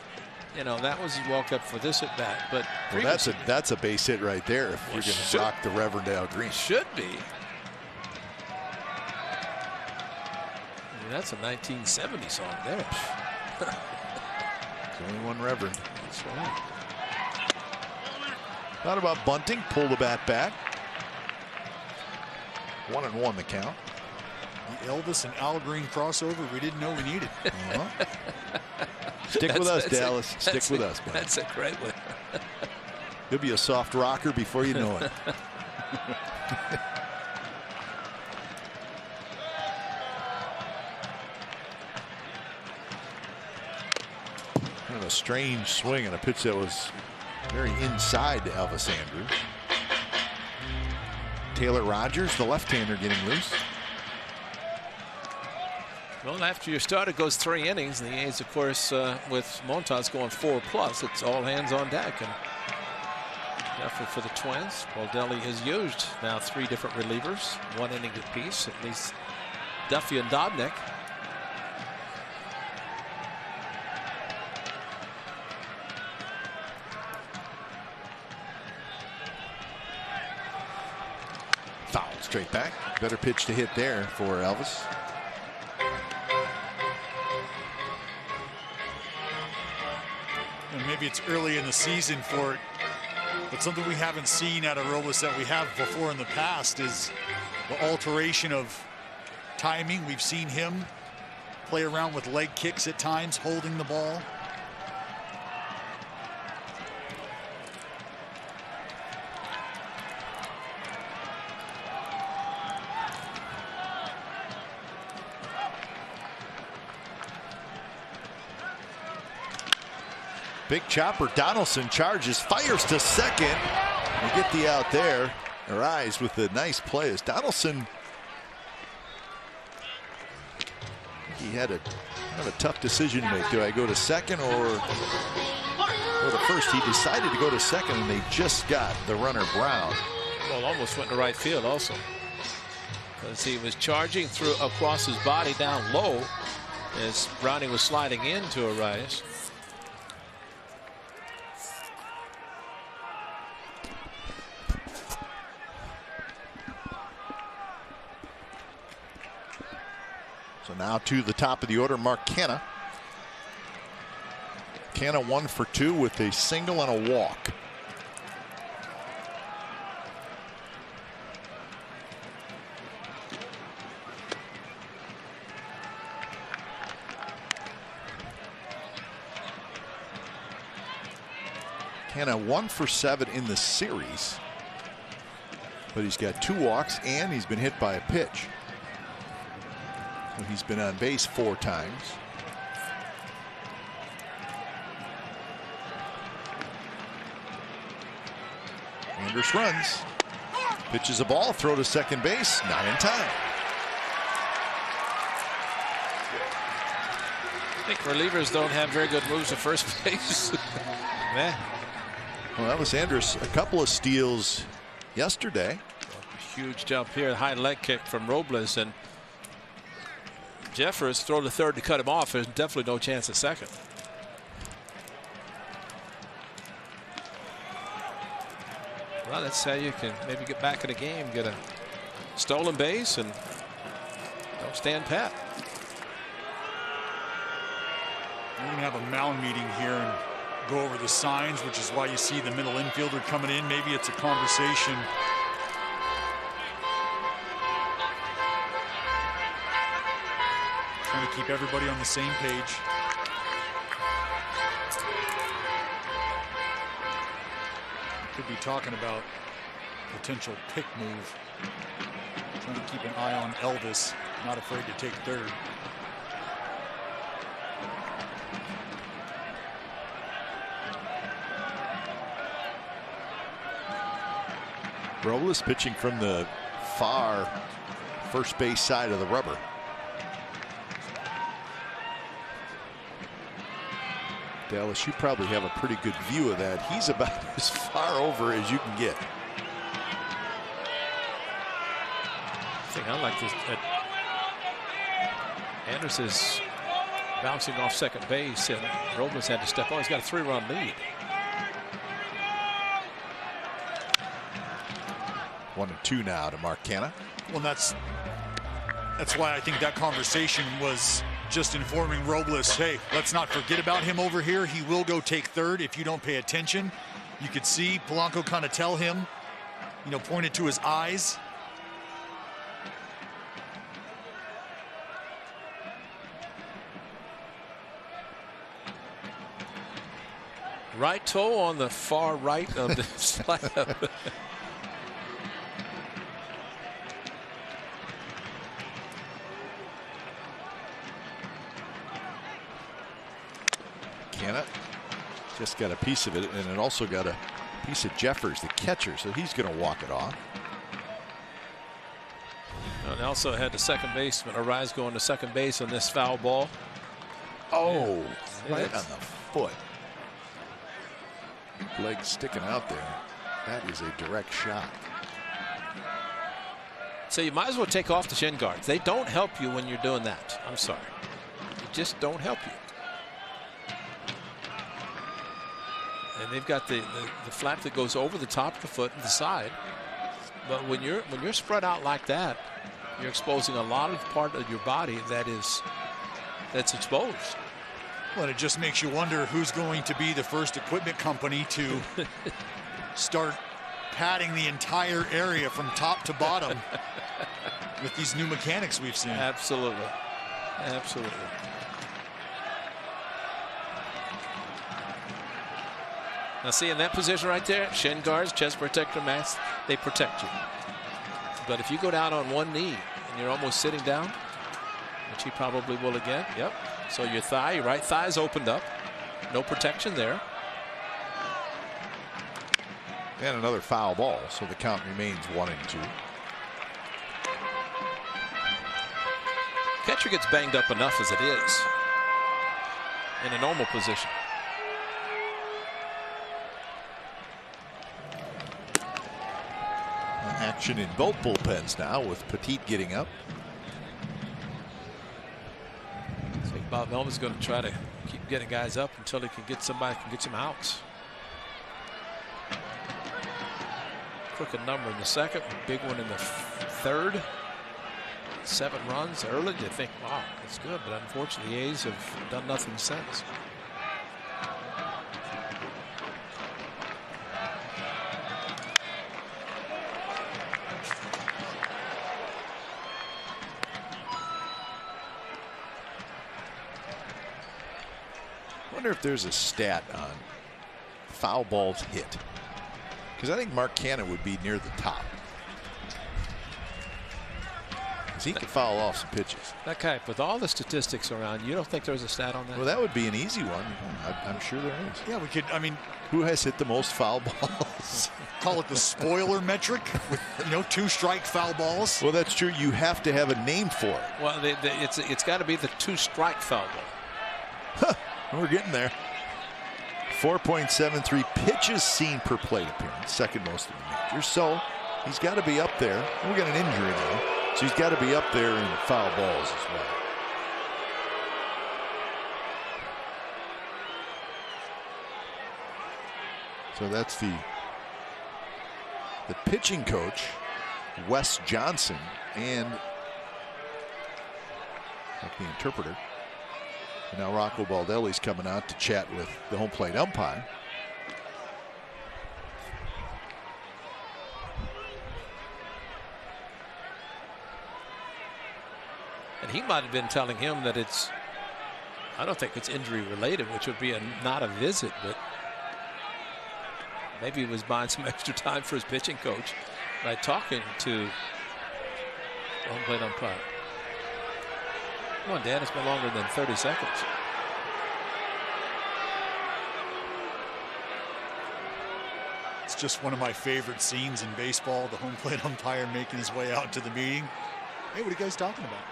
C: that was his walk-up for this at bat. But
A: well, that's a base hit right there. If you're going to rock the Reverend Al Green,
C: should be. That's a 1970 song there.
A: There's only one Reverend.
C: That's right.
A: Thought about bunting, pull the bat back. 1-1 the count.
D: The Elvis and Al Green crossover we didn't know we needed.
A: Stick with us, Dallas. Stick with us, buddy.
C: That's a great one.
A: You'll be a soft rocker before you know it. Kind of a strange swing and a pitch that was very inside to Elvis Andrus. Taylor Rogers, the left-hander, getting loose.
C: Well, after your start, it goes 3 innings. And the A's, of course, with Montas going 4+, it's all hands on deck. And effort for the Twins. Baldelli has used now 3 different relievers, 1 inning apiece, at least Duffy and Dobnik.
A: Foul straight back. Better pitch to hit there for Elvis.
D: And maybe it's early in the season for it, but something we haven't seen out of Robles that we have before in the past is the alteration of timing. We've seen him play around with leg kicks at times, holding the ball.
A: Big chopper. Donaldson charges, fires to second. We get the out there. Arise with the nice play as Donaldson. He had a kind of a tough decision to make. Do I go to second or the first? He decided to go to second, and they just got the runner Brown.
C: Well, almost went to right field also, because he was charging through across his body down low as Browning was sliding into Arise.
A: So now to the top of the order, Mark Canha. Canha 1 for 2 with a single and a walk. Canha 1 for 7 in the series, but he's got 2 walks and he's been hit by a pitch. So he's been on base 4 times. Andrus runs, pitches a ball, throw to second base, not in time.
C: I think relievers don't have very good moves at first base. Man.
A: Well, that was Andrus. A couple of steals yesterday.
C: Huge jump here, high leg kick from Robles, and Jeffers throw to third to cut him off. There's definitely no chance at second. Well, that's how you can maybe get back in the game, get a stolen base, and don't stand pat.
D: We're going to have a mound meeting here and go over the signs, which is why you see the middle infielder coming in. Maybe it's a conversation. Trying to keep everybody on the same page. Could be talking about potential pick move. Trying to keep an eye on Elvis, not afraid to take third.
A: Robles pitching from the far first base side of the rubber. Dallas, you probably have a pretty good view of that. He's about as far over as you can get.
C: I think I like this. Andrus is bouncing off second base, and Robles had to step on. He's got a 3-run lead.
A: 1-2 now to Mark Canha.
D: Well, that's why I think that conversation was just informing Robles, hey, let's not forget about him over here. He will go take third if you don't pay attention. You could see Polanco kind of tell him, pointed to his eyes.
C: Right toe on the far right of the slab.
A: Canha just got a piece of it, and it also got a piece of Jeffers, the catcher, so he's going to walk it off.
C: And also had the second baseman, Arise, going to second base on this foul ball.
A: Oh, right on the foot. Leg sticking out there. That is a direct shot.
C: So you might as well take off the shin guards. They don't help you when you're doing that. I'm sorry. They just don't help you. And they've got the flap that goes over the top of the foot and the side. But when you're spread out like that, you're exposing a lot of part of your body that's exposed.
D: Well, it just makes you wonder who's going to be the first equipment company to start padding the entire area from top to bottom with these new mechanics we've seen.
C: Absolutely. Absolutely. Now see, in that position right there, shin guards, chest protector, mask, they protect you. But if you go down on one knee and you're almost sitting down, which he probably will again, yep. So your thigh, your right thigh is opened up. No protection there.
A: And another foul ball, so the count remains 1-2.
C: Catcher gets banged up enough as it is in a normal position.
A: Action in both bullpens now with Petit getting up.
C: I think Bob Melvin's going to try to keep getting guys up until he can get somebody can get some outs. Crooked number in the second, big one in the third. 7 runs early. You think, wow, that's good. But unfortunately, the A's have done nothing since.
A: I wonder if there's a stat on foul balls hit, because I think Mark Cannon would be near the top. He could foul off some pitches.
C: That guy, with all the statistics around, you don't think there's a stat on that?
A: Well, that would be an easy one. I'm sure there is.
D: Yeah, we could. I mean,
A: who has hit the most foul balls?
D: Call it the spoiler metric with 2-strike foul balls.
A: Well, that's true. You have to have a name for it.
C: Well, it's got to be the 2-strike foul ball.
A: Huh, we're getting there. 4.73 pitches seen per plate appearance, second most in the majors. So he's got to be up there. We got an injury now, so he's got to be up there in foul balls as well. So that's the pitching coach, Wes Johnson, and like the interpreter. And now Rocco Baldelli's coming out to chat with the home plate umpire.
C: And he might have been telling him that I don't think it's injury related, which would be not a visit, but maybe he was buying some extra time for his pitching coach by talking to the home plate umpire. Come on, Dan, it's been longer than 30 seconds.
D: It's just one of my favorite scenes in baseball, the home plate umpire making his way out to the meeting. Hey, what are you guys talking about?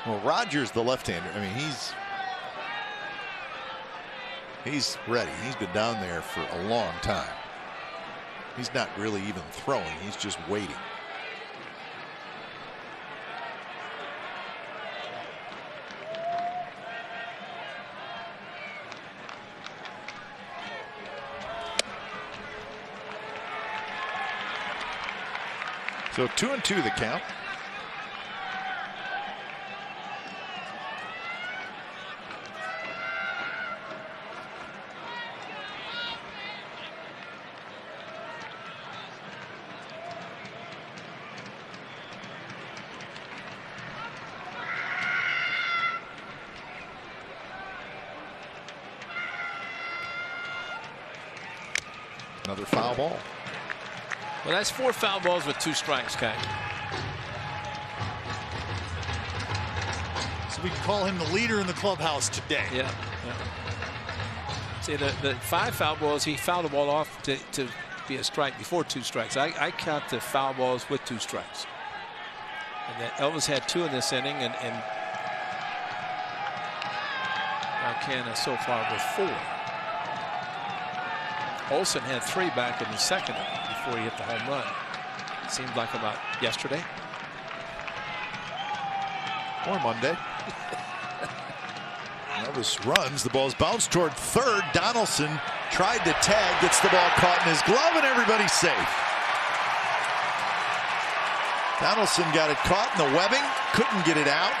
A: Well, Rogers, the left-hander, I mean, he's ready. He's been down there for a long time. He's not really even throwing. He's just waiting. So 2-2 the count. Another foul ball.
C: Well, that's 4 foul balls with 2 strikes, Kai.
D: So we can call him the leader in the clubhouse today.
C: Yeah. See, the 5 foul balls, he fouled the ball off to be a strike before 2 strikes. I count the foul balls with 2 strikes. And that Elvis had 2 in this inning, and Marcana so far with 4. Olsen had 3 back in the second before he hit the home run. Seemed like about yesterday.
A: Or Monday. Elvis runs. The ball's bounced toward third. Donaldson tried to tag, gets the ball caught in his glove, and everybody's safe. Donaldson got it caught in the webbing, couldn't get it out.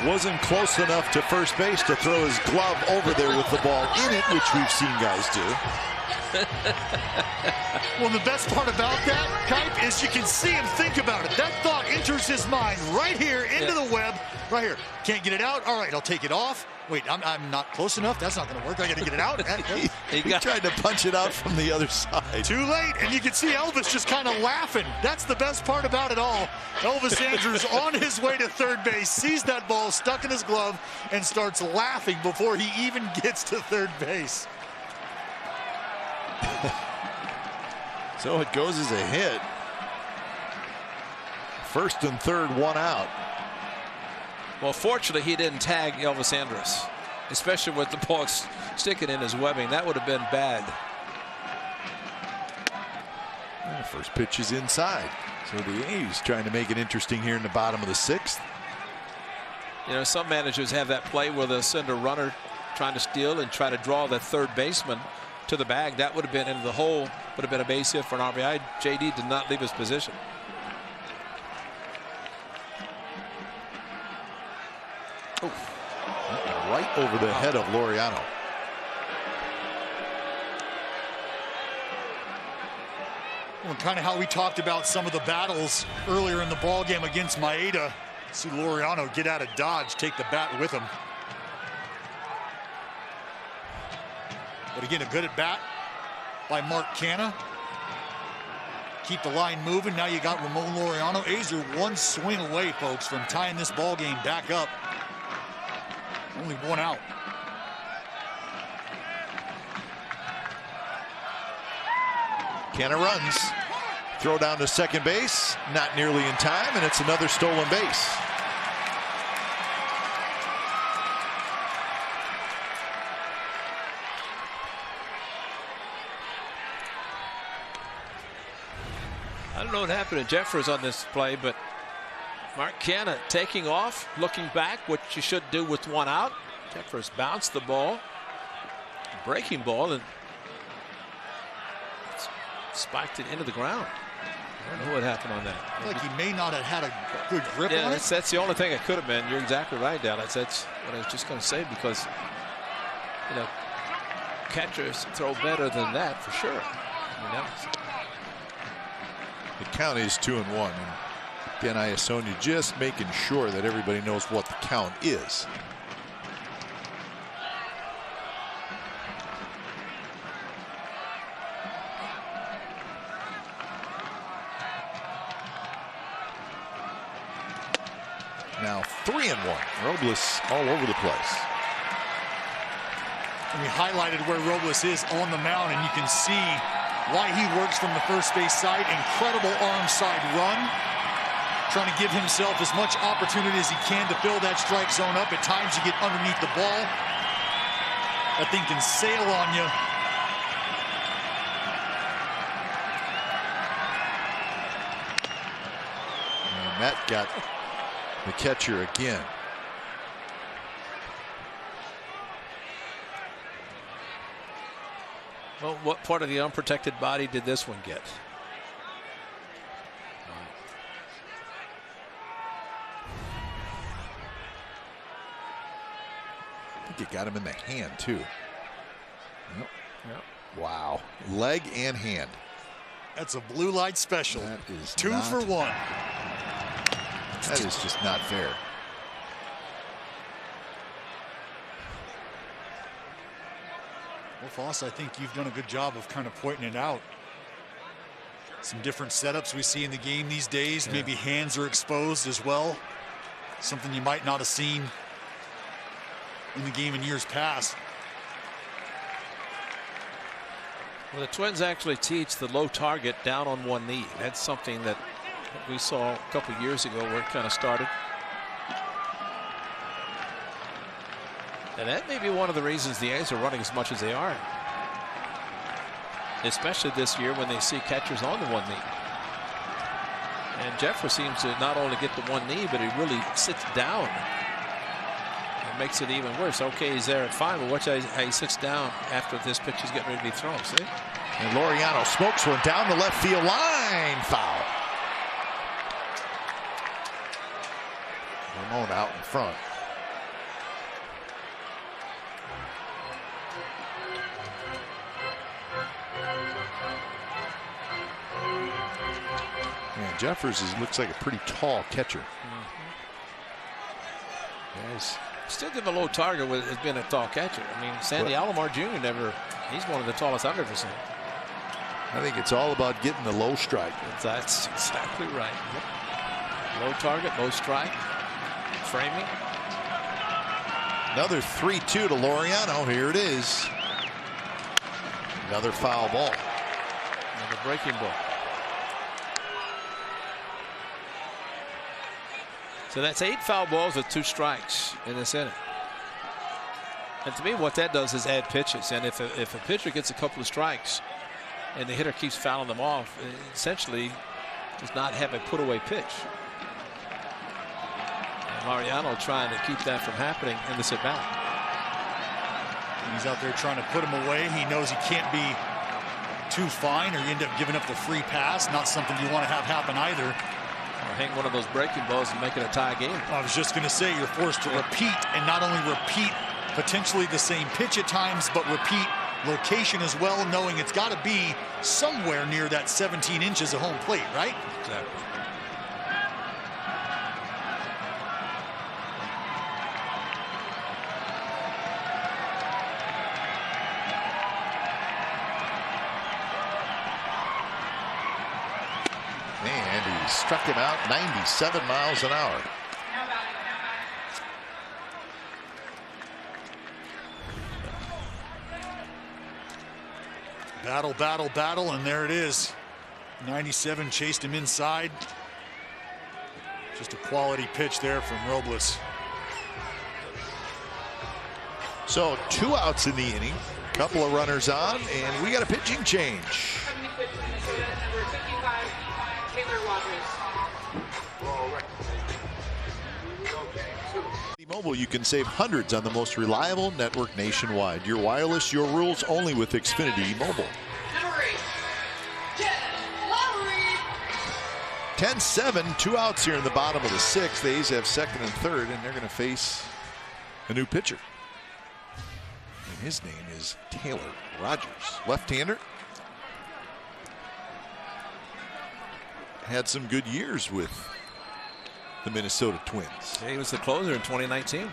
A: Wasn't close enough to first base to throw his glove over there with the ball in it, which we've seen guys do.
D: Well, the best part about that, Kipe, is you can see him think about it. That thought enters his mind right here into the web. Right here. Can't get it out. All right, I'll take it off. Wait, I'm not close enough. That's not going to work. I got to get it out.
A: he tried to punch it out from the other side.
D: Too late. And you can see Elvis just kind of laughing. That's the best part about it all. Elvis Andrus on his way to third base, sees that ball stuck in his glove, and starts laughing before he even gets to third base.
A: So it goes as a hit. First and third, 1 out.
C: Well, fortunately, he didn't tag Elvis Andrus, especially with the ball sticking in his webbing. That would have been bad.
A: Well, first pitch is inside. So the A's trying to make it interesting here in the bottom of the 6th.
C: You know, some managers have that play where they'll send a runner trying to steal and try to draw that third baseman to the bag. That would have been into the hole, would have been a base hit for an RBI. JD did not leave his position.
A: Oh, right over the head of Laureano.
D: Well, kind of how we talked about some of the battles earlier in the ball game against Maeda. See Laureano get out of dodge, take the bat with him. But again, a good at bat by Mark Canha. Keep the line moving. Now you got Ramon Laureano. A's are one swing away, folks, from tying this ball game back up. Only one out.
A: Canha runs. Throw down to second base. Not nearly in time, and it's another stolen base.
C: I don't know what happened to Jeffers on this play, but Mark Canha taking off, looking back, which you should do with one out. Jeffers bounced the ball, breaking ball, and spiked it into the ground. I don't know what happened on that.
D: Like he may not have had a good grip on it.
C: That's the only thing it could have been. You're exactly right, Dallas. That's what I was just going to say, because, you know, catchers throw better than that for sure. I mean,
A: the count is 2-1. And again, Iassogna just making sure that everybody knows what the count is. Now 3-1. Robles all over the place.
D: And we highlighted where Robles is on the mound, and you can see why he works from the first base side. Incredible arm side run. Trying to give himself as much opportunity as he can to fill that strike zone up. At times you get underneath the ball. That thing can sail on you.
A: And that got the catcher again.
C: well, what part of the unprotected body did this one get?
A: I think it got him in the hand, too. Yep.
C: Yep.
A: Wow. Leg and hand.
D: That's a blue light special.
A: That is
D: 2 for 1.
A: That is just not fair.
D: Well, Foss, I think you've done a good job of kind of pointing it out. Some different setups we see in the game these days.
C: Yeah.
D: Maybe hands are exposed as well. Something you might not have seen in the game in years past.
C: Well, the Twins actually teach the low target down on one knee. That's something that we saw a couple years ago where it kind of started. And that may be one of the reasons the A's are running as much as they are. Especially this year when they see catchers on the one knee. And Jeffers seems to not only get the one knee, but he really sits down. It makes it even worse. Okay, he's there at 5, but watch how he sits down after this pitch is getting ready to be thrown. See?
A: And Laureano smokes one down the left field line. Foul. Ramon out in front. Man, Jeffers looks like a pretty tall catcher.
C: Yes. Still give a low target with has been a tall catcher. I mean, Sandy Alomar Jr. he's one of the tallest I've ever seen.
A: I think it's all about getting the low strike.
C: That's exactly right. Yep. Low target, low strike, framing.
A: Another 3-2 to Laureano. Here it is. Another foul ball.
C: Another breaking ball. So that's 8 foul balls with 2 strikes in this inning. And to me, what that does is add pitches. And if a pitcher gets a couple of strikes and the hitter keeps fouling them off, it essentially does not have a put away pitch. And Mariano trying to keep that from happening in this at bat.
D: He's out there trying to put him away. He knows he can't be too fine or you end up giving up the free pass. Not something you want to have happen either.
C: Or hang one of those breaking balls and make it a tie game.
D: I was just going to say, you're forced to repeat, and not only repeat potentially the same pitch at times, but repeat location as well, knowing it's got to be somewhere near that 17 inches of home plate, right?
C: Exactly.
A: And he struck him out 97 miles an hour.
D: Battle, battle, battle, and there it is. 97 chased him inside. Just a quality pitch there from Robles.
A: So 2 outs in the inning, couple of runners on, and we got a pitching change. T-Mobile, you can save hundreds on the most reliable network nationwide. Your wireless, your rules, only with Xfinity Mobile. 10-7, 2 outs here in the bottom of the 6th. The A's have second and third, and they're going to face a new pitcher. And his name is Taylor Rogers, left-hander. Had some good years with the Minnesota Twins.
C: Yeah, he was the closer in 2019.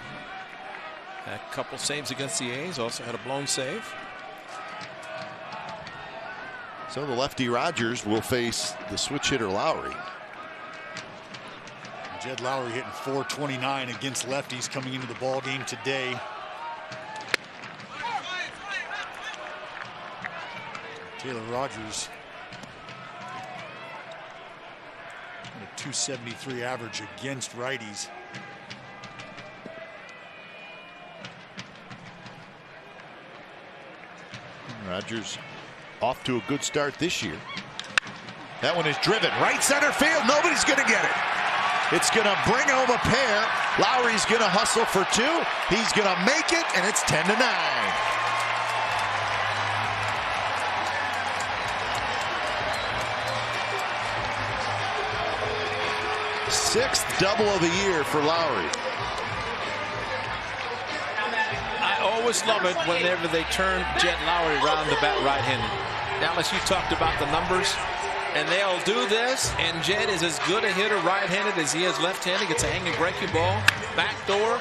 C: Had a couple saves against the A's. Also had a blown save.
A: So the lefty Rogers will face the switch hitter Lowry.
D: Jed Lowry hitting .429 against lefties coming into the ball game today. Taylor Rogers a .273 average against righties.
A: Rogers off to a good start this year. That one is driven right center field. Nobody's going to get it. It's going to bring home a pair. Lowry's going to hustle for 2. He's going to make it, and it's 10-9. Sixth double of the year for Lowry.
C: I always love it whenever they turn Jed Lowry around the bat right-handed. Dallas, you talked about the numbers, and they'll do this, and Jed is as good a hitter right-handed as he is left-handed. Gets a hanging breaking ball, backdoor,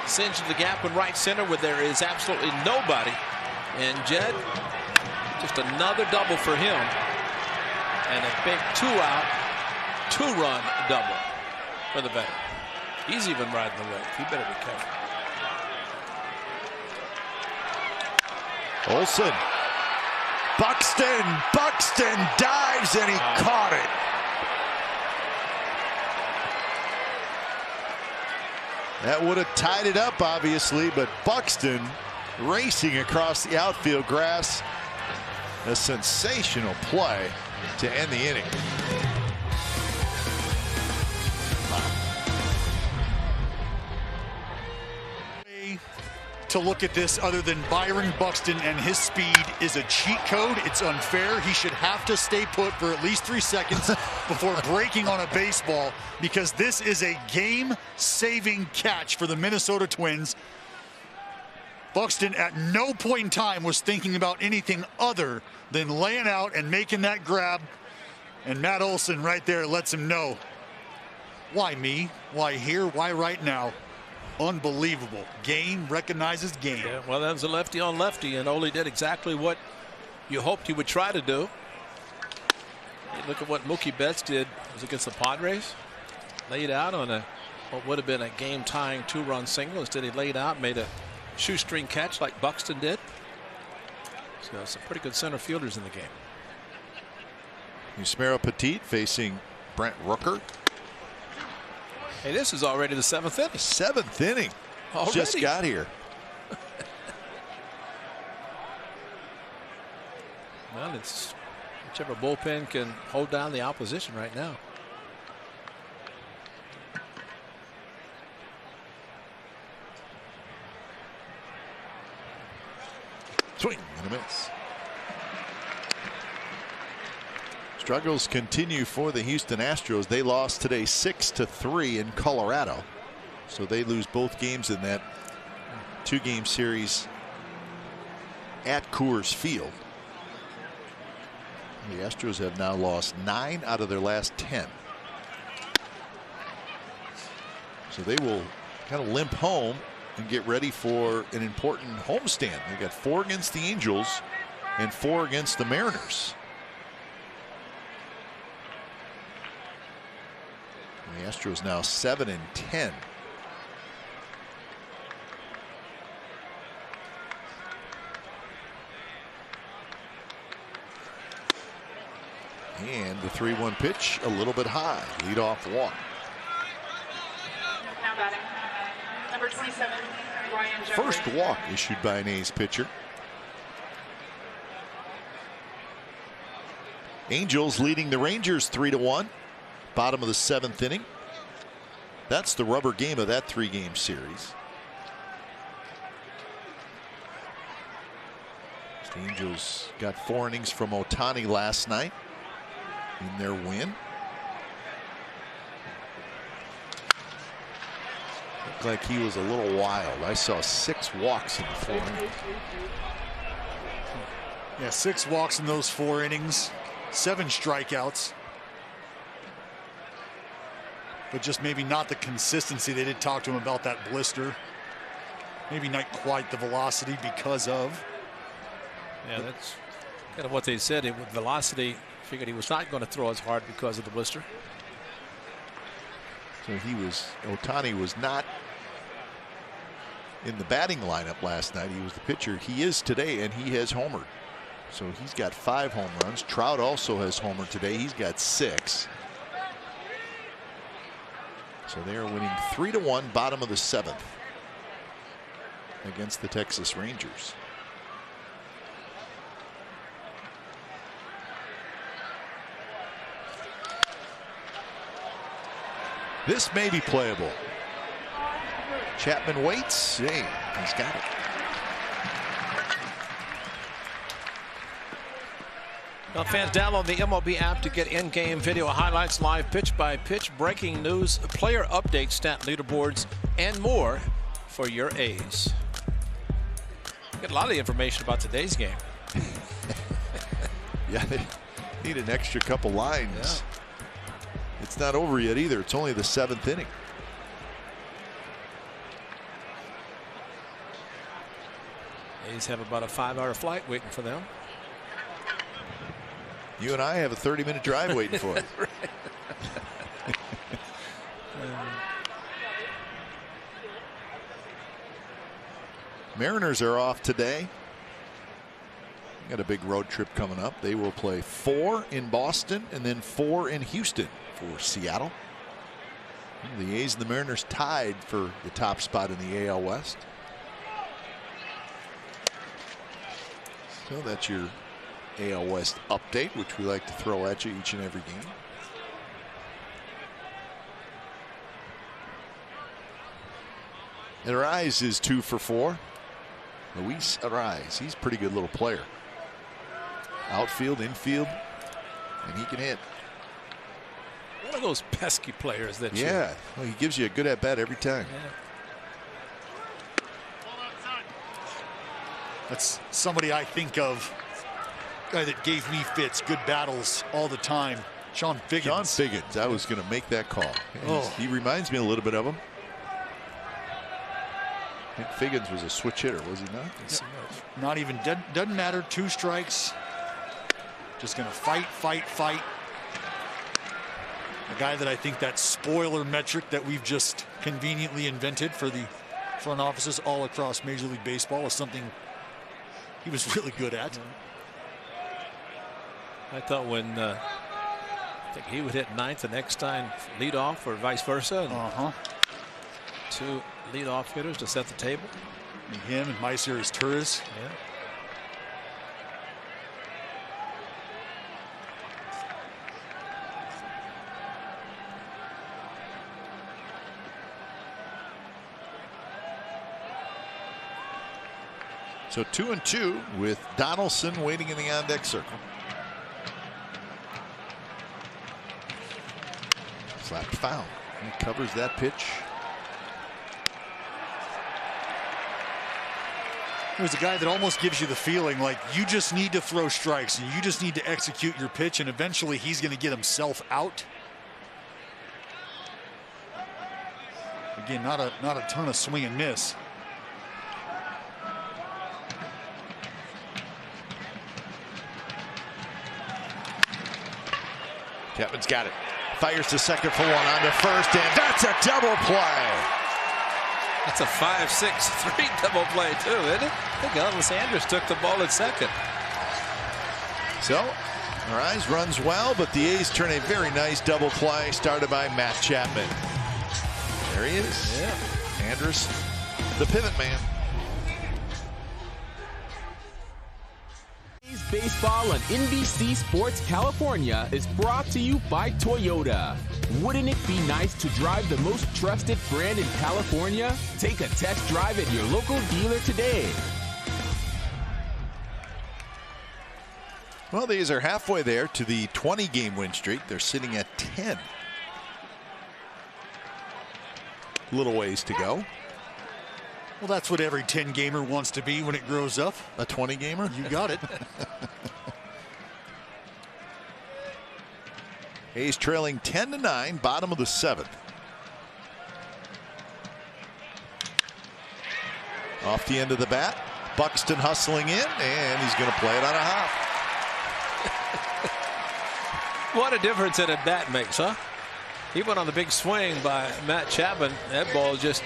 C: sends to the gap in right center where there is absolutely nobody. And Jed, just another double for him, and a big 2-out, 2-run double for the veteran. He's even riding the wave. He better be careful.
A: Olsen. Buxton dives, and he caught it. That would have tied it up, obviously, but Buxton racing across the outfield grass. A sensational play to end the inning.
D: To look at this other than Byron Buxton and his speed is a cheat code. It's unfair. He should have to stay put for at least 3 seconds before breaking on a baseball, because this is a game-saving catch for the Minnesota Twins. Buxton at no point in time was thinking about anything other than laying out and making that grab. And Matt Olson right there lets him know, why me? Why here? Why right now? Unbelievable. Game recognizes game.
C: Yeah, well, that was a lefty on lefty, and Ole did exactly what you hoped he would try to do. Hey, look at what Mookie Betts did. It was against the Padres. Laid out on what would have been a game-tying 2-run single. Instead, he laid out, made a shoestring catch like Buxton did. So some pretty good center fielders in the game.
A: Yusmeiro Petit facing Brent Rooker.
C: Hey, this is already the 7th inning.
A: 7th inning.
C: Already?
A: Just got here.
C: Well, it's whichever bullpen can hold down the opposition right now.
A: and a miss. Struggles continue for the Houston Astros. They lost today 6-3 in Colorado. So they lose both games in that 2-game series at Coors Field. The Astros have now lost 9 out of their last 10. So they will kind of limp home and get ready for an important homestand. They got 4 against the Angels and 4 against the Mariners. And the Astros now 7-10. And the 3-1 pitch a little bit high. Leadoff walk.
E: Now batting, number 27, Ryan Jeffrey.
A: First walk issued by an A's pitcher. Angels leading the Rangers 3-1. Bottom of the 7th inning. That's the rubber game of that 3-game series. The Angels got 4 innings from Ohtani last night in their win. Looked like he was a little wild. I saw 6 walks in the 4 innings.
D: Yeah, 6 walks in those 4 innings, 7 strikeouts. But just maybe not the consistency. They did talk to him about that blister. Maybe not quite the velocity because of.
C: Yeah, that's kind of what they said. With velocity, figured he was not going to throw as hard because of the blister.
A: So Ohtani was not in the batting lineup last night. He was the pitcher. He is today, and he has homered. So he's got 5 home runs. Trout also has homered today. He's got 6. So they are winning 3-1, bottom of the 7th against the Texas Rangers. This may be playable. Chapman waits. Hey, he's got it.
C: Well, fans, download the MLB app to get in-game video highlights, live pitch-by-pitch, breaking news, player updates, stat leaderboards, and more for your A's. Get a lot of the information about today's game.
A: Yeah, they need an extra couple lines.
C: Yeah.
A: It's not over yet either. It's only the 7th inning.
C: A's have about a 5-hour flight waiting for them.
A: You and I have a 30-minute drive waiting for it. Mariners are off today. Got a big road trip coming up. They will play 4 in Boston and then 4 in Houston for Seattle. The A's and the Mariners tied for the top spot in the AL West. So that's your AL West update, which we like to throw at you each and every game. And Arise is 2 for 4. Luis Arise, he's a pretty good little player. Outfield, infield, and he can hit.
C: One of those pesky players that
A: well, he gives you a good at bat every time.
C: Yeah.
D: That's somebody I think of. Guy that gave me fits, good battles all the time. Sean Figgins.
A: Sean Figgins. I was going to make that call. He reminds me a little bit of him. I think Figgins was a switch hitter, was he not?
C: Yes,
D: Not even, doesn't matter. 2 strikes. Just going to fight, fight, fight. A guy that I think that spoiler metric that we've just conveniently invented for the front offices all across Major League Baseball is something he was really good at.
C: I thought when I think he would hit 9th the next time lead off or vice versa. And 2 leadoff hitters to set the table.
D: And him and Maicer Torres.
C: Yeah.
A: So 2-2 with Donaldson waiting in the on-deck circle. Slapped foul. He covers that pitch.
D: There's a guy that almost gives you the feeling like you just need to throw strikes and you just need to execute your pitch, and eventually he's going to get himself out. Again, not a ton of swing and miss.
A: Chapman's got it. Fires to second for one, on to first, and that's a double play.
C: That's a 5-6-3 double play too, isn't it? I think Elvis Andrus took the ball at second.
A: So, Arise runs well, but the A's turn a very nice double play started by Matt Chapman. There he is.
C: Yeah.
A: Andrus, the pivot man.
B: Baseball on NBC Sports California is brought to you by Toyota. Wouldn't it be nice to drive the most trusted brand in California? Take a test drive at your local dealer today.
A: Well, the A's are halfway there to the 20-game win streak. They're sitting at 10. Little ways to go.
D: Well, that's what every 10-gamer wants to be when it grows up.
A: A 20-gamer?
D: You got it.
A: A's trailing 10-9, bottom of the 7th. Off the end of the bat, Buxton hustling in, and he's going to play it on a hop.
C: What a difference that a bat makes, huh? He went on the big swing by Matt Chapman. That ball just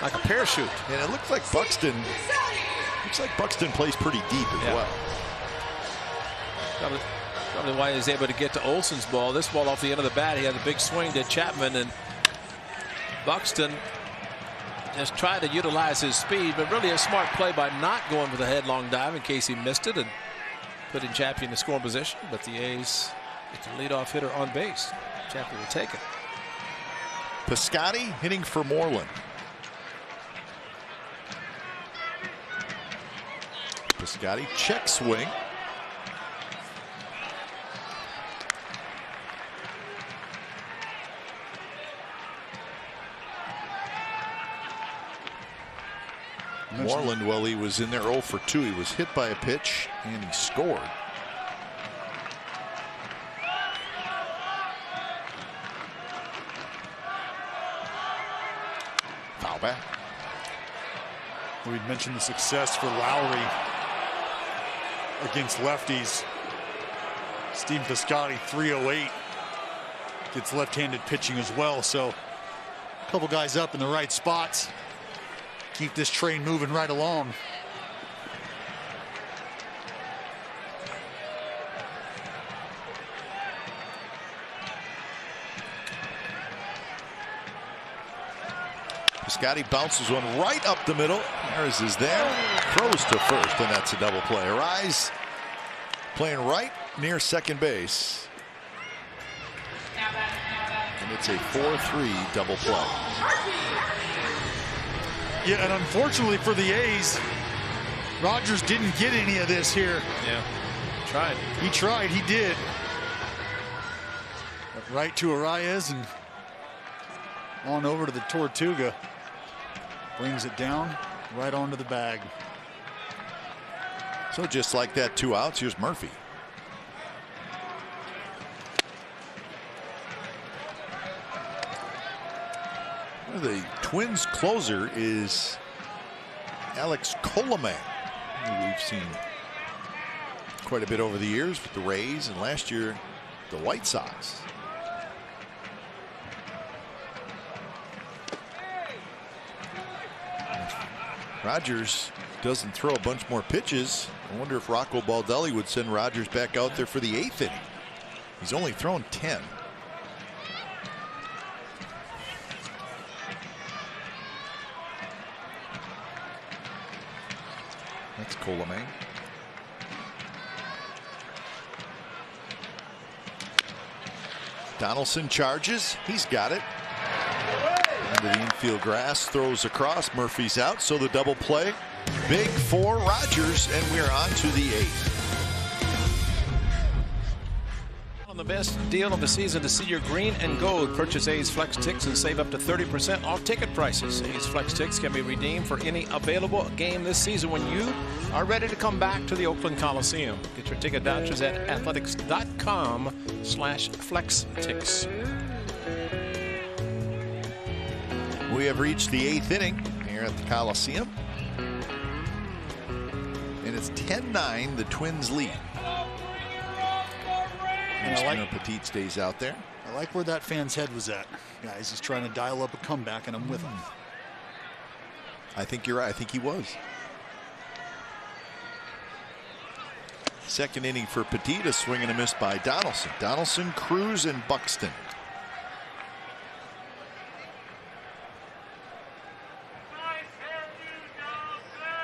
C: like a parachute.
A: And it looks like Buxton plays pretty deep as well.
C: Probably why he's able to get to Olson's ball. This ball off the end of the bat, he had a big swing to Chapman, and Buxton just tried to utilize his speed, but really a smart play by not going for the headlong dive in case he missed it and putting Chappie in the scoring position. But the A's get the leadoff hitter on base. Chappie will take it.
A: Piscotty hitting for Moreland. Piscotty check swing. Moreland, well, he was in there 0 for 2. He was hit by a pitch and he scored. Foul back.
D: We'd mentioned the success for Lowry against lefties. Steve Piscotty, 308, gets left-handed pitching as well. So a couple guys up in the right spots. Keep this train moving right along.
A: Piscotty bounces one right up the middle. Harris is there. Throws to first, and that's a double play. Arise playing right near second base. And it's a 4-3 double play.
D: Yeah, and unfortunately for the A's, Rogers didn't get any of this here.
C: Yeah, tried.
D: He tried, he did. But right to Arias and on over to the Tortuga. Brings it down right onto the bag.
A: So just like that, 2 outs. Here's Murphy. The Twins closer is Alex Colomang, who we've seen quite a bit over the years with the Rays and last year the White Sox. Rogers doesn't throw a bunch more pitches. I wonder if Rocco Baldelli would send Rogers back out there for the 8th inning. He's only thrown 10. That's Colomang. Donaldson charges. He's got it. Into the infield grass, throws across. Murphy's out, so the double play big for Rogers, and we're on to the 8th.
C: On the best deal of the season to see your green and gold. Purchase A's Flex Ticks and save up to 30% off ticket prices. A's Flex Ticks can be redeemed for any available game this season when you are ready to come back to the Oakland Coliseum. Get your ticket vouchers at athletics.com/flexticks.
A: We have reached the 8th inning here at the Coliseum. And it's 10-9, the Twins lead. And Petit stays out there.
D: I like where that fan's head was at, guys. He's trying to dial up a comeback, and I'm with him.
A: I think you're right. I think he was. Second inning for Petit, a swing and a miss by Donaldson. Donaldson, Cruz, and Buxton.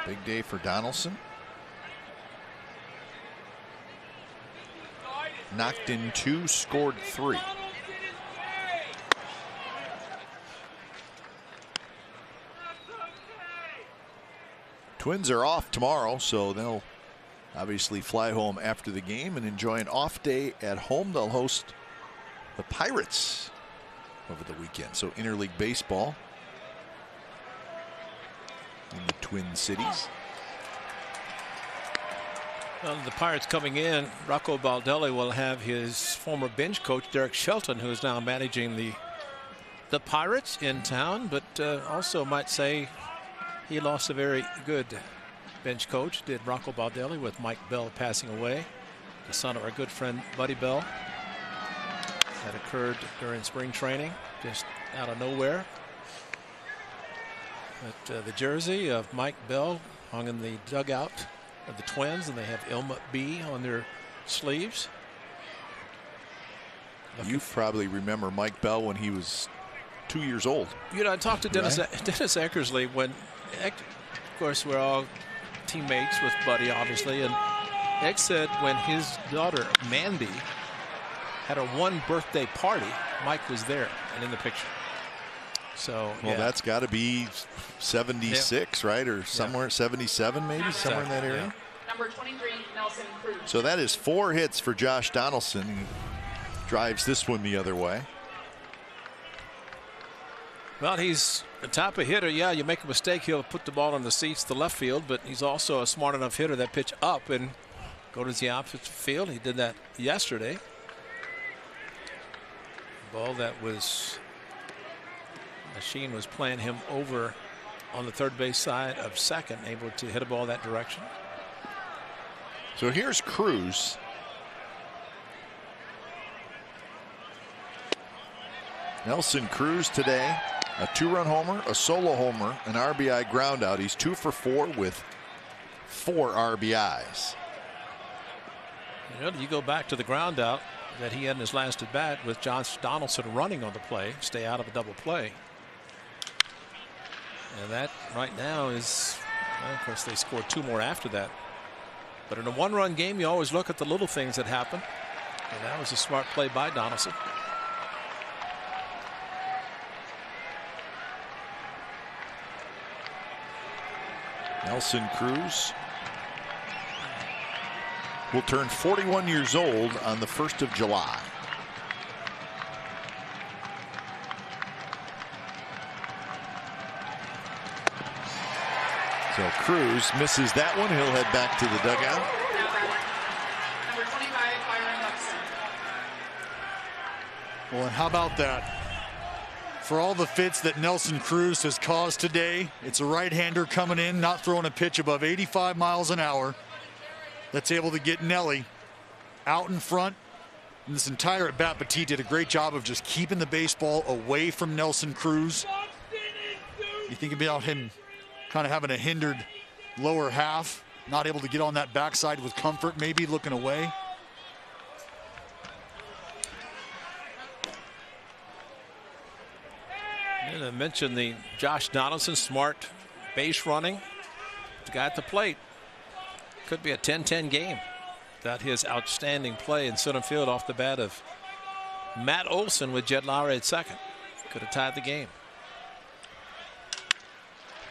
A: Big day for Donaldson. Knocked in 2, scored 3. Twins are off tomorrow, so they'll obviously fly home after the game and enjoy an off day at home. They'll host the Pirates over the weekend. So interleague baseball in the Twin Cities.
C: Well, the Pirates coming in, Rocco Baldelli will have his former bench coach Derek Shelton, who is now managing the Pirates in town, but also might say he lost a very good bench coach, did Rocco Baldelli, with Mike Bell passing away, the son of our good friend Buddy Bell. That occurred during spring training, just out of nowhere. But the jersey of Mike Bell hung in the dugout of the Twins, and they have Ilma B on their sleeves.
A: You probably remember Mike Bell when he was 2 years old.
C: You know, I talked to Dennis Eckersley when, of course, we're all teammates with Buddy, obviously, and Egg said when his daughter Mandy had a 1 birthday party, Mike was there and in the picture. So
A: well, that's got to be 76, right, or somewhere 77, maybe somewhere in that area.
E: Number 23, Nelson Cruz.
A: So that is 4 hits for Josh Donaldson. He drives this one the other way.
C: Well, he's a type of hitter. Yeah, you make a mistake, he'll put the ball in the seats to left field, but he's also a smart enough hitter that pitch up and go to the opposite field. He did that yesterday. Ball that was, Machine was playing him over on the third base side of second, able to hit a ball that direction.
A: So here's Cruz. Nelson Cruz today, a 2-run homer, a solo homer, an RBI ground out. He's 2 for 4 with 4 RBIs.
C: You know, you go back to the ground out that he had in his last at bat with Josh Donaldson running on the play, stay out of a double play. And that right now is, well, of course, they scored 2 more after that. But in a 1-run game, you always look at the little things that happen. And that was a smart play by Donaldson.
A: Nelson Cruz will turn 41 years old on the 1st of July. So Cruz misses that one. He'll head back to the dugout.
E: Number 25, Byron Buxton.
D: Well, and how about that? For all the fits that Nelson Cruz has caused today, it's a right-hander coming in, not throwing a pitch above 85 miles an hour. That's able to get Nelly out in front. And this entire at-bat, Petit did a great job of just keeping the baseball away from Nelson Cruz. You think about him kind of having a hindered lower half, not able to get on that backside with comfort, maybe looking away.
C: And I mentioned the Josh Donaldson smart base running. The guy at the plate. Could be a 10-10 game. Got his outstanding play in center field off the bat of Matt Olson with Jed Lowry at second. Could have tied the game.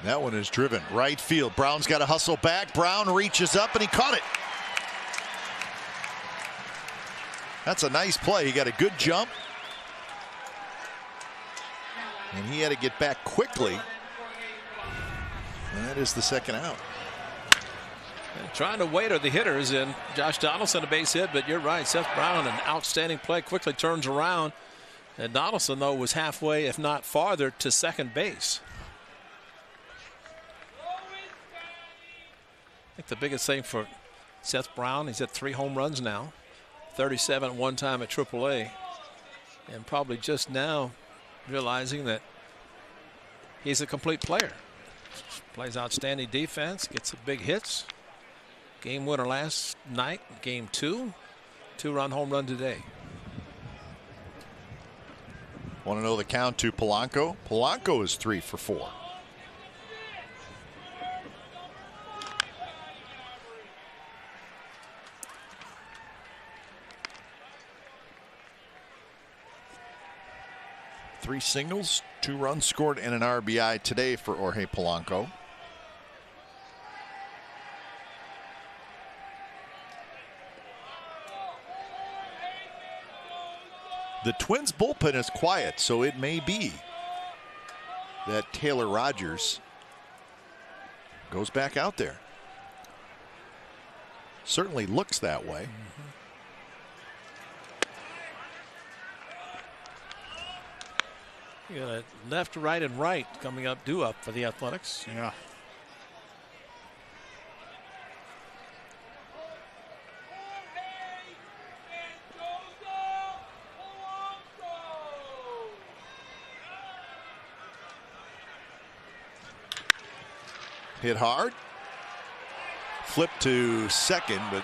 A: That one is driven right field. Brown's got to hustle back. Brown reaches up and he caught it. That's a nice play. He got a good jump. And he had to get back quickly. And that is the second out.
C: And trying to wait are the hitters, and Josh Donaldson a base hit, but you're right. Seth Brown, an outstanding play, quickly turns around. And Donaldson, though, was halfway, if not farther, to second base. I think the biggest thing for Seth Brown, he's at 3 home runs now, 37 at one time at AAA, and probably just now realizing that he's a complete player. Plays outstanding defense, gets some big hits. Game winner last night, game 2, 2-run home run today.
A: Want to know the count to Polanco? Polanco is 3 for 4. Three singles, 2 runs scored, and an RBI today for Jorge Polanco. The Twins bullpen is quiet, so it may be that Taylor Rogers goes back out there. Certainly looks that way.
C: You got a left, right, and right coming up, due up for the Athletics.
D: Yeah.
A: Hit hard. Flip to second, but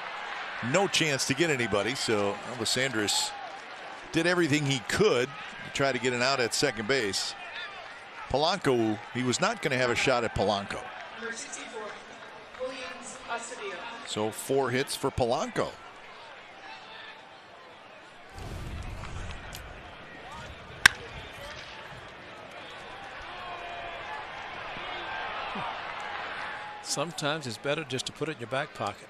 A: no chance to get anybody. So Elvis Andrus did everything he could to try to get an out at second base. Polanco, he was not going to have a shot at Polanco.
E: Number 64, Williams Astudillo.
A: So 4 hits for Polanco.
C: Sometimes it's better just to put it in your back pocket.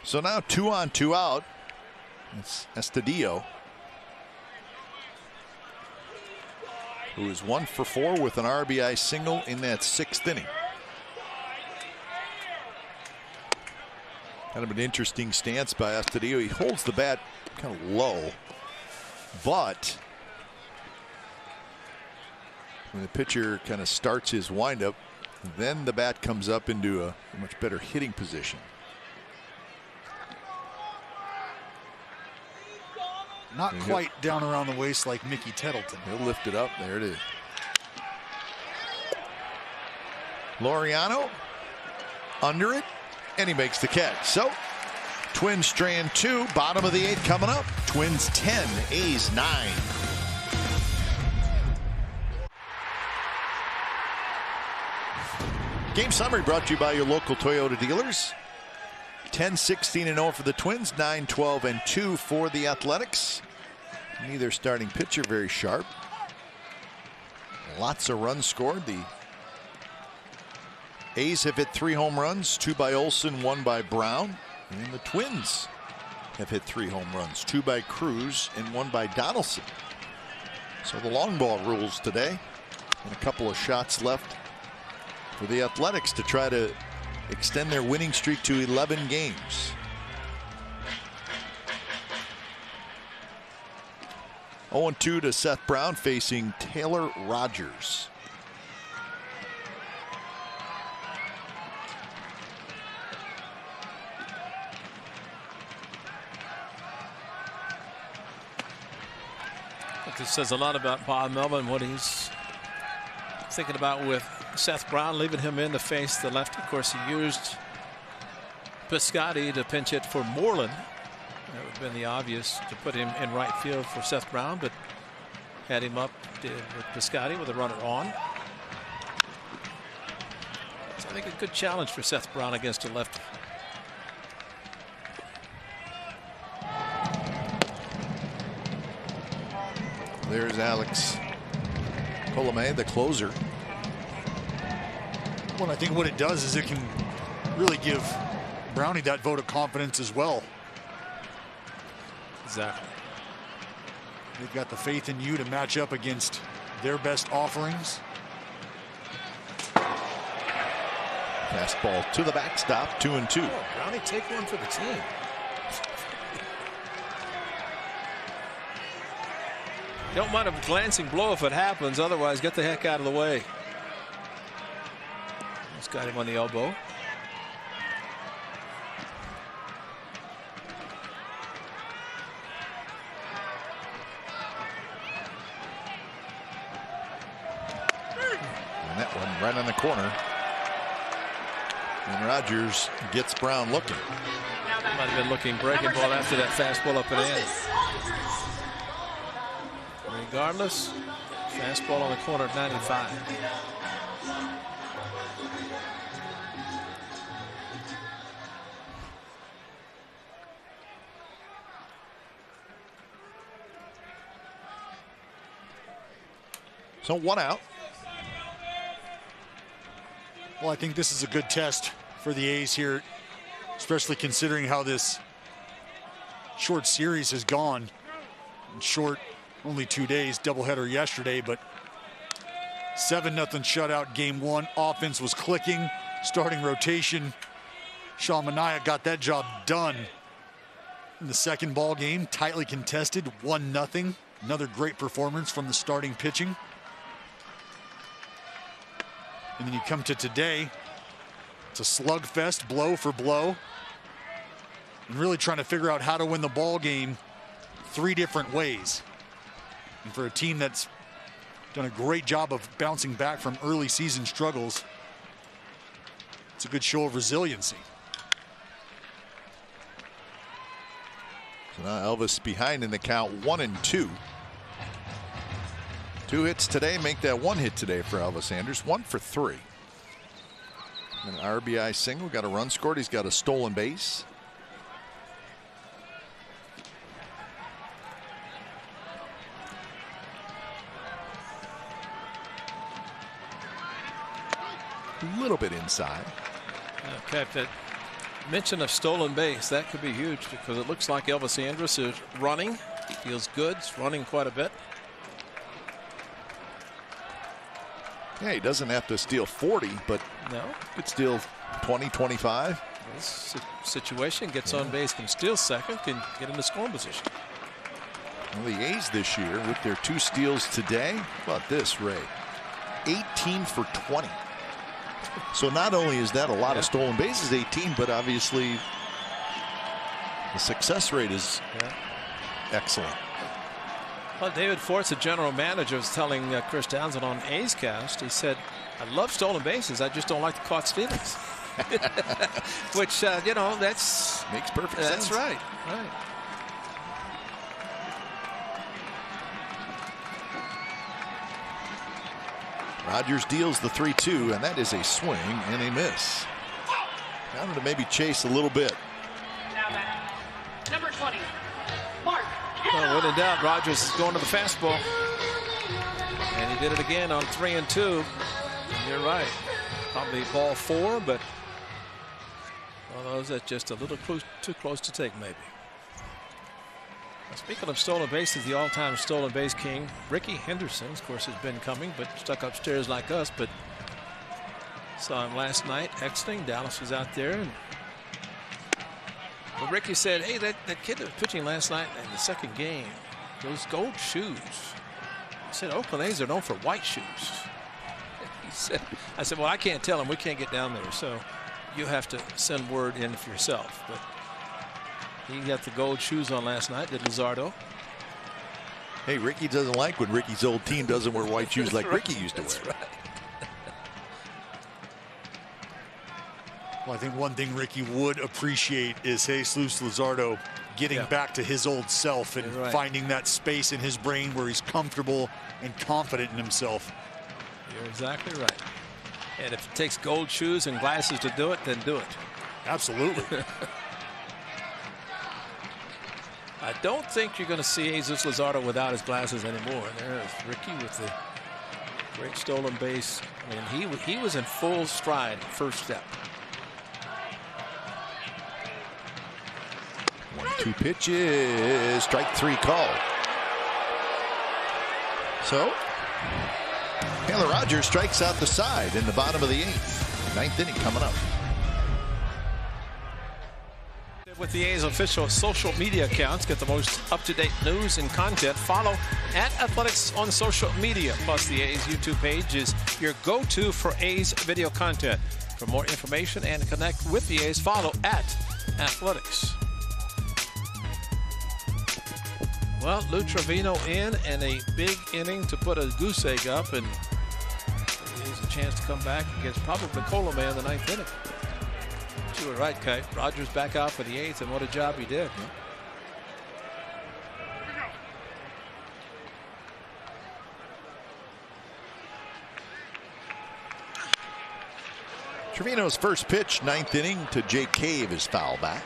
A: So now 2 on 2 out. It's Astudillo, who is 1 for 4 with an RBI single in that 6th inning. Kind of an interesting stance by Astudillo. He holds the bat kind of low, but when the pitcher kind of starts his windup, then the bat comes up into a much better hitting position.
D: Not quite down around the waist like Mickey Tettleton.
A: He'll lift it up. There it is. Laureano under it, and he makes the catch. So Twins strand 2, bottom of the 8th coming up. Twins 10, A's 9. Game summary brought to you by your local Toyota dealers. 10-16-0 for the Twins, 9-12-2 for the Athletics. Neither starting pitcher very sharp. Lots of runs scored. The A's have hit 3 home runs, 2 by Olson, 1 by Brown. And the Twins have hit 3 home runs, 2 by Cruz and 1 by Donaldson. So the long ball rules today, and a couple of shots left for the Athletics to try to extend their winning streak to 11 games. 0-2 to Seth Brown facing Taylor Rogers.
C: This says a lot about Bob Melvin, what he's thinking about with Seth Brown, leaving him in to face the lefty. Of course, he used Piscotty to pinch hit for Moreland. That would have been the obvious to put him in right field for Seth Brown, but had him up with Piscotty with a runner on. So I think a good challenge for Seth Brown against a lefty.
A: There's Alex Colomé, the closer.
D: Well, I think what it does is it can really give Brownie that vote of confidence as well.
C: Exactly.
D: They've got the faith in you to match up against their best offerings.
A: Fastball to the backstop, 2-2.
C: Oh, Brownie, take one for the team. Don't mind a glancing blow if it happens. Otherwise, get the heck out of the way. Just got him on the elbow.
A: And that one right on the corner. And Rogers gets Brown looking.
C: Might have been looking breaking ball after that fastball up and in. Regardless, fastball on the corner at 95.
A: So 1 out.
D: Well, I think this is a good test for the A's here, especially considering how this short series has gone. Short, only 2 days, doubleheader yesterday, but 7-0 shutout game 1. Offense was clicking, starting rotation. Sean Manaea got that job done. In the second ball game, tightly contested, 1-0. Another great performance from the starting pitching. And then you come to today, it's a slugfest, blow for blow. And really trying to figure out how to win the ball game 3 different ways. And for a team that's done a great job of bouncing back from early season struggles, it's a good show of resiliency.
A: So now Elvis behind in the count, 1-2. 2 hits today, make that 1 hit today for Elvis Sanders, 1 for 3. An RBI single, got a run scored, he's got a stolen base. A little bit inside.
C: Okay, that mention of stolen base, that could be huge because it looks like Elvis Andrus is running. Feels good, he's running quite a bit.
A: Yeah, he doesn't have to steal 40, but
C: no,
A: could steal 20, 25.
C: This situation, gets on base, can steal second, can get into scoring position.
A: Well, the A's this year with their 2 steals today. How about this, Ray? 18 for 20. So not only is that a lot of stolen bases, 18, but obviously the success rate is excellent.
C: Well, David Fort's the general manager, was telling Chris Townsend on A's Cast, he said, I love stolen bases, I just don't like the caught stealings. Which, you know, that's...
A: Makes perfect sense.
C: That's right, right.
A: Rogers deals the 3-2, and that is a swing and a miss. Down to maybe chase a little bit.
E: Now back. Number 20, Mark.
C: Well, when in doubt, Rogers is going to the fastball. And he did it again on 3-2. You're right. Probably ball 4, but one of those that's just a little too close to take, maybe. Now, speaking of stolen bases, the all-time stolen base king, Ricky Henderson, of course, has been coming, but stuck upstairs like us. But saw him last night exiting. Dallas was out there. And but Ricky said, hey, that kid that was pitching last night in the second game, those gold shoes. He said, Oakland A's are known for white shoes. He said, I said, well, I can't tell him. We can't get down there. So you have to send word in for yourself. But he got the gold shoes on last night, did Luzardo.
A: Hey, Ricky doesn't like when Ricky's old team doesn't wear white shoes like Ricky used to wear.
C: That's right.
D: Well, I think one thing Ricky would appreciate is Jesus Luzardo getting back to his old self and finding that space in his brain where he's comfortable and confident in himself.
C: You're exactly right. And if it takes gold shoes and glasses to do it, then do it.
D: Absolutely.
C: I don't think you're going to see Jesus Luzardo without his glasses anymore. There's Ricky with the great stolen base. I mean, he was in full stride first step.
A: 1-2 pitches, strike 3 call. So Taylor Rogers strikes out the side in the bottom of the 8th. 9th inning coming up.
C: With the A's official social media accounts, get the most up-to-date news and content. Follow @Athletics on social media. Plus, the A's YouTube page is your go-to for A's video content. For more information and connect with the A's, follow @Athletics. Well, Lou Trevino in and a big inning to put a goose egg up, and he has a chance to come back against probably Colomé in the 9th inning. You were right, Kate. Rogers back out for the 8th, and what a job he did.
A: Trevino's first pitch, 9th inning, to Jake Cave is foul back.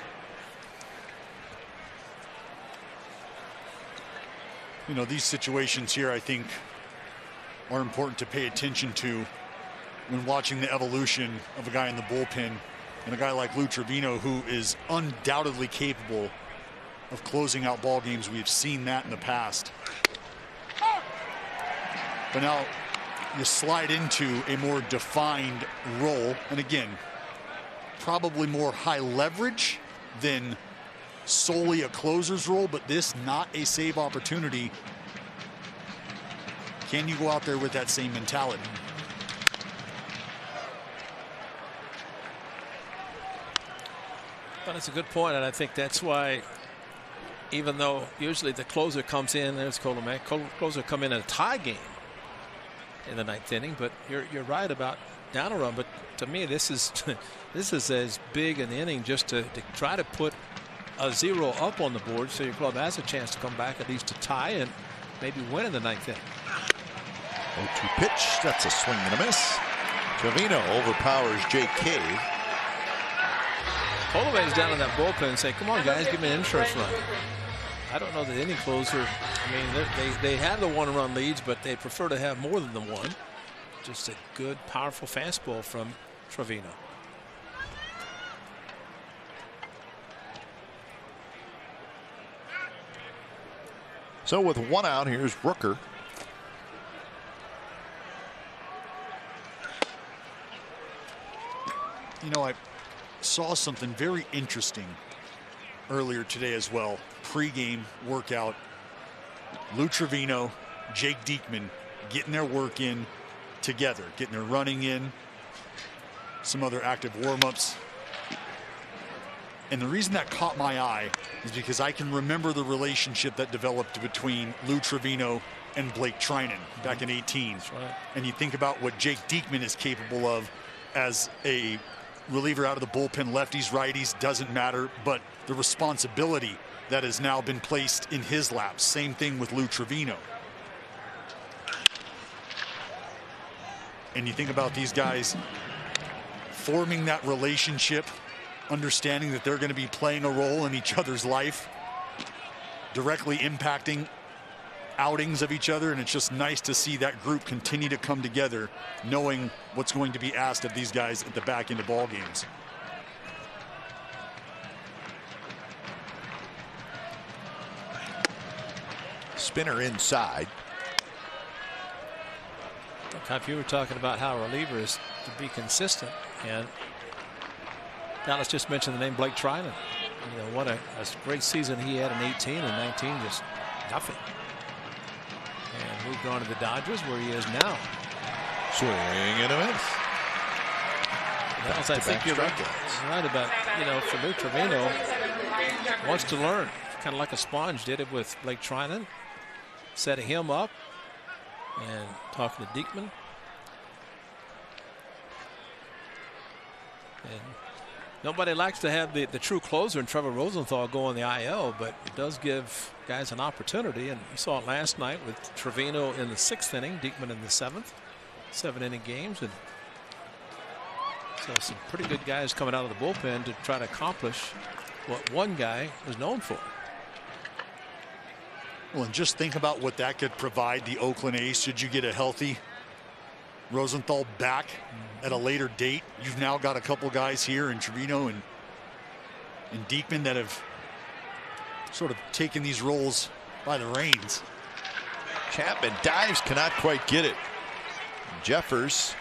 D: You know, these situations here, I think, are important to pay attention to when watching the evolution of a guy in the bullpen. And a guy like Lou Trevino, who is undoubtedly capable of closing out ball games. We've seen that in the past. But now you slide into a more defined role. And again, probably more high leverage than solely a closer's role, but this not a save opportunity. Can you go out there with that same mentality?
C: Well, that's a good point, and I think that's why, even though usually the closer comes in, there's Colomé, closer come in a tie game in the 9th inning, but you're right about down a run. But to me, this is this is as big an inning just to try to put a 0 up on the board, so your club has a chance to come back at least to tie and maybe win in the 9th inning.
A: 0-2 pitch, that's a swing and a miss. Trevino overpowers Jake Cave.
C: Colomé's down in that bullpen and say, come on, guys, give me an insurance run. I don't know that any closer, I mean, they have the 1-run leads, but they prefer to have more than the 1. Just a good, powerful fastball from Trevino.
A: So with 1 out, here's Rooker.
D: You know, I saw something very interesting earlier today as well. Pre-game workout. Lou Trevino, Jake Diekman getting their work in together, getting their running in, some other active warm-ups. And the reason that caught my eye is because I can remember the relationship that developed between Lou Trevino and Blake Trinan back in 18.
C: That's right.
D: And you think about what Jake Diekman is capable of as a reliever out of the bullpen, lefties, righties, doesn't matter, but the responsibility that has now been placed in his lap. Same thing with Lou Trevino. And you think about these guys forming that relationship, understanding that they're going to be playing a role in each other's life, directly impacting outings of each other, and it's just nice to see that group continue to come together, knowing what's going to be asked of these guys at the back end of ball games.
A: Spinner inside.
C: If you were talking about how a reliever is to be consistent, and now let's just mention the name Blake Trinan. You know, what a great season he had in 18 and 19, just nothing. And moved on to the Dodgers, where he is now.
A: Swing and a miss.
C: I think you're right about, you know, for Lou Trevino, wants to learn, kind of like a sponge. Did it with Blake Trinan, setting him up and talking to Diekman. And nobody likes to have the true closer in Trevor Rosenthal go on the IL, but it does give guys an opportunity. And you saw it last night with Trevino in the 6th inning, Diekman in the 7th. 7-inning games. And so some pretty good guys coming out of the bullpen to try to accomplish what one guy was known for.
D: Well, and just think about what that could provide the Oakland A's should you get a healthy Rosenthal back at a later date. You've now got a couple guys here in Trevino and Diekman that have sort of taken these roles by the reins.
A: Chapman dives, cannot quite get it. Jeffers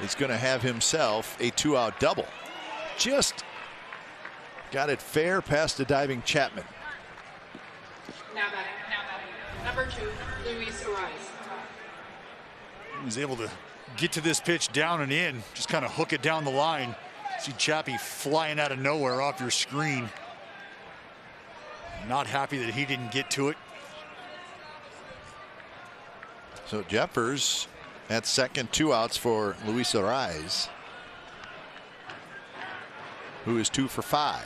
A: is going to have himself a 2-out double. Just got it fair past the diving Chapman.
E: Now batting. Number 2, Luis Ariz.
D: He was able to get to this pitch down and in, just kind of hook it down the line. See Chappie flying out of nowhere off your screen. Not happy that he didn't get to it.
A: So Jeffers at second, 2 outs for Luis Ariz, who is 2 for 5.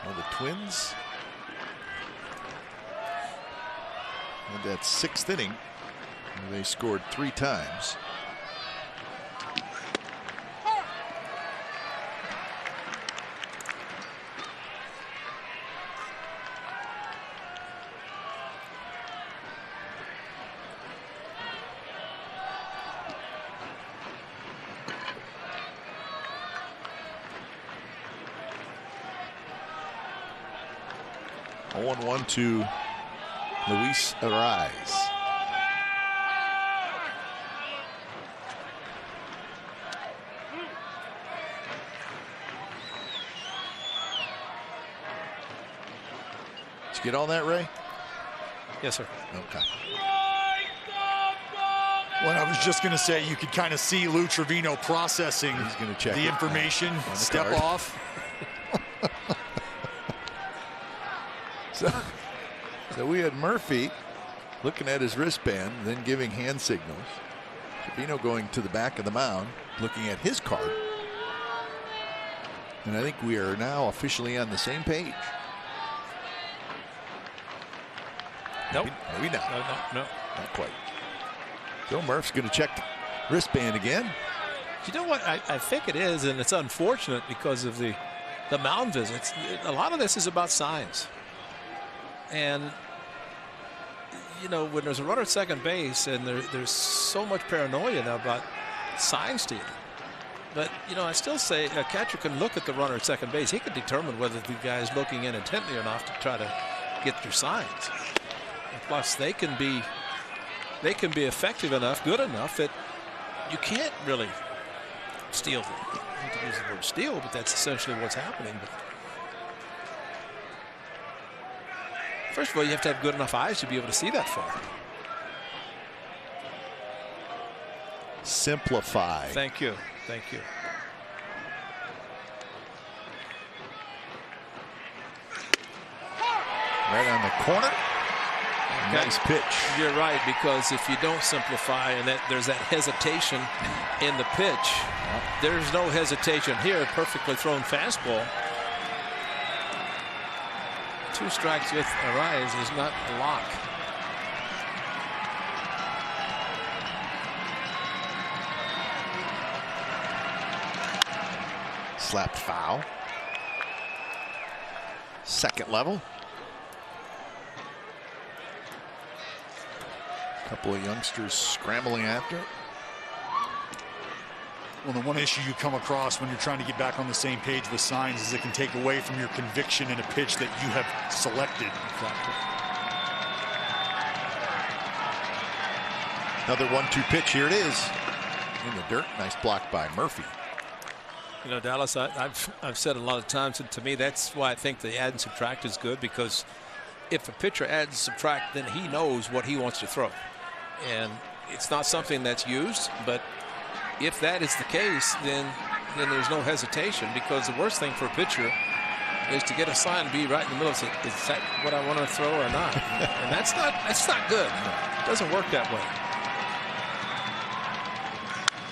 A: Well, the Twins in that 6th inning, they scored 3 times. Oh, 1-1 to Luis Ariz. Did you get all that, Ray?
C: Yes, sir.
A: Okay.
D: Well, I was just going to say you could kind of see Lou Trevino processing
A: He's going to check
D: the information,
A: on the
D: step
A: card.
D: off.
A: So we had Murphy looking at his wristband, then giving hand signals. Trevino going to the back of the mound, looking at his card. And I think we are now officially on the same page.
C: Nope.
A: Maybe not.
C: No.
A: Not quite. Joe Murph's going to check the wristband again.
C: You know what? I think it is, and it's unfortunate because of the mound visits. A lot of this is about signs. And, you know, when there's a runner at second base and there's so much paranoia now about sign stealing. But, you know, I still say a catcher can look at the runner at second base. He can determine whether the guy is looking in intently or not to try to get their signs. And plus, they can be effective enough, good enough that you can't really steal them. I hate to use the word steal, but that's essentially what's happening. But first of all, you have to have good enough eyes to be able to see that far.
A: Simplify.
C: Thank you. Thank you.
A: Right on the corner. Nice pitch.
C: You're right, because if you don't simplify and there's that hesitation in the pitch, there's no hesitation here. Perfectly thrown fastball. 2 strikes with Ariz is not a lock.
A: Slapped foul. Second level. Couple of youngsters scrambling after it.
D: Well, the one issue you come across when you're trying to get back on the same page with signs is it can take away from your conviction in a pitch that you have selected.
C: Exactly.
A: Another 1-2 pitch. Here it is. In the dirt. Nice block by Murphy.
C: You know, Dallas, I've said a lot of times, and to me that's why I think the add and subtract is good, because if a pitcher adds and subtract, then he knows what he wants to throw. And it's not something that's used, but if that is the case, then there's no hesitation, because the worst thing for a pitcher is to get a sign and be right in the middle and say, is that what I want to throw or not? And that's not good. It doesn't work that way.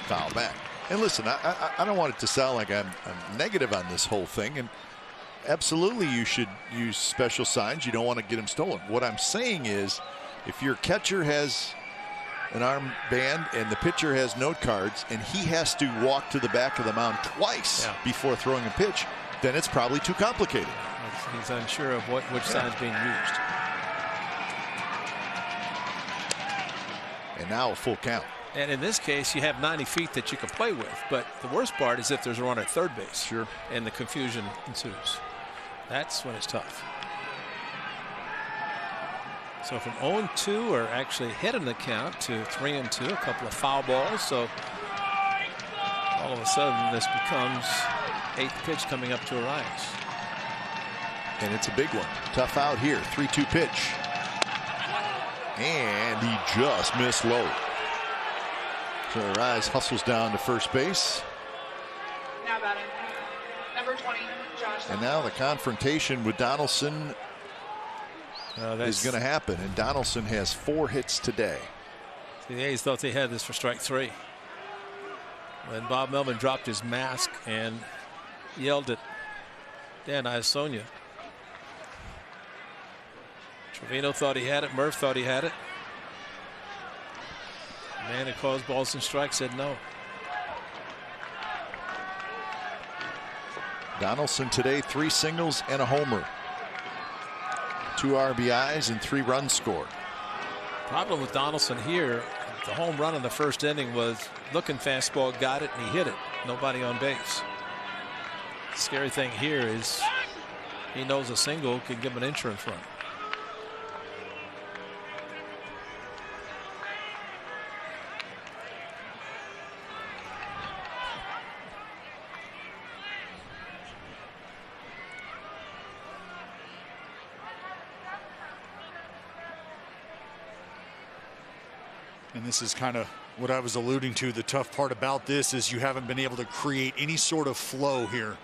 A: Foul back. And listen, I don't want it to sound like I'm negative on this whole thing. And absolutely you should use special signs. You don't want to get them stolen. What I'm saying is, if your catcher has an armband and the pitcher has note cards and he has to walk to the back of the mound twice before throwing a pitch, then it's probably too complicated.
C: He's unsure of which sign's being used.
A: And now a full count.
C: And in this case, you have 90 feet that you can play with. But the worst part is if there's a runner at third base.
A: Sure.
C: And the confusion ensues. That's when it's tough. So from 0-2, or actually ahead in the count, to 3-2, a couple of foul balls. So all of a sudden, this becomes 8th pitch coming up to Arias.
A: And it's a big one. Tough out here. 3-2 pitch. And he just missed low. So Arias hustles down to first base.
E: Now batting, number 20, Josh.
A: And now the confrontation with Donaldson is going to happen. And Donaldson has 4 hits today.
C: The A's thought they had this for strike 3. When Bob Melvin dropped his mask and yelled at Dan Iasonia. Trevino thought he had it. Murph thought he had it. The man who caused balls and strikes said no.
A: Donaldson today, 3 singles and a homer. 2 RBIs and 3 runs scored.
C: Problem with Donaldson here, the home run in the first inning was looking fastball, got it, and he hit it. Nobody on base. The scary thing here is he knows a single can give him an insurance run.
D: And this is kind of what I was alluding to. The tough part about this is you haven't been able to create any sort of flow here.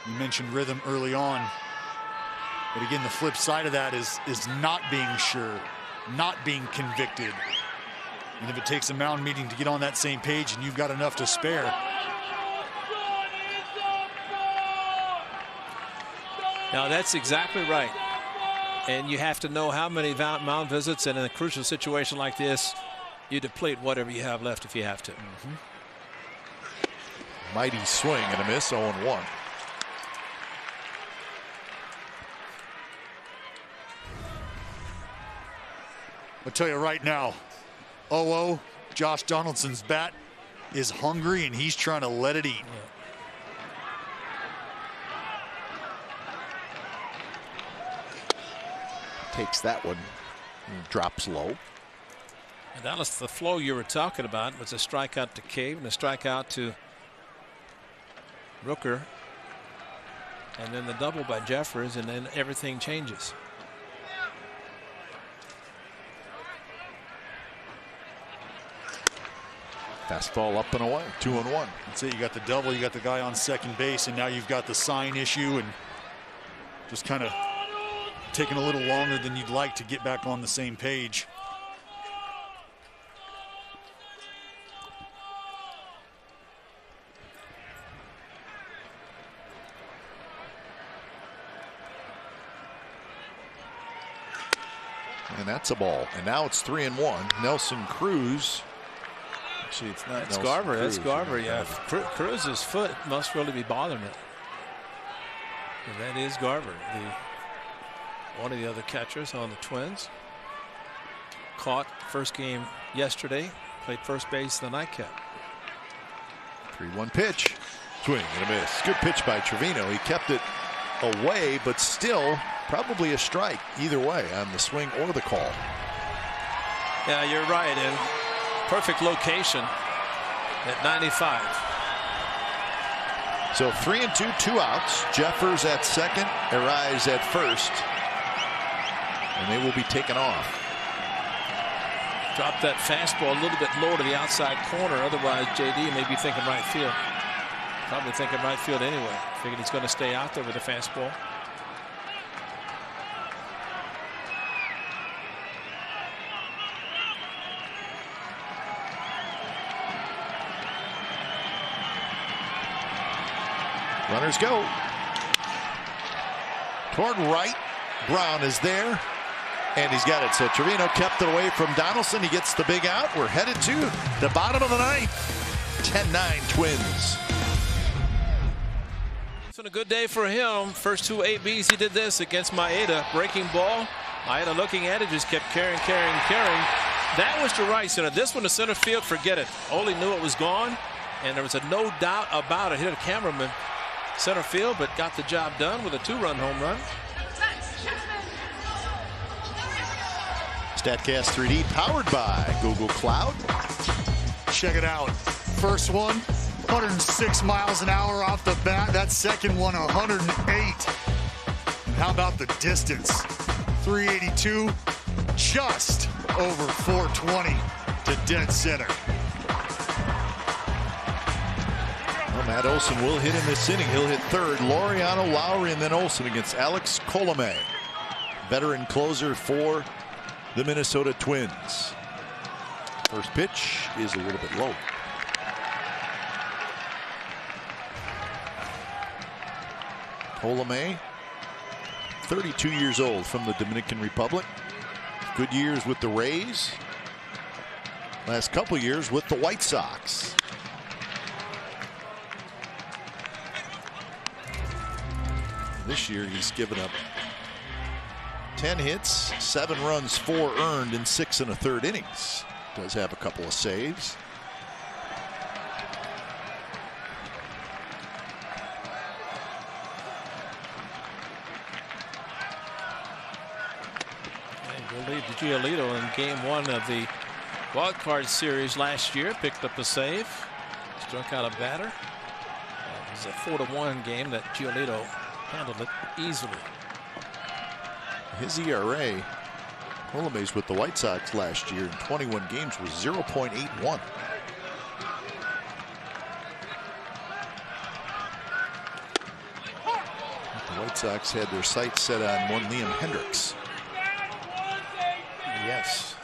D: You mentioned rhythm early on. But again, the flip side of that is not being sure, not being convicted. And if it takes a mound meeting to get on that same page and you've got enough to spare.
C: Now that's exactly right. And you have to know how many mound visits, and in a crucial situation like this, you deplete whatever you have left if you have to.
A: Mighty swing and a miss, 0-1.
D: I'll tell you right now, 0-0, Josh Donaldson's bat is hungry and he's trying to let it eat.
A: Takes that one and drops low.
C: And that was the flow you were talking about. Was a strikeout to Cave and a strikeout to Rooker, and then the double by Jeffers, and then everything changes.
A: Fastball up and away, 2-1.
D: That's it. You got the double, you got the guy on second base, and now you've got the sign issue, and just kind of taking a little longer than you'd like to get back on the same page.
A: And that's a ball. And now it's 3-1. Nelson Cruz. Actually, it's not.
C: That's
A: Nelson
C: Garver.
A: Cruz.
C: That's Garver. Yeah. Cruz's foot must really be bothering it. And that is Garver, one of the other catchers on the Twins. Caught first game yesterday. Played first base in the nightcap.
A: 3-1 pitch. Swing and a miss. Good pitch by Trevino. He kept it away, but still probably a strike either way on the swing or the call.
C: Yeah, you're right. And perfect location at 95.
A: So 3-2, 2 outs. Jeffers at second, Arias at first. And they will be taken off.
C: Drop that fastball a little bit lower to the outside corner. Otherwise, JD may be thinking right field. Probably thinking right field anyway. Figured he's going to stay out there with the fastball.
A: Runners go. Toward right. Brown is there. And he's got it. So Trevino kept it away from Donaldson. He gets the big out. We're headed to the bottom of the ninth. 10-9 Twins.
C: It's been a good day for him. First two ABs, he did this against Maeda. Breaking ball. Maeda looking at it, just kept carrying. That was to right center. This one to center field, forget it. Ole knew it was gone, and there was no doubt about it. Hit a cameraman center field, but got the job done with a 2-run home run.
A: StatCast 3D powered by Google Cloud.
D: Check it out. First one, 106 miles an hour off the bat. That second one, 108. And how about the distance? 382, just over 420 to dead center.
A: Well, Matt Olson will hit in this inning. He'll hit third. Laureano, Lowry, and then Olson against Alex Colomé. Veteran closer for the Minnesota Twins. First pitch is a little bit low. Colomé, 32 years old, from the Dominican Republic. Good years with the Rays. Last couple years with the White Sox. This year he's given up 10 hits, 7 runs, 4 earned in 6 1/3 innings. Does have a couple of saves.
C: Giolito in game 1 of the wild card series last year picked up a save, struck out a batter. It was a 4-1 game that Giolito handled it easily.
A: His ERA, Colomé's with the White Sox last year in 21 games, was 0.81. The White Sox had their sights set on one Liam Hendricks.
C: Yes.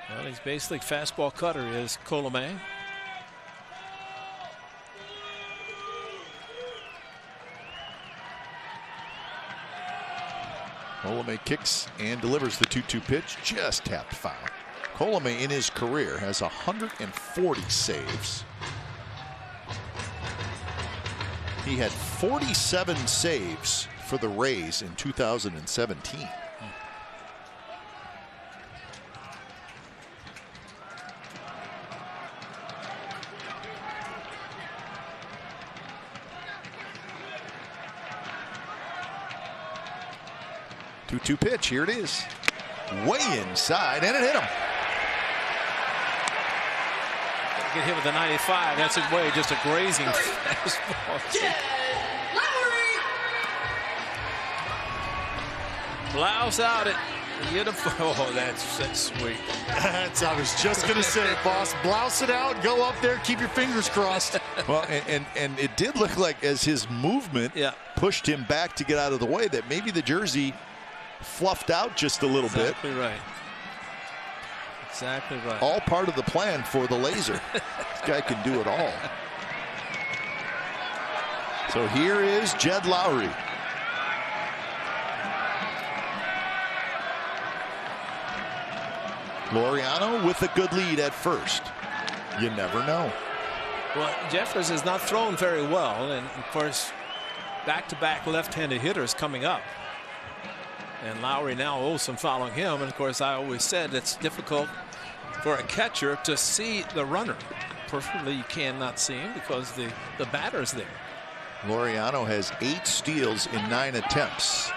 C: Well, he's basically fastball cutter is Colomé.
A: Colomé kicks and delivers the 2-2 pitch, just tapped foul. Colomé in his career has 140 saves. He had 47 saves for the Rays in 2017. Two pitch, here it is. Way inside, and it hit him.
C: Get hit with a 95. That's his way, just a grazing fastball. Blouse out it. Oh, that's sweet.
D: I was just going to say, boss, blouse it out, go up there, keep your fingers crossed.
A: Well, and it did look like as his movement pushed him back to get out of the way that maybe the jersey fluffed out just a little bit.
C: Exactly right. Exactly right.
A: All part of the plan for the laser. This guy can do it all. So here is Jed Lowry. Laureano with a good lead at first. You never know.
C: Well, Jeffers has not thrown very well, and of course, back-to-back left-handed hitters coming up. And Lowry now Olson following him. And of course, I always said it's difficult for a catcher to see the runner. Perfectly, you cannot see him because the batter's there.
A: Laureano has 8 steals in 9 attempts.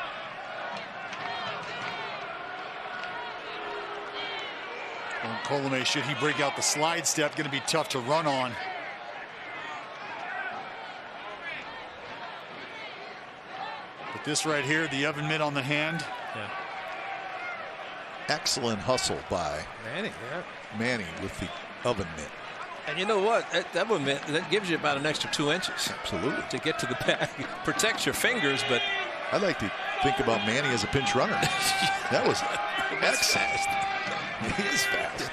D: Well, Colomé, should he break out the slide step, going to be tough to run on. But this right here, the oven mitt on the hand.
C: Yeah.
A: Excellent hustle by Manny with the oven mitt.
C: And you know what? That oven mitt, that gives you about an extra 2 inches.
A: Absolutely.
C: To get to the bag. Protects your fingers, but
A: I like to think about Manny as a pinch runner. That was excellent. He is fast.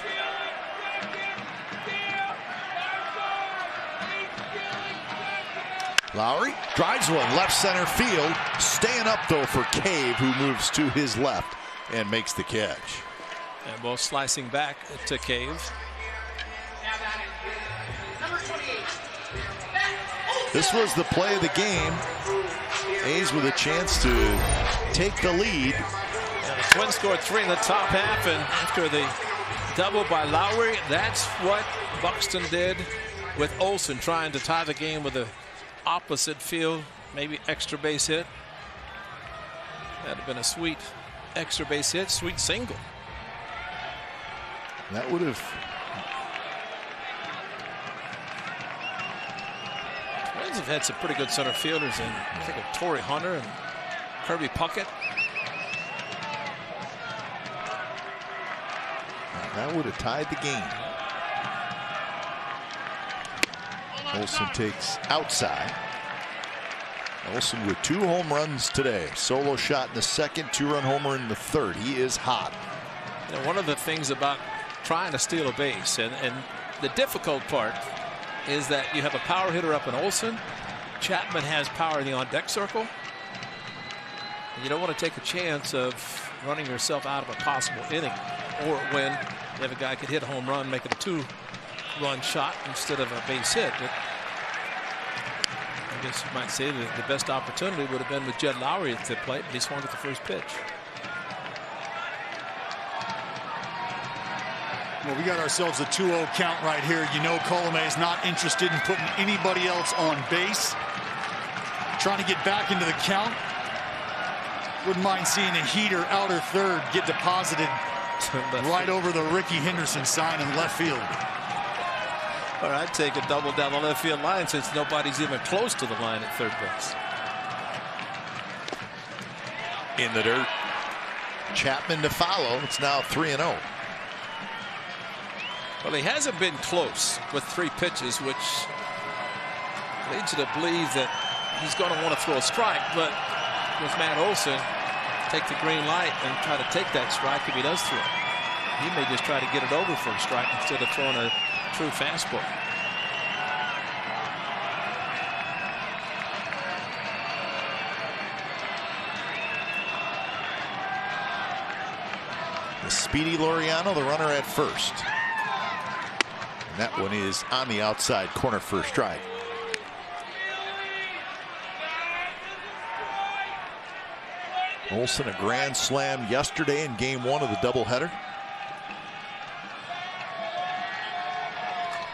A: Lowry drives one left center field. Staying up though for Cave, who moves to his left and makes the catch.
C: And both slicing back to Cave.
A: This was the play of the game. A's with a chance to take the lead.
C: And the Twins scored 3 in the top half, and after the double by Lowry, that's what Buxton did with Olsen, trying to tie the game with a opposite field, maybe extra base hit. That'd have been a sweet extra base hit, sweet single.
A: That would have.
C: Twins have had some pretty good center fielders, and I think of Torrey Hunter and Kirby Puckett.
A: That would have tied the game. Olsen takes outside. Olsen with 2 home runs today. Solo shot in the second, 2-run homer in the third. He is hot.
C: You know, one of the things about trying to steal a base, and the difficult part is that you have a power hitter up in Olsen. Chapman has power in the on-deck circle. And you don't want to take a chance of running yourself out of a possible inning, or when you have a guy could hit a home run, make it a 2-run shot instead of a base hit. But I guess you might say that the best opportunity would have been with Jed Lowry at the plate, but he swung at the first pitch.
D: Well, we got ourselves a 2-0 count right here. You know, Colomé is not interested in putting anybody else on base. Trying to get back into the count. Wouldn't mind seeing a heater outer third get deposited right over the Ricky Henderson sign in left field.
C: All right, take a double down the left field line since nobody's even close to the line at third base.
A: In the dirt. Chapman to follow. It's now 3-0.
C: Well, he hasn't been close with 3 pitches, which leads you to believe that he's going to want to throw a strike. But with Matt Olsen, take the green light and try to take that strike if he does throw it. He may just try to get it over for a strike instead of throwing a true fastball.
A: The speedy Laureano, the runner at first. And that one is on the outside corner for a strike. Olsen a grand slam yesterday in game 1 of the doubleheader.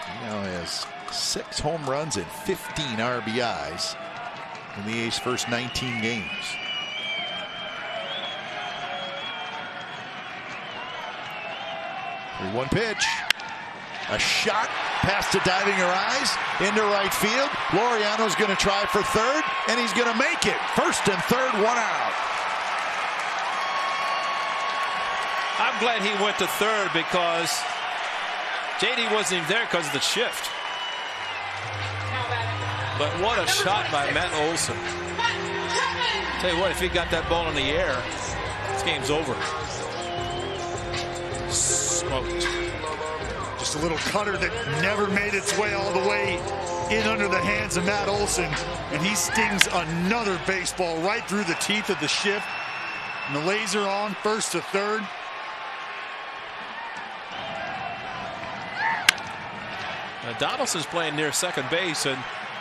A: He now has 6 home runs and 15 RBIs in the A's first 19 games. One pitch. A shot past the diving eyes into right field. Laureano's going to try for third, and he's going to make it. First and third, 1 out.
C: I'm glad he went to third because JD wasn't even there because of the shift. But what a shot by Matt Olsen. Tell you what, if he got that ball in the air, this game's over. Smoked.
D: Just a little cutter that never made its way all the way in under the hands of Matt Olsen, and he stings another baseball right through the teeth of the shift. And the laser on first to third.
C: Now Donaldson's playing near second base, and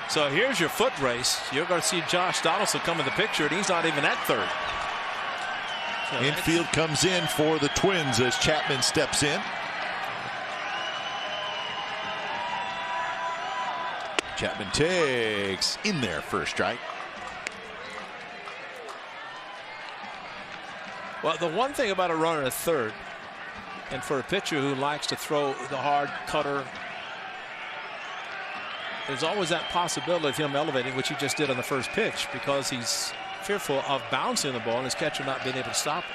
C: so here's your foot race. You're going to see Josh Donaldson come in the picture, and he's not even at third. So
A: infield comes in for the Twins as Chapman steps in. Chapman takes in there for a strike.
C: Well, the one thing about a runner at third, and for a pitcher who likes to throw the hard cutter, there's always that possibility of him elevating, which he just did on the first pitch, because he's fearful of bouncing the ball and his catcher not being able to stop it.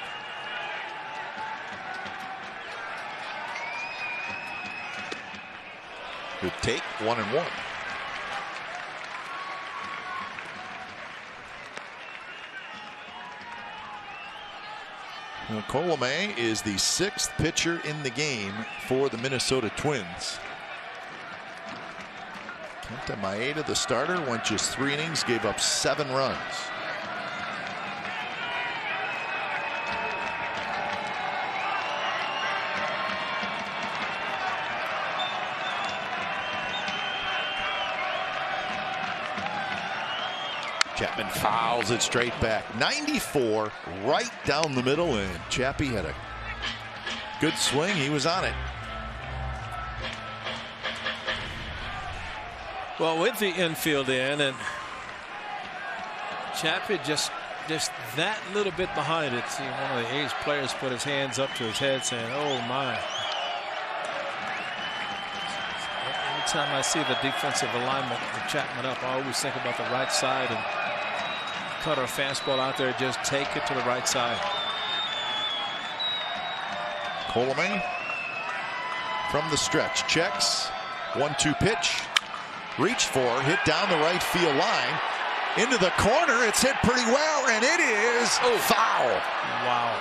A: Good take, 1-1. Now, Colomé is the 6th pitcher in the game for the Minnesota Twins. Kenta Maeda, the starter, went just 3 innings, gave up 7 runs. Chapman fouls it straight back. 94 right down the middle, and Chappie had a good swing. He was on it.
C: Well, with the infield in, and Chappie just that little bit behind it. See, one of the A's players put his hands up to his head saying, oh my. Every time I see the defensive alignment with Chapman up, I always think about the right side and cut our fastball out there, just take it to the right side.
A: Coleman from the stretch, checks, 1-2 pitch, reached for, hit down the right field line, into the corner. It's hit pretty well, and it is foul.
C: Wow.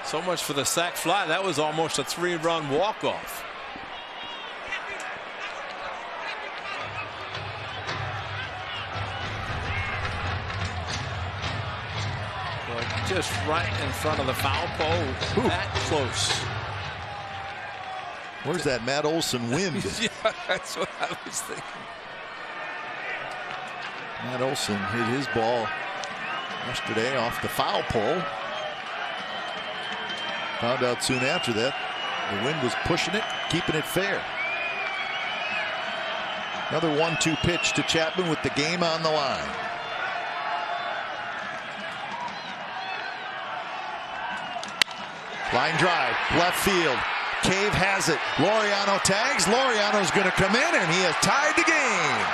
C: So much for the sac fly. That was almost a 3-run walk-off. Just right in front of the foul pole. Ooh. That close.
A: Where's that Matt Olson wind?
C: Yeah, that's what I was thinking.
A: Matt Olson hit his ball yesterday off the foul pole. Found out soon after that the wind was pushing it, keeping it fair. Another 1-2 pitch to Chapman with the game on the line. Line drive, left field. Cave has it. Laureano tags. Laureano's going to come in, and he has tied the game.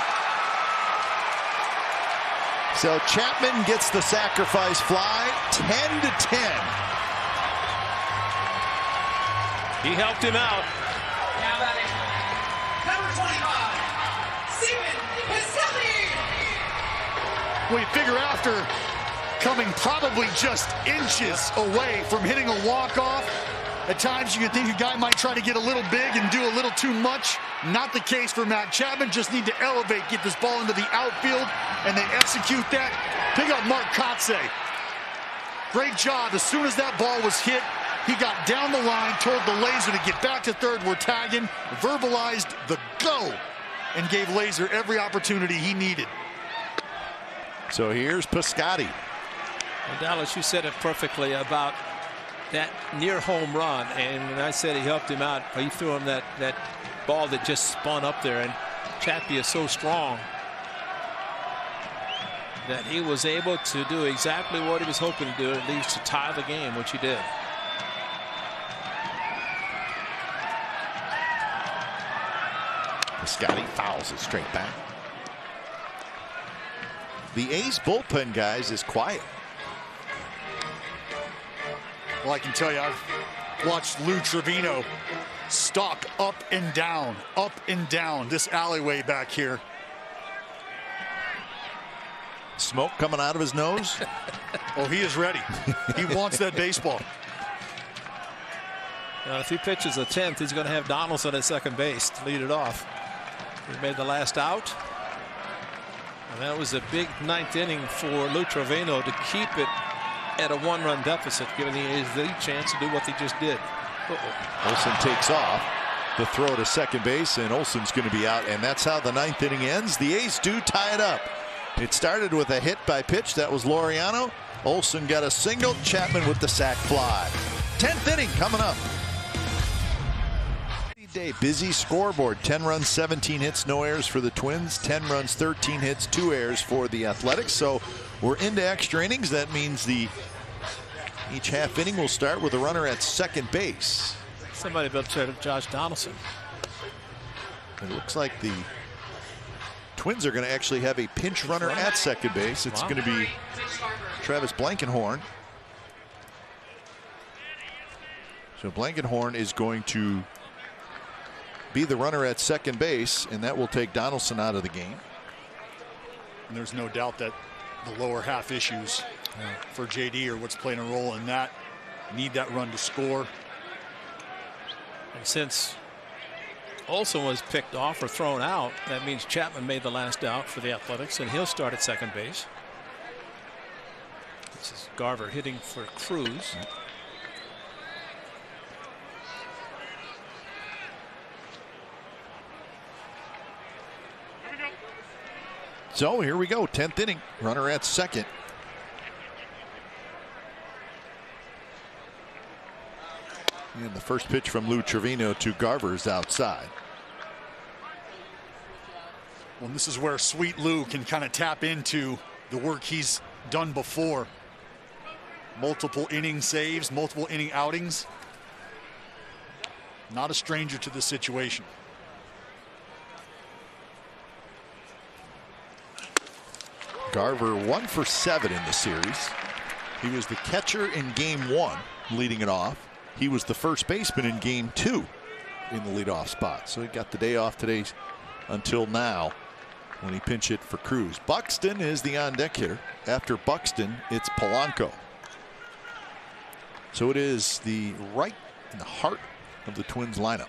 A: So Chapman gets the sacrifice fly, 10-10.
C: He helped him out.
E: Now batting, number 25, Steven Piscotty.
D: We figure after coming probably just inches away from hitting a walk-off, at times you could think a guy might try to get a little big and do a little too much. Not the case for Matt Chapman. Just need to elevate, get this ball into the outfield, and they execute that. Pick up Mark Kotze. Great job. As soon as that ball was hit, he got down the line, told the Laser to get back to third. We're tagging, verbalized the go, and gave Laser every opportunity he needed.
A: So here's Piscotty.
C: Well, Dallas, you said it perfectly about that near home run, and when I said he helped him out, he threw him that ball that just spun up there, and Chappie is so strong that he was able to do exactly what he was hoping to do, at least to tie the game, which he did.
A: Piscotty fouls it straight back. The A's bullpen, guys, is quiet.
D: Well, I can tell you, I've watched Lou Trevino stalk up and down this alleyway back here.
A: Smoke coming out of his nose.
D: Oh, he is ready. He wants that baseball.
C: If he pitches the 10th, he's going to have Donaldson at second base to lead it off. He made the last out. And that was a big 9th inning for Lou Trevino to keep it at a 1-run deficit, giving the A's the chance to do what they just did.
A: Olson takes off. The throw to second base, and Olson's going to be out, and that's how the 9th inning ends. The A's do tie it up. It started with a hit by pitch. That was Laureano. Olson got a single. Chapman with the sac fly. 10th inning coming up. Day busy scoreboard. 10 runs, 17 hits, no errors for the Twins. 10 runs, 13 hits, 2 errors for the Athletics. So we're into extra innings. That means each half inning will start with a runner at second base.
C: Somebody built to Josh Donaldson.
A: It looks like the Twins are going to actually have a pinch runner at second base. It's going to be Travis Blankenhorn. So Blankenhorn is going to be the runner at second base, and that will take Donaldson out of the game.
D: And there's no doubt that the lower half issues for JD are what's playing a role in that. Need that run to score.
C: And since Olsen was picked off or thrown out. That means Chapman made the last out for the Athletics, and he'll start at second base. This is Garver hitting for Cruz.
A: So here we go, 10th inning, runner at second. And the first pitch from Lou Trevino to Garver's outside.
D: Well, this is where Sweet Lou can kind of tap into the work he's done before. Multiple inning saves, multiple inning outings. Not a stranger to the situation.
A: Garver 1 for 7 in the series. He was the catcher in game 1, leading it off. He was the first baseman in game 2 in the leadoff spot. So he got the day off today until now when he pinch hit for Cruz. Buxton is the on-deck hitter. After Buxton, it's Polanco. So it is the right in the heart of the Twins lineup.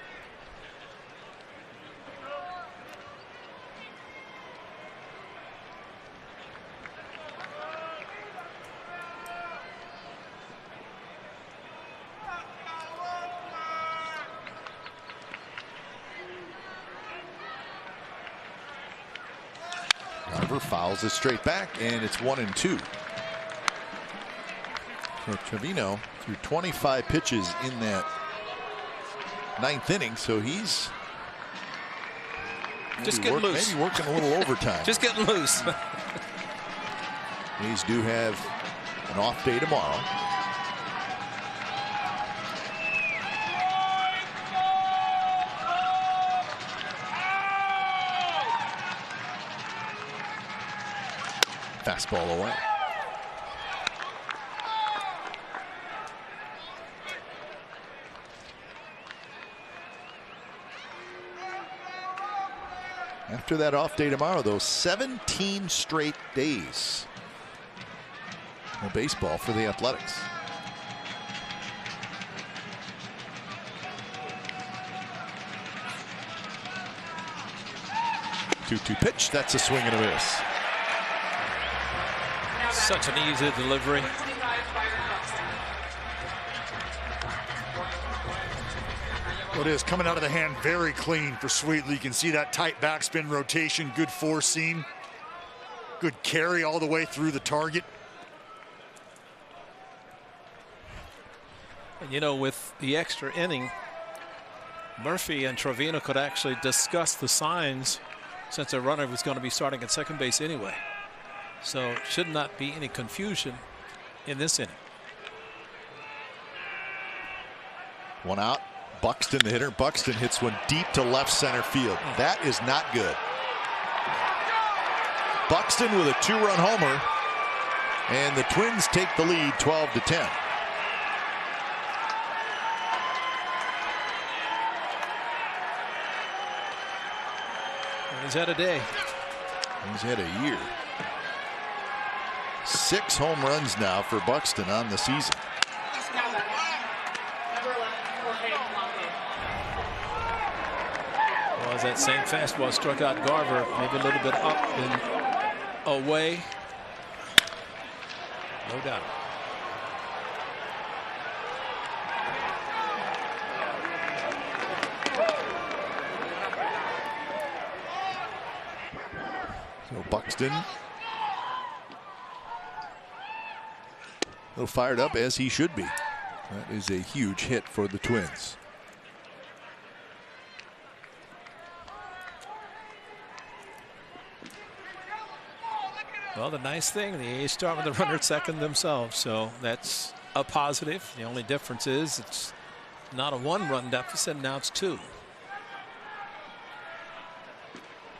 A: Garver fouls it straight back, and it's 1-2. So Trevino threw 25 pitches in that 9th inning, so he's
C: just getting loose.
A: Maybe working a little overtime.
C: Just getting loose.
A: A's do have an off day tomorrow. Fastball away. After that off day tomorrow, though, 17 straight days of baseball for the Athletics. Two-two pitch. That's a swing and a miss.
C: Such an easy delivery.
D: Well, it is coming out of the hand very clean for Sweetley. You can see that tight backspin rotation, good four seam, good carry all the way through the target.
C: And you know, with the extra inning, Murphy and Trevino could actually discuss the signs since a runner was going to be starting at second base anyway. So should not be any confusion in this inning.
A: One out. Buxton, the hitter. Buxton hits one deep to left center field. That is not good. Buxton with a two-run homer, and the Twins take the lead 12-10.
C: He's had a day.
A: He's had a year. 6 home runs now for Buxton on the season.
C: Well, as that same fastball struck out Garver, maybe a little bit up and away. No doubt.
A: So Buxton, a little fired up, as he should be. That is a huge hit for the Twins.
C: Well, the nice thing, the A's start with the runner at second themselves, so that's a positive. The only difference is it's not a 1-run deficit, now it's 2.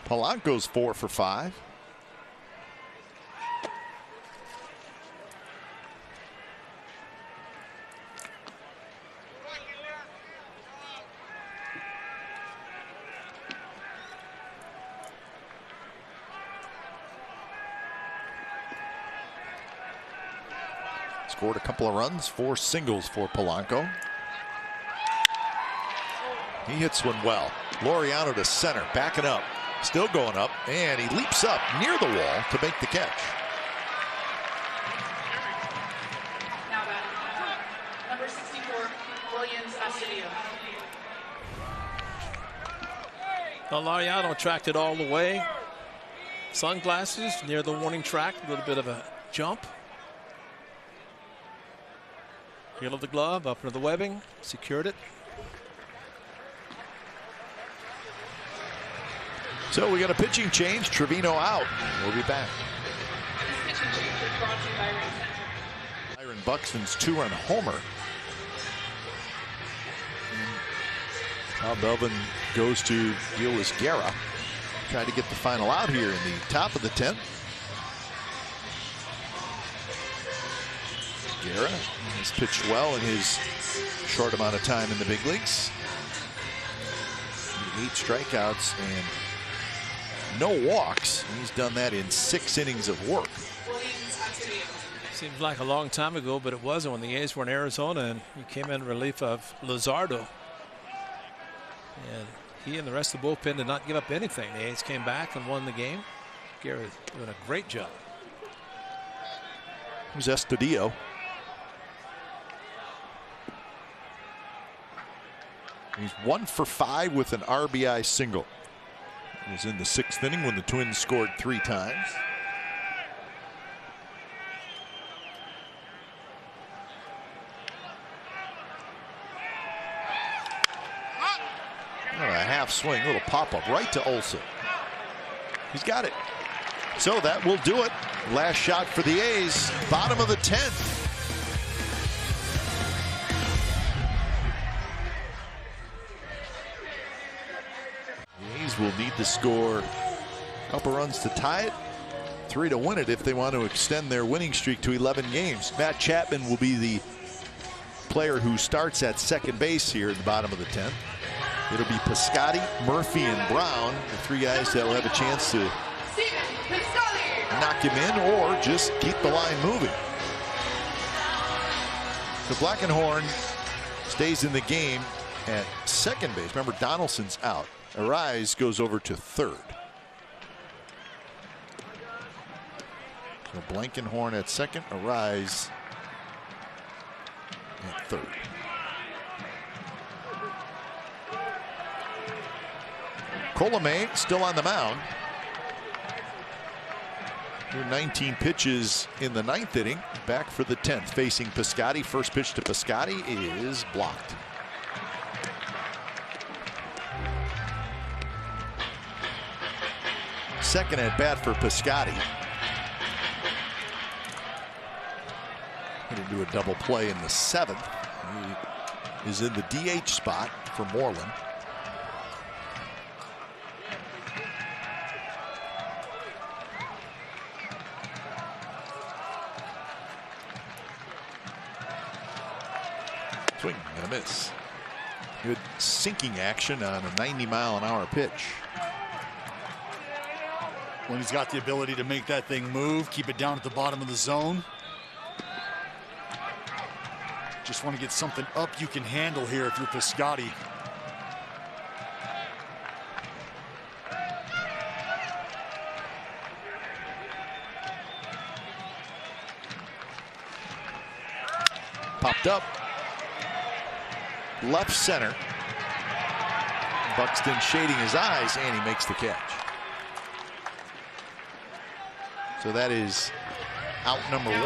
A: Polanco's 4 for 5. Scored a couple of runs, 4 singles for Polanco. He hits one well. Laureano to center, backing up, still going up, and he leaps up near the wall to make the catch.
E: Now batting, number 64, Williams Astudillo.
C: Laureano tracked it all the way. Sunglasses near the warning track, a little bit of a jump. Heel of the glove, up into the webbing, secured it.
A: So we got a pitching change. Trevino out. We'll be back.
E: This pitching change is brought to you by Race Center.
A: Byron Buxton's 2-run homer. Bob Belvin goes to Gilles Guerra. Trying to get the final out here in the top of the 10th. Guerra has pitched well in his short amount of time in the big leagues. 8 strikeouts and no walks. He's done that in 6 innings of work.
E: Williams Astudillo.
C: Seems like a long time ago, but it wasn't when the A's were in Arizona and he came in relief of Luzardo. And he and the rest of the bullpen did not give up anything. The A's came back and won the game. Guerra doing a great job.
A: Here's Astudillo. He's 1 for 5 with an RBI single. He was in the 6th inning when the Twins scored 3 times. Oh, a half swing, little pop-up right to Olsen. He's got it. So that will do it. Last shot for the A's, bottom of the 10th. The A's will need to score a couple runs to tie it, 3 to win it if they want to extend their winning streak to 11 games. Matt Chapman will be the player who starts at second base here at the bottom of the 10th. It'll be Piscotty, Murphy, and Brown, the 3 guys that will have a chance to knock him in or just keep the line moving. So Blackenhorn stays in the game at second base. Remember, Donaldson's out. Arise goes over to third. So Blankenhorn at second, Arise at third. Colomé still on the mound. Through 19 pitches in the 9th inning. Back for the 10th, facing Piscotty. First pitch to Piscotty is blocked. Second at bat for Piscotty. Going to do a double play in the 7th. He is in the DH spot for Moreland. Swing and a miss. Good sinking action on a 90-mile-an-hour pitch.
D: When he's got the ability to make that thing move, keep it down at the bottom of the zone. Just want to get something up you can handle here if you're Piscotty.
A: Popped up. Left center. Buxton shading his eyes, and he makes the catch. So that is out number 1.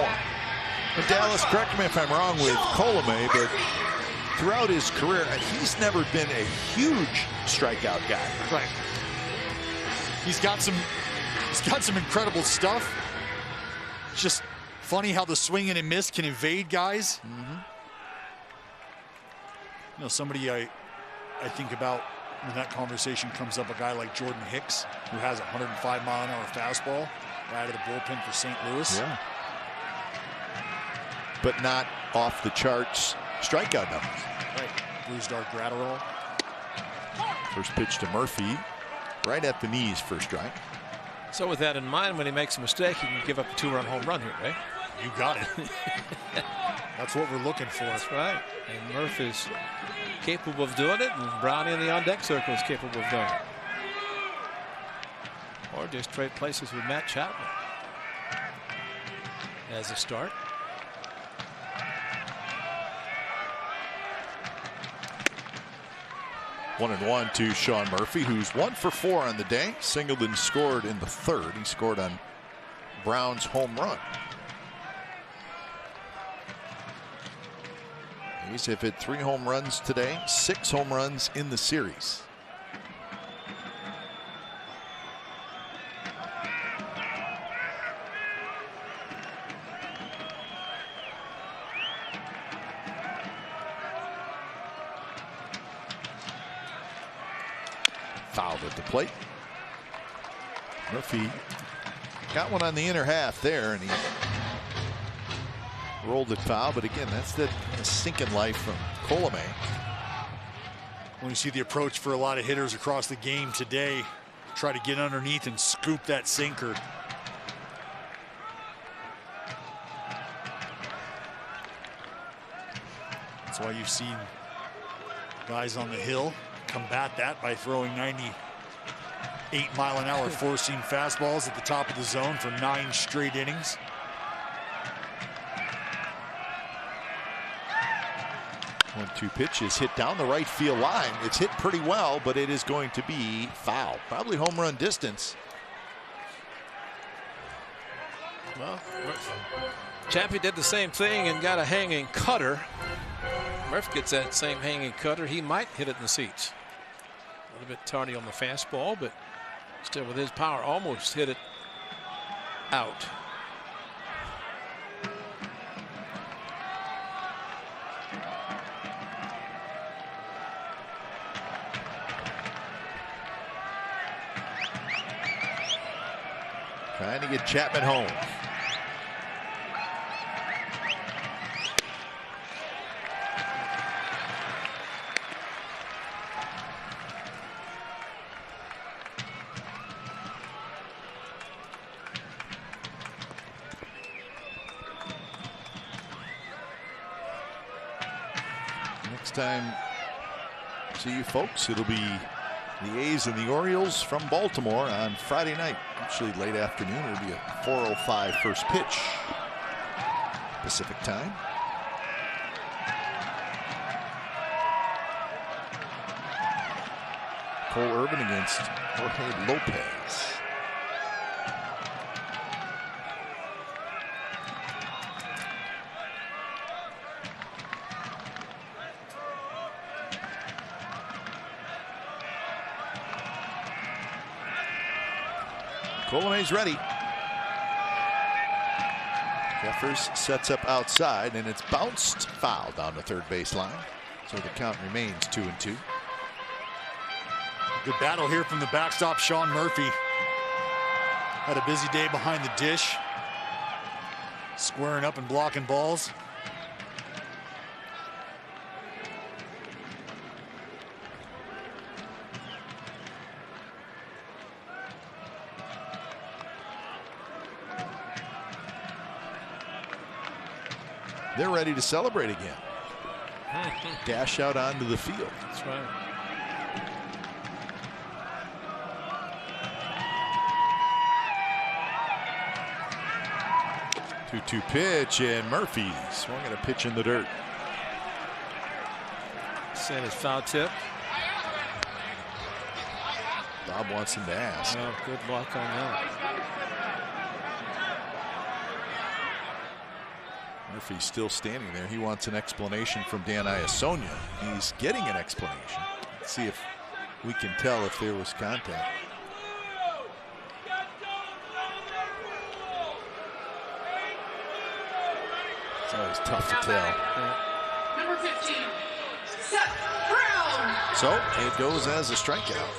A: And Dallas, correct me if I'm wrong with Colomé, but throughout his career, he's never been a huge strikeout guy.
D: Right. He's got some incredible stuff. It's just funny how the swing and a miss can evade guys. You know, somebody I think about when that conversation comes up, a guy like Jordan Hicks, who has a 105-mile-an-hour fastball right out of the bullpen for St. Louis.
A: Yeah. But not off the charts strikeout numbers.
D: Right. Bruised our Gratterall.
A: First pitch to Murphy, right at the knees for a strike.
C: So with that in mind, when he makes a mistake, he can give up a 2-run home run here, right?
D: You got it. That's what we're looking for.
C: That's right. And Murph is capable of doing it, and Brownie in the on-deck circle is capable of doing it. Or just trade places with Matt Chapman as a start.
A: One and one to Sean Murphy, who's 1 for 4 on the day. Singled and scored in the third. He scored on Brown's home run. A's have hit 3 home runs today, 6 home runs in the series. Fouled at the plate. Murphy got one on the inner half there, and he rolled it foul. But again, that's the sinking life from Colomé.
D: When you see the approach for a lot of hitters across the game today, try to get underneath and scoop that sinker. That's why you've seen guys on the hill combat that by throwing 98-mile-an-hour four-seam fastballs at the top of the zone for 9 straight innings.
A: One-two pitch is hit down the right field line. It's hit pretty well, but it is going to be foul. Probably home run distance.
C: Well, Chappie did the same thing and got a hanging cutter. Murph gets that same hanging cutter. He might hit it in the seats. A little bit tardy on the fastball, but still with his power, almost hit it out.
A: Trying to get Chapman home. Next time, see you folks, it'll be the A's and the Orioles from Baltimore on Friday night. Actually late afternoon. It'll be a 4:05 first pitch Pacific time. Cole Irvin against Jorge Lopez. Colomé's ready. Jeffers sets up outside, and it's bounced foul down the third baseline. So the count remains 2-2.
D: Good battle here from the backstop. Sean Murphy had a busy day behind the dish, squaring up and blocking balls.
A: They're ready to celebrate again. Dash out onto the field.
C: That's right.
A: Two-two pitch, and Murphy swung at a pitch in the dirt.
C: Sent his foul tip.
A: Bob wants him to ask.
C: Oh, good luck on that.
A: Murphy's still standing there. He wants an explanation from Dan Iasonia. He's getting an explanation. Let's see if we can tell if there was contact. It's always tough to tell.
E: Number 15, Seth Brown.
A: So it goes as a strikeout.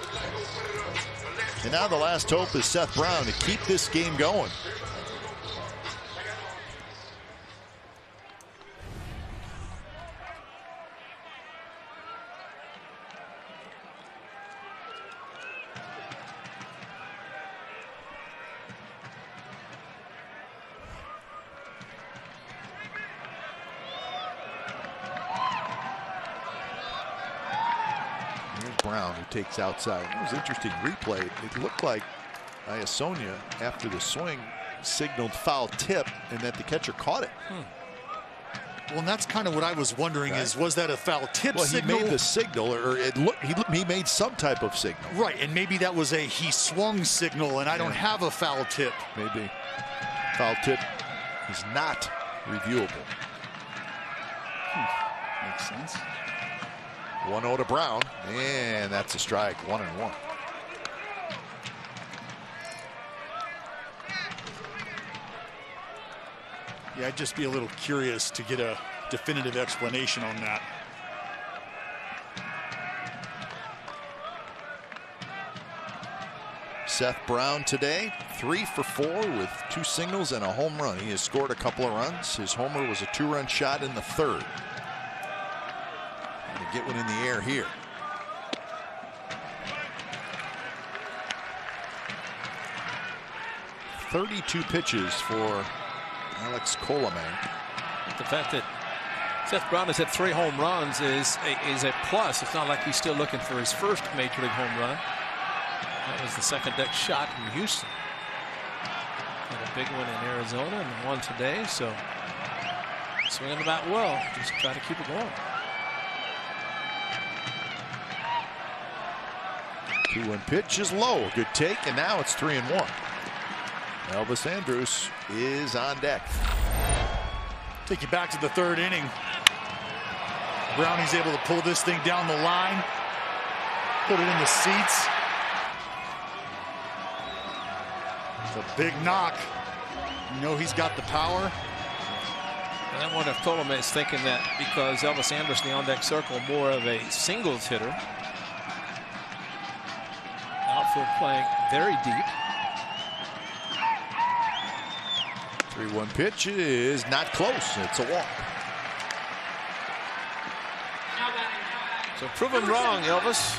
A: And now the last hope is Seth Brown to keep this game going. Brown, who takes outside. It was interesting replay. It looked like Iasonia, after the swing, signaled foul tip and that the catcher caught it.
D: Well, and that's kind of what I was wondering is, was that a foul tip signal?
A: He made the signal, or he made some type of signal.
D: Right, and maybe that was a he swung signal, and I don't have a foul tip.
A: Maybe. Foul tip is not reviewable.
D: Makes sense.
A: 1-0 to Brown, and that's a strike, 1-1.
D: Yeah, I'd just be a little curious to get a definitive explanation on that.
A: Seth Brown today, 3 for 4 with 2 singles and a home run. He has scored a couple of runs. His homer was a 2-run shot in the 3rd. Gonna get one in the air here. .32 pitches for Alex Colomang.
C: The fact that Seth Brown has hit 3 home runs is a plus. It's not like he's still looking for his first major league home run. That was the second deck shot in Houston. Had a big one in Arizona and one today. So swinging the bat well. Just try to keep it going.
A: 2-1 pitch is low. Good take, and now it's 3-1. Elvis Andrus is on deck.
D: Take you back to the 3rd inning. Brownie's able to pull this thing down the line, put it in the seats. It's a big knock. You know he's got the power.
C: And I wonder if Colomang is thinking that because Elvis Andrus in the on-deck circle, more of a singles hitter. Outfield playing very deep.
A: 3-1 pitch is not close. It's a walk.
C: So prove him wrong, Elvis.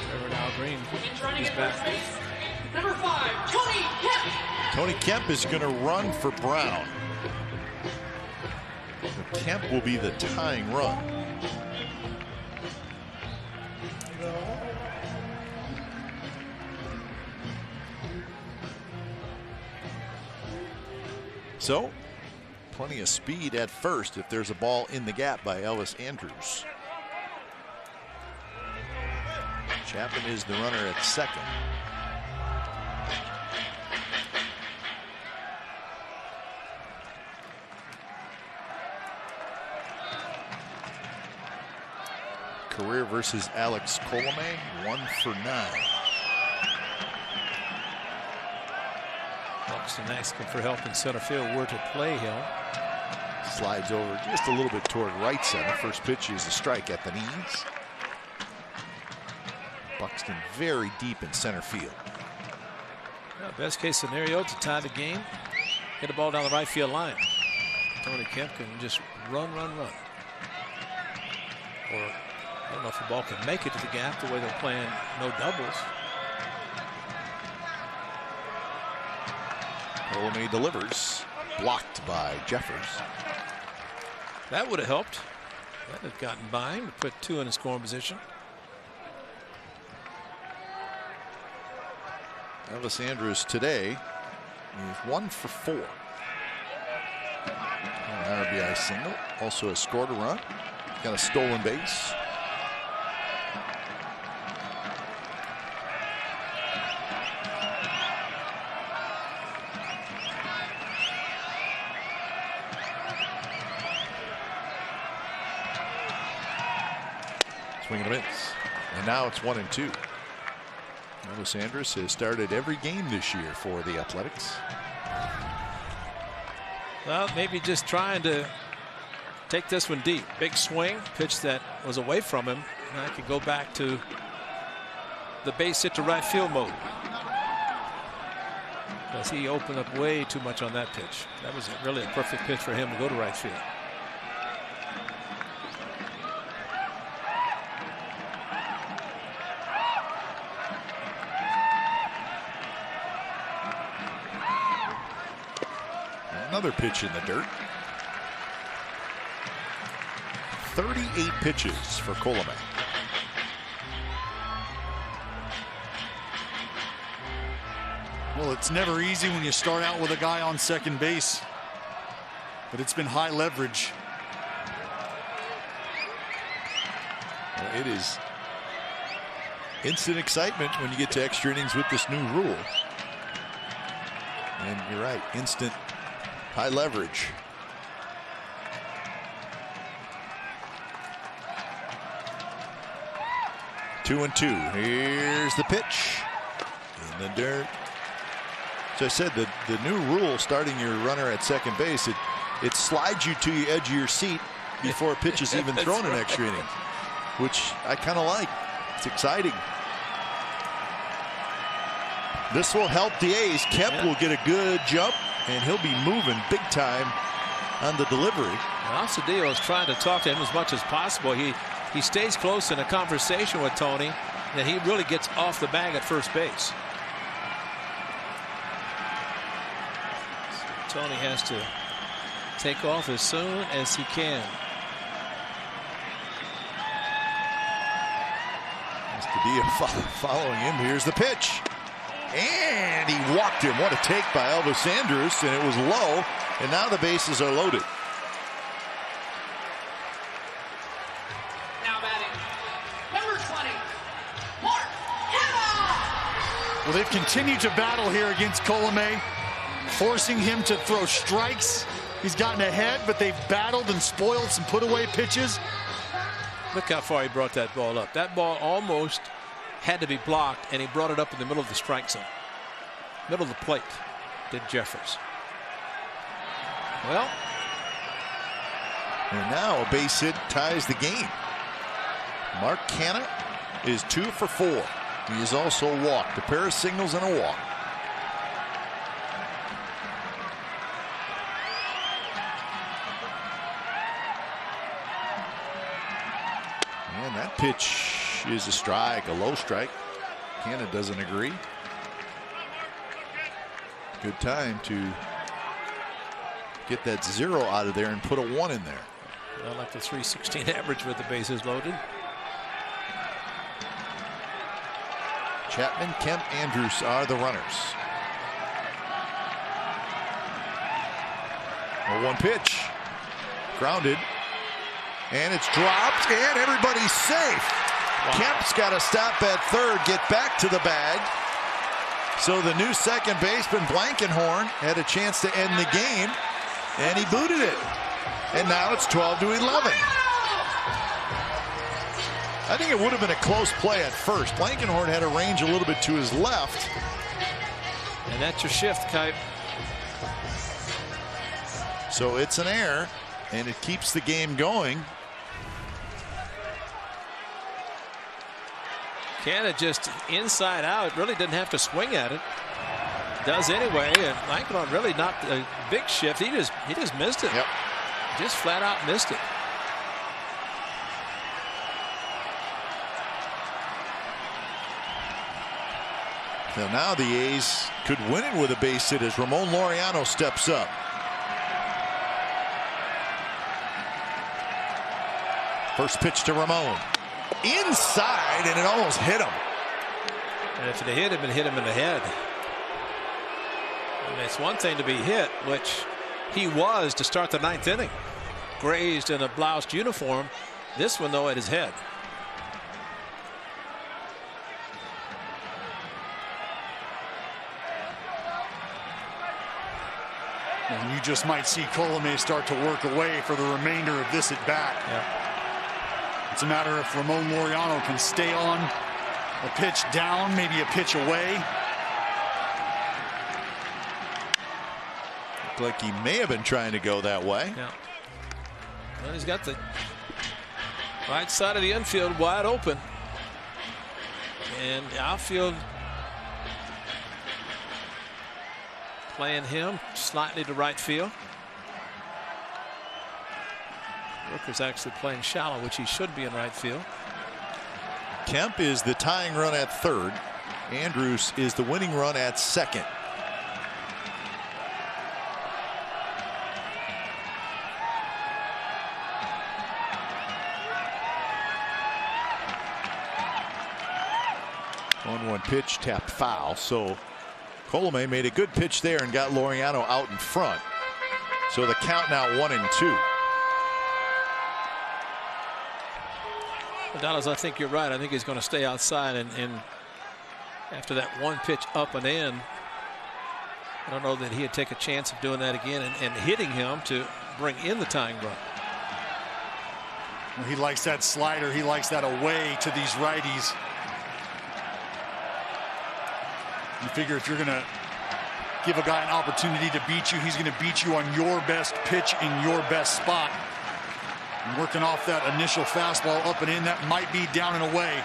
C: Trevor Now Green, he's back.
E: Number 5, Tony Kemp.
A: Tony Kemp is going to run for Brown. So Kemp will be the tying run. So, plenty of speed at first if there's a ball in the gap by Elvis Andrus. Chapman is the runner at second. Career versus Alex Colomang, 1 for 9.
C: Buxton asking for help in center field. Where to play him.
A: Slides over just a little bit toward right center. First pitch is a strike at the knees. Buxton very deep in center field.
C: Well, best case scenario to tie the game. Hit a ball down the right field line. Tony Kemp can just run. Or I don't know if the ball can make it to the gap the way they're playing no doubles.
A: Colomang delivers, blocked by Jeffers.
C: That would have helped. That would have gotten by him to put 2 in a scoring position.
A: Elvis Andrus today is 1 for 4. An RBI single, also has scored a run. Got a stolen base. Swing and a miss. And now it's 1-2. Elvis Andrus has started every game this year for the Athletics.
C: Well, maybe just trying to take this one deep. Big swing, pitch that was away from him. Now I could go back to the base hit to right field mode. Because he opened up way too much on that pitch. That was really a perfect pitch for him to go to right field.
A: Another pitch in the dirt. 38 pitches for Colome.
D: Well, it's never easy when you start out with a guy on second base, but it's been high leverage.
A: Well, it is instant excitement when you get to extra innings with this new rule. And you're right, instant high leverage. Two and two. Here's the pitch in the dirt. So I said the new rule, starting your runner at second base, it slides you to the edge of your seat before a pitch is even thrown in extra innings, which I kind of like. It's exciting. This will help the A's. Kemp will get a good jump, and he'll be moving big time on the delivery.
C: Alcedillo is trying to talk to him as much as possible. He stays close in a conversation with Tony, and he really gets off the bag at first base. Tony has to take off as soon as he can.
A: Alcedillo following him. Here's the pitch. And he walked him. What a take by Elvis Andrus, and it was low, and now the bases are loaded.
E: Now batting, number 20, Mark Hanna.
D: Well, they've continued to battle here against Colome, forcing him to throw strikes. He's gotten ahead, but they've battled and spoiled some put-away pitches.
C: Look how far he brought that ball up. That ball almost had to be blocked, and he brought it up in the middle of the strike zone. Middle of the plate, did Jeffers. Well.
A: And now a base hit ties the game. Mark Hanna is 2 for 4. He has also walked. A pair of singles and a walk. And that pitch is a strike, a low strike. Hanna doesn't agree. Good time to get that 0 out of there and put a 1 in there.
C: Not like the .316 average with the bases loaded.
A: Chapman, Kemp, Andrus are the runners. A 1 pitch. Grounded. And it's dropped, and everybody's safe. Wow. Kemp's got to stop at third, get back to the bag. So the new second baseman, Blankenhorn, had a chance to end the game, and he booted it. And now it's 12-11. I think it would have been a close play at first. Blankenhorn had a range a little bit to his left.
C: And that's your shift, Kite.
A: So it's an error, and it keeps the game going.
C: Canada just inside out, really didn't have to swing at it. Does anyway, and Blankenhorn really not a big shift. He just missed it.
A: Yep.
C: Just flat out missed it.
A: So now the A's could win it with a base hit as Ramon Laureano steps up. First pitch to Ramon. Inside, and it almost hit him.
C: And if it hit him, it hit him in the head. I mean, it's one thing to be hit, which he was to start the 9th inning. Grazed in a bloused uniform. This one, though, at his head.
D: And you just might see Colome start to work away for the remainder of this at bat.
C: Yeah.
D: It's a matter if Ramon Laureano can stay on a pitch down, maybe a pitch away.
A: Looked like he may have been trying to go that way.
C: Yeah. Well, he's got the right side of the infield wide open. And the outfield playing him slightly to right field. Rooker's actually playing shallow, which he should be in right field.
A: Kemp is the tying run at third. Andrus is the winning run at second. 1-1 pitch, tapped foul. So Colomé made a good pitch there and got Laureano out in front. So the count now 1-2.
C: Dallas, I think you're right. I think he's going to stay outside, and after that one pitch up and in, I don't know that he'd take a chance of doing that again and hitting him to bring in the tying run.
D: He likes that slider. He likes that away to these righties. You figure if you're going to give a guy an opportunity to beat you, he's going to beat you on your best pitch in your best spot. And working off that initial fastball up and in, that might be down and away.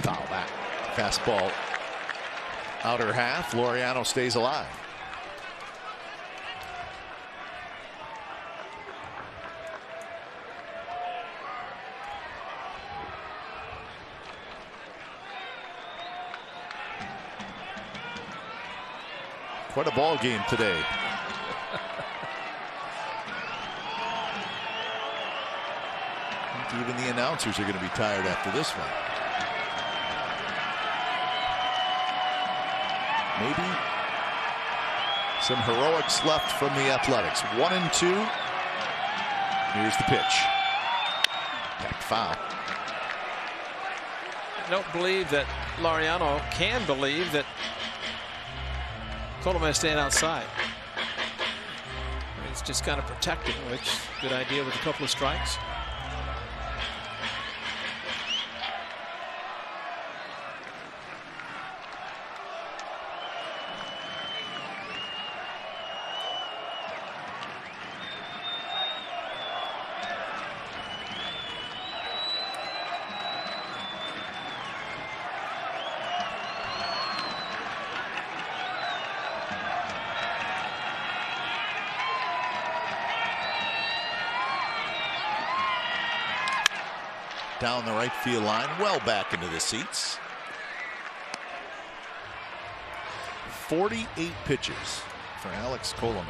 A: Foul back. Fastball outer half. Laureano stays alive. What a ball game today. I think even the announcers are going to be tired after this one. Maybe some heroics left from the Athletics. 1-2. Here's the pitch. Tapped foul.
C: I don't believe that Laureano can believe that Colomé staying outside. It's just kind of protecting, which good idea with a couple of strikes.
A: Down the right field line, well back into the seats. 48 pitches for Alex Colomé.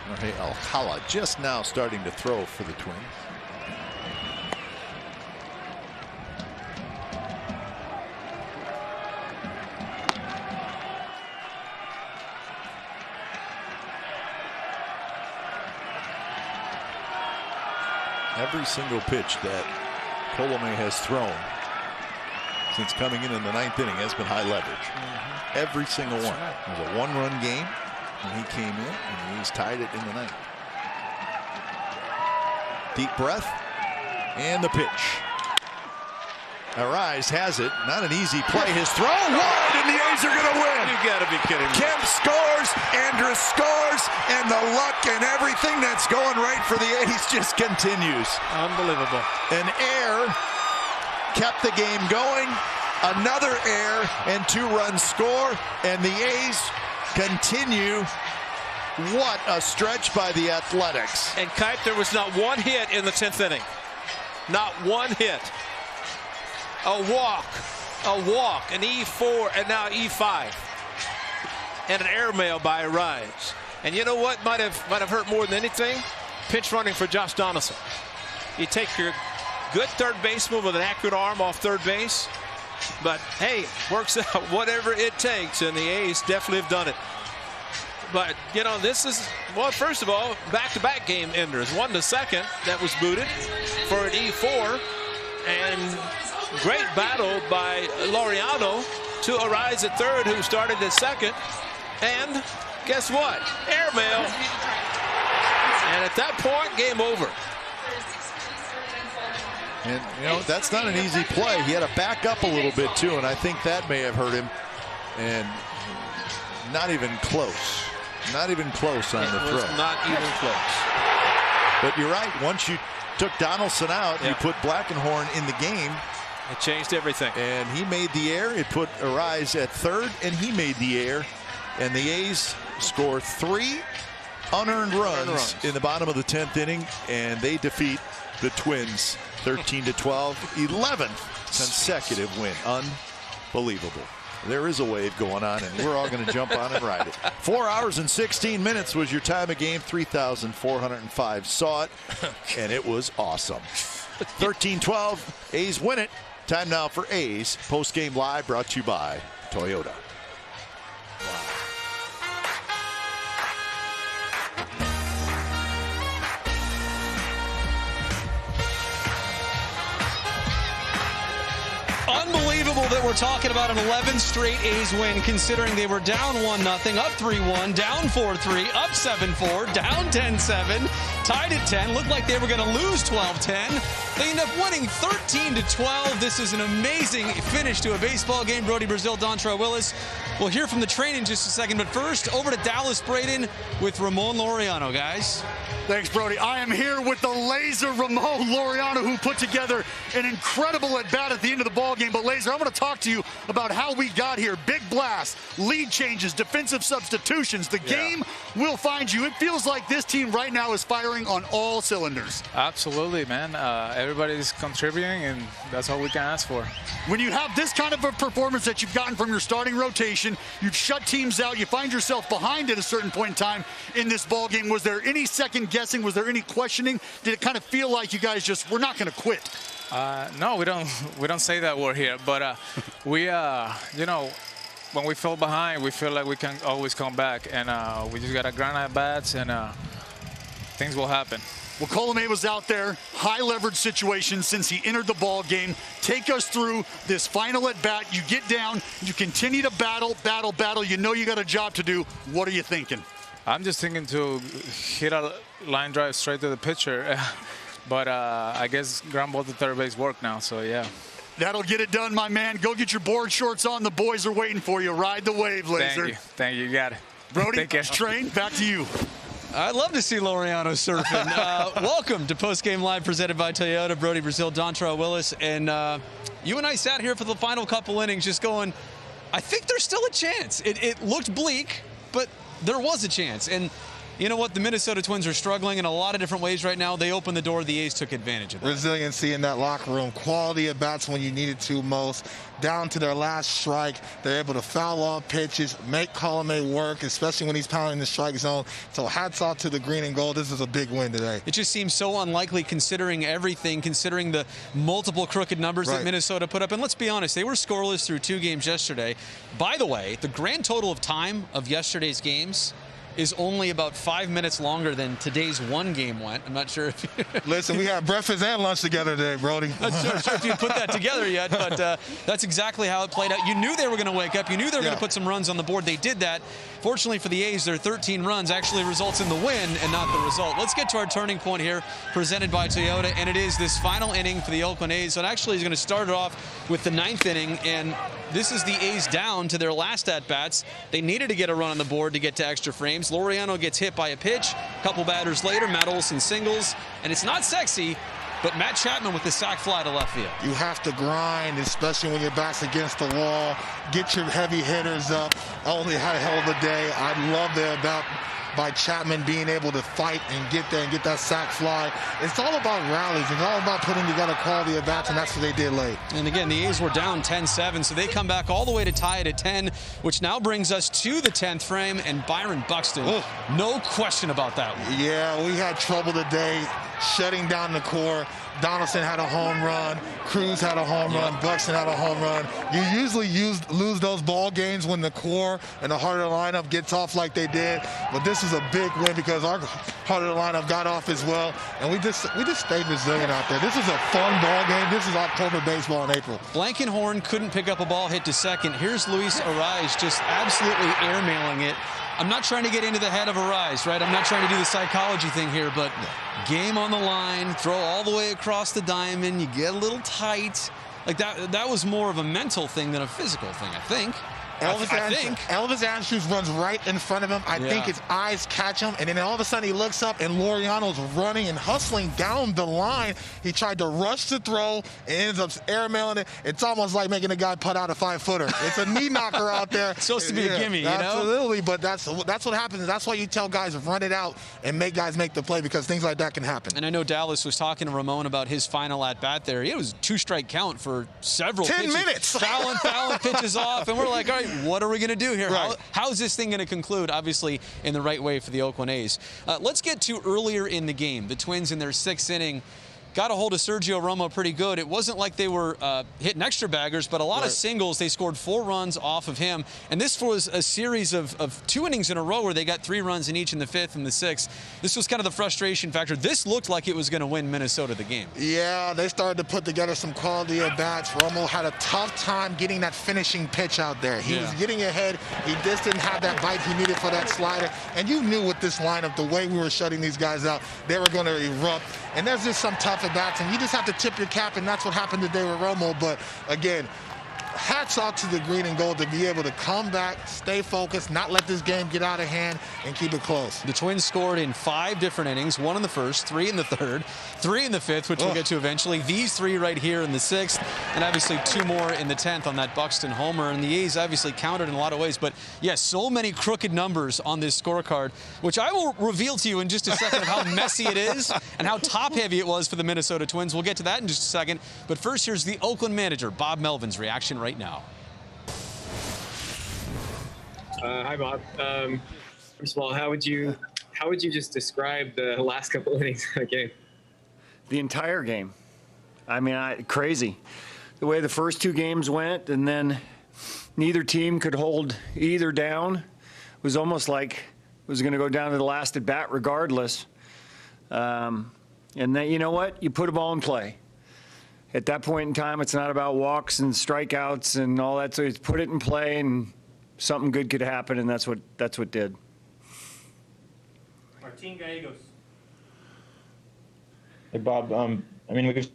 A: Jorge Alcala just now starting to throw for the Twins. Every single pitch that Colomé has thrown since coming in the ninth inning has been high leverage. Every single one. It was a one-run game when he came in, and he's tied it in the ninth. Deep breath, and the pitch. Arise has it. Not an easy play. His throw wide, and the A's are going to win.
C: You got to be kidding me.
A: Kemp scores, Andrus scores, and the luck and everything that's going right for the A's just continues.
C: Unbelievable.
A: An error kept the game going. Another error and 2-run score, and the A's continue. What a stretch by the Athletics.
C: And Kipe, there was not one hit in the 10th inning. Not one hit. A walk, an E4, and now E5, and an airmail by Arise. And you know what might have hurt more than anything? Pinch running for Josh Donaldson. You take your good third baseman with an accurate arm off third base, but hey, works out whatever it takes, and the A's definitely have done it. But you know, this is, well, first of all, back-to-back game enders. One to second that was booted for an E4, and great battle by Laureano to Arise at third, who started at second. And guess what? Airmail. And at that point, game over.
A: And, you know, that's not an easy play. He had to back up a little bit, too, and I think that may have hurt him. And not even close. Not even close on the throw.
C: Not even close.
A: But you're right. Once you took Donaldson out, you put Blackenhorn in the game.
C: It changed everything.
A: And he made the error. It put Arise at third, and he made the error. And the A's score 3 unearned runs in the bottom of the 10th inning, and they defeat the Twins 13-12, 11th consecutive win. Unbelievable. there is a wave going on, and we're all going to jump on and ride it. 4 hours and 16 minutes was your time of game. 3,405 saw it, and it was awesome. 13-12, A's win it. Time now for A's Post-Game Live, brought to you by Toyota.
G: Unbelievable that we're talking about an 11th straight A's win, considering they were down 1-0, up 3-1, down 4-3, up 7-4, down 10-7, tied at 10. Looked like they were going to lose 12-10. They end up winning 13-12. This is an amazing finish to a baseball game. Brody Brazil, Dontre Willis. We'll hear from the train in just a second, but first, over to Dallas Braden with Ramon Laureano, guys.
D: Thanks, Brody. I am here with the laser Ramon Laureano, who put together an incredible at-bat at the end of the ball game. But, Laser, I want to talk to you about how we got here. Big blast, lead changes, defensive substitutions. The game will find you. It feels like this team right now is firing on all cylinders.
H: Absolutely, man. Everybody's contributing, and that's all we can ask for.
D: When you have this kind of a performance that you've gotten from your starting rotation, you've shut teams out, you find yourself behind at a certain point in time in this ball game. Was there any second guessing? Was there any questioning? Did it kind of feel like you guys just, we're not going to quit?
H: No, we don't say that word here, but we you know, when we fell behind, we feel like we can always come back, and we just got to grind at bats, and things will happen.
D: Well, Colomé was out there, high leverage situation since he entered the ball game. Take us through this final at bat. You get down, you continue to battle. You know you got a job to do. What are you thinking?
H: I'm just thinking to hit a line drive straight to the pitcher, but I guess ground ball to third base work now, so yeah.
D: That'll get it done, my man. Go get your board shorts on. The boys are waiting for you. Ride the wave, Laser.
H: Thank you. You got it.
D: Brody, Train, back to you.
G: I'd love to see Laureano surfing. Welcome to Post Game Live, presented by Toyota. Brody Brazil, Dontre Willis, and you and I sat here for the final couple innings just going, I think there's still a chance. It looked bleak, but there was a chance. And you know what? The Minnesota Twins are struggling in a lot of different ways right now. They opened the door. The A's took advantage of that.
I: Resiliency in that locker room. Quality at bats when you needed to most. Down to their last strike, they're able to foul off pitches, make Colomé work, especially when he's pounding the strike zone. So hats off to the green and gold. This is a big win today.
G: It just seems so unlikely considering everything, considering the multiple crooked numbers that Minnesota put up. And let's be honest, they were scoreless through 2 games yesterday. By the way, the grand total of time of yesterday's games is only about 5 minutes longer than today's 1 game went. I'm not sure if you
I: Listen, we had breakfast and lunch together today, Brody.
G: I'm not sure if you put that together yet, but that's exactly how it played out. You knew they were going to wake up. You knew they were going to put some runs on the board. They did that. Fortunately for the A's, their 13 runs actually results in the win and not the result. Let's get to our turning point here, presented by Toyota, and it is this final inning for the Oakland A's. So it actually is going to start it off with the 9th inning, and this is the A's down to their last at-bats. They needed to get a run on the board to get to extra frames. Laureano gets hit by a pitch. A couple batters later, Matt Olson singles. And it's not sexy, but Matt Chapman with the sac fly to left field.
I: You have to grind, especially when your back's against the wall. Get your heavy hitters up. Only had a hell of a day. I love the about by Chapman being able to fight and get there and get that sac fly. It's all about rallies. It's all about putting together quality at bats, and that's what they did late.
G: And again, the A's were down 10-7, so they come back all the way to tie it at 10, which now brings us to the 10th frame, and Byron Buxton, no question about that one.
I: Yeah, we had trouble today shutting down the core. Donaldson had a home run. Cruz had a home run. Buxton had a home run. You usually lose those ball games when the core and the heart of the lineup gets off like they did. But this is a big win because our heart of the lineup got off as well. And we just stayed resilient out there. This is a fun ball game. This is October baseball in April.
G: Blankenhorn couldn't pick up a ball hit to second. Here's Luis Arraez just absolutely airmailing it. I'm not trying to get into the head of Arraez, right? I'm not trying to do the psychology thing here, but game on the line, throw all the way across the diamond, you get a little tight. Like that was more of a mental thing than a physical thing, I think.
I: Elvis Andrews runs right in front of him. I think his eyes catch him, and then all of a sudden he looks up, and Laureano's running and hustling down the line. He tried to rush the throw and ends up airmailing it. It's almost like making a guy put out a 5-footer. It's a knee knocker out there.
G: It's supposed to be a gimme, you know?
I: Absolutely, but that's what happens. That's why you tell guys run it out and make guys make the play, because things like that can happen.
G: And I know Dallas was talking to Ramon about his final at-bat there. It was a 2-strike count for several
I: 10
G: pitches.
I: minutes.
G: Fouling pitches off, and we're like, all right, what are we going to do here?
I: Right.
G: How is this thing going to conclude? Obviously, in the right way for the Oakland A's. Let's get to earlier in the game. The Twins in their 6th inning got a hold of Sergio Romo pretty good. It wasn't like they were hitting extra baggers, but a lot of singles. They scored 4 runs off of him. And this was a series of 2 innings in a row where they got 3 runs in each in the 5th and the 6th. This was kind of the frustration factor. This looked like it was going to win Minnesota the game.
I: Yeah, they started to put together some quality at-bats. Romo had a tough time getting that finishing pitch out there. He was getting ahead. He just didn't have that bite he needed for that slider. And you knew with this lineup, the way we were shutting these guys out, they were going to erupt. And there's just some tough at-bats, and you just have to tip your cap, and that's what happened today with Romo. But, again, hats off to the green and gold to be able to come back, stay focused, not let this game get out of hand, and keep it close.
G: The Twins scored in 5 different innings, 1 in the 1st, 3 in the 3rd, 3 in the 5th, which we'll get to eventually. These 3 right here in the 6th, and obviously 2 more in the 10th on that Buxton homer. And the A's obviously counted in a lot of ways. But, yes, so many crooked numbers on this scorecard, which I will reveal to you in just a second of how messy it is and how top-heavy it was for the Minnesota Twins. We'll get to that in just a second. But first, here's the Oakland manager, Bob Melvin's reaction right now.
J: Hi, Bob. First of all, how would you just describe the last couple innings of the game?
K: The entire game. I mean, crazy. The way the first 2 games went, and then neither team could hold either down. It was almost like it was going to go down to the last at bat regardless. And then, you know what? You put a ball in play. At that point in time, it's not about walks and strikeouts and all that. So it's put it in play, and something good could happen, and that's what did.
L: Martin Gallegos.
M: Hey, Bob. I mean, we could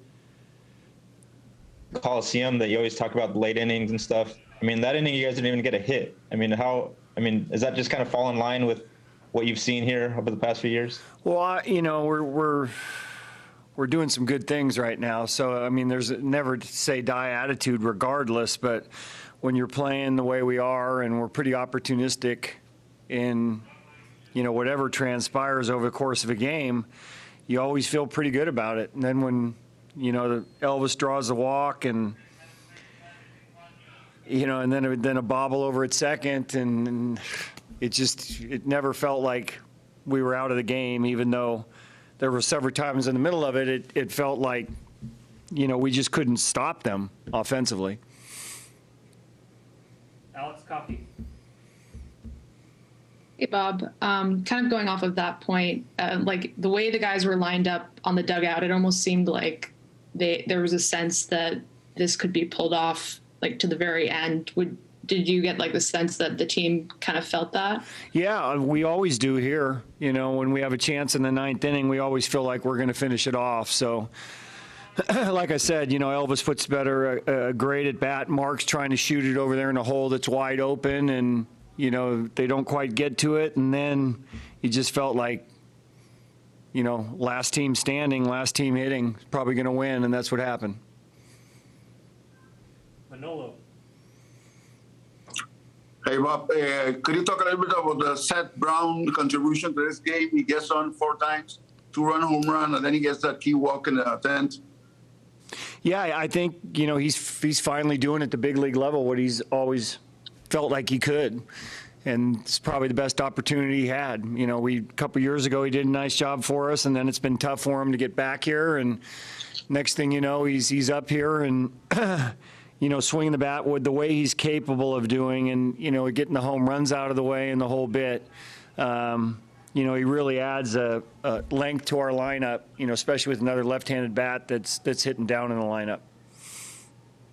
M: Coliseum that you always talk about the late innings and stuff. I mean, that inning you guys didn't even get a hit. I mean, is that just kind of fall in line with what you've seen here over the past few years?
K: Well, you know, we're doing some good things right now. So, I mean, there's never say die attitude regardless, but when you're playing the way we are and we're pretty opportunistic in, you know, whatever transpires over the course of a game, you always feel pretty good about it. And then when, you know, Elvis draws a walk and, you know, and then a bobble over at second, and it never felt like we were out of the game, even though there were several times in the middle of it, it felt like, you know, we just couldn't stop them offensively.
L: Alex Coffey.
E: Hey, Bob. Kind of going off of that point, like the way the guys were lined up on the dugout, it almost seemed like there was a sense that this could be pulled off, like to the very end. Did you get like the sense that the team kind of felt that? Yeah,
K: we always do here. You know, when we have a chance in the 9th inning, we always feel like we're going to finish it off. So, like I said, you know, Elvis puts better a great at bat. Mark's trying to shoot it over there in a hole that's wide open, and, you know, they don't quite get to it. And then you just felt like, you know, last team standing, last team hitting, probably going to win, and that's what happened.
L: Manolo.
N: Hey, Bob, could you talk a little bit about the Seth Brown contribution to this game? He gets on 4 times, 2-run home run, and then he gets that key walk in the 10th.
K: Yeah, I think, you know, he's finally doing at the big league level what he's always felt like he could. And it's probably the best opportunity he had. You know, a couple years ago, he did a nice job for us, and then it's been tough for him to get back here. And next thing you know, he's up here and, you know, swinging the bat with the way he's capable of doing, and, you know, getting the home runs out of the way and the whole bit. You know, he really adds a length to our lineup, you know, especially with another left-handed bat that's hitting down in the lineup.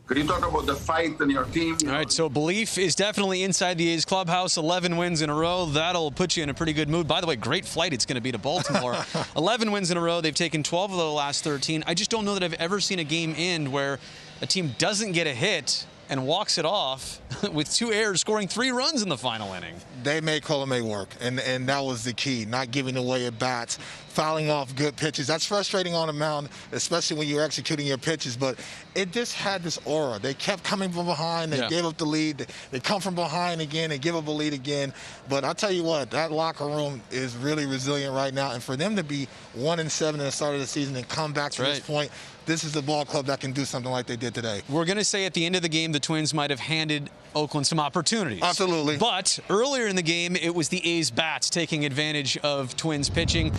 N: Could you talk about the fight in your team?
G: All right, so belief is definitely inside the A's clubhouse. 11 wins in a row. That'll put you in a pretty good mood. By the way, great flight it's going to be to Baltimore. 11 wins in a row. They've taken 12 of the last 13. I just don't know that I've ever seen a game end where a team doesn't get a hit and walks it off with 2 errors, scoring 3 runs in the final inning.
I: They made Colomé work, and that was the key, not giving away at bats, fouling off good pitches. That's frustrating on the mound, especially when you're executing your pitches, but it just had this aura. They kept coming from behind. They gave up the lead. They come from behind again. They give up a lead again. But I'll tell you what, that locker room is really resilient right now, and for them to be 1-7 in the start of the season and come back to this point, this is the ball club that can do something like they did today.
G: We're going to say at the end of the game, the Twins might have handed Oakland some opportunities.
I: Absolutely.
G: But earlier in the game, it was the A's bats taking advantage of Twins pitching.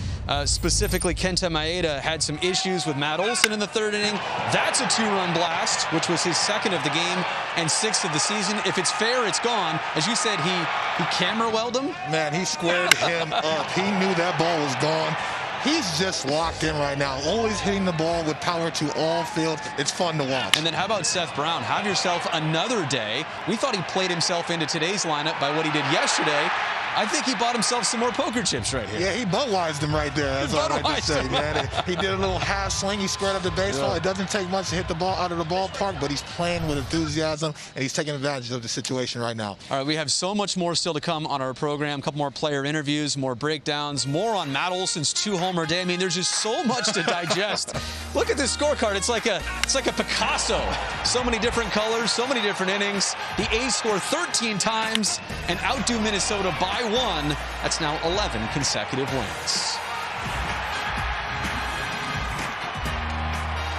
G: Specifically, Kenta Maeda had some issues with Matt Olson in the 3rd inning. That's a 2-run blast, which was his 2nd of the game and 6th of the season. If it's fair, it's gone. As you said, he camera-welled him.
I: Man, he squared him up. He knew that ball was gone. He's just locked in right now, always hitting the ball with power to all field. It's fun to watch.
G: And then how about Seth Brown? Have yourself another day. We thought he played himself into today's lineup by what he did yesterday. I think he bought himself some more poker chips right here.
I: Yeah, he Budweised him right there. That's all I like to say, man. He did a little half swing. He squared up the baseball. It doesn't take much to hit the ball out of the ballpark, but he's playing with enthusiasm, and he's taking advantage of the situation right now.
G: All right, we have so much more still to come on our program. A couple more player interviews, more breakdowns, more on Matt Olson's 2-homer day. I mean, there's just so much to digest. Look at this scorecard. It's like a Picasso. So many different colors, so many different innings. The A's score 13 times and outdo Minnesota by 1. That's now 11 consecutive wins.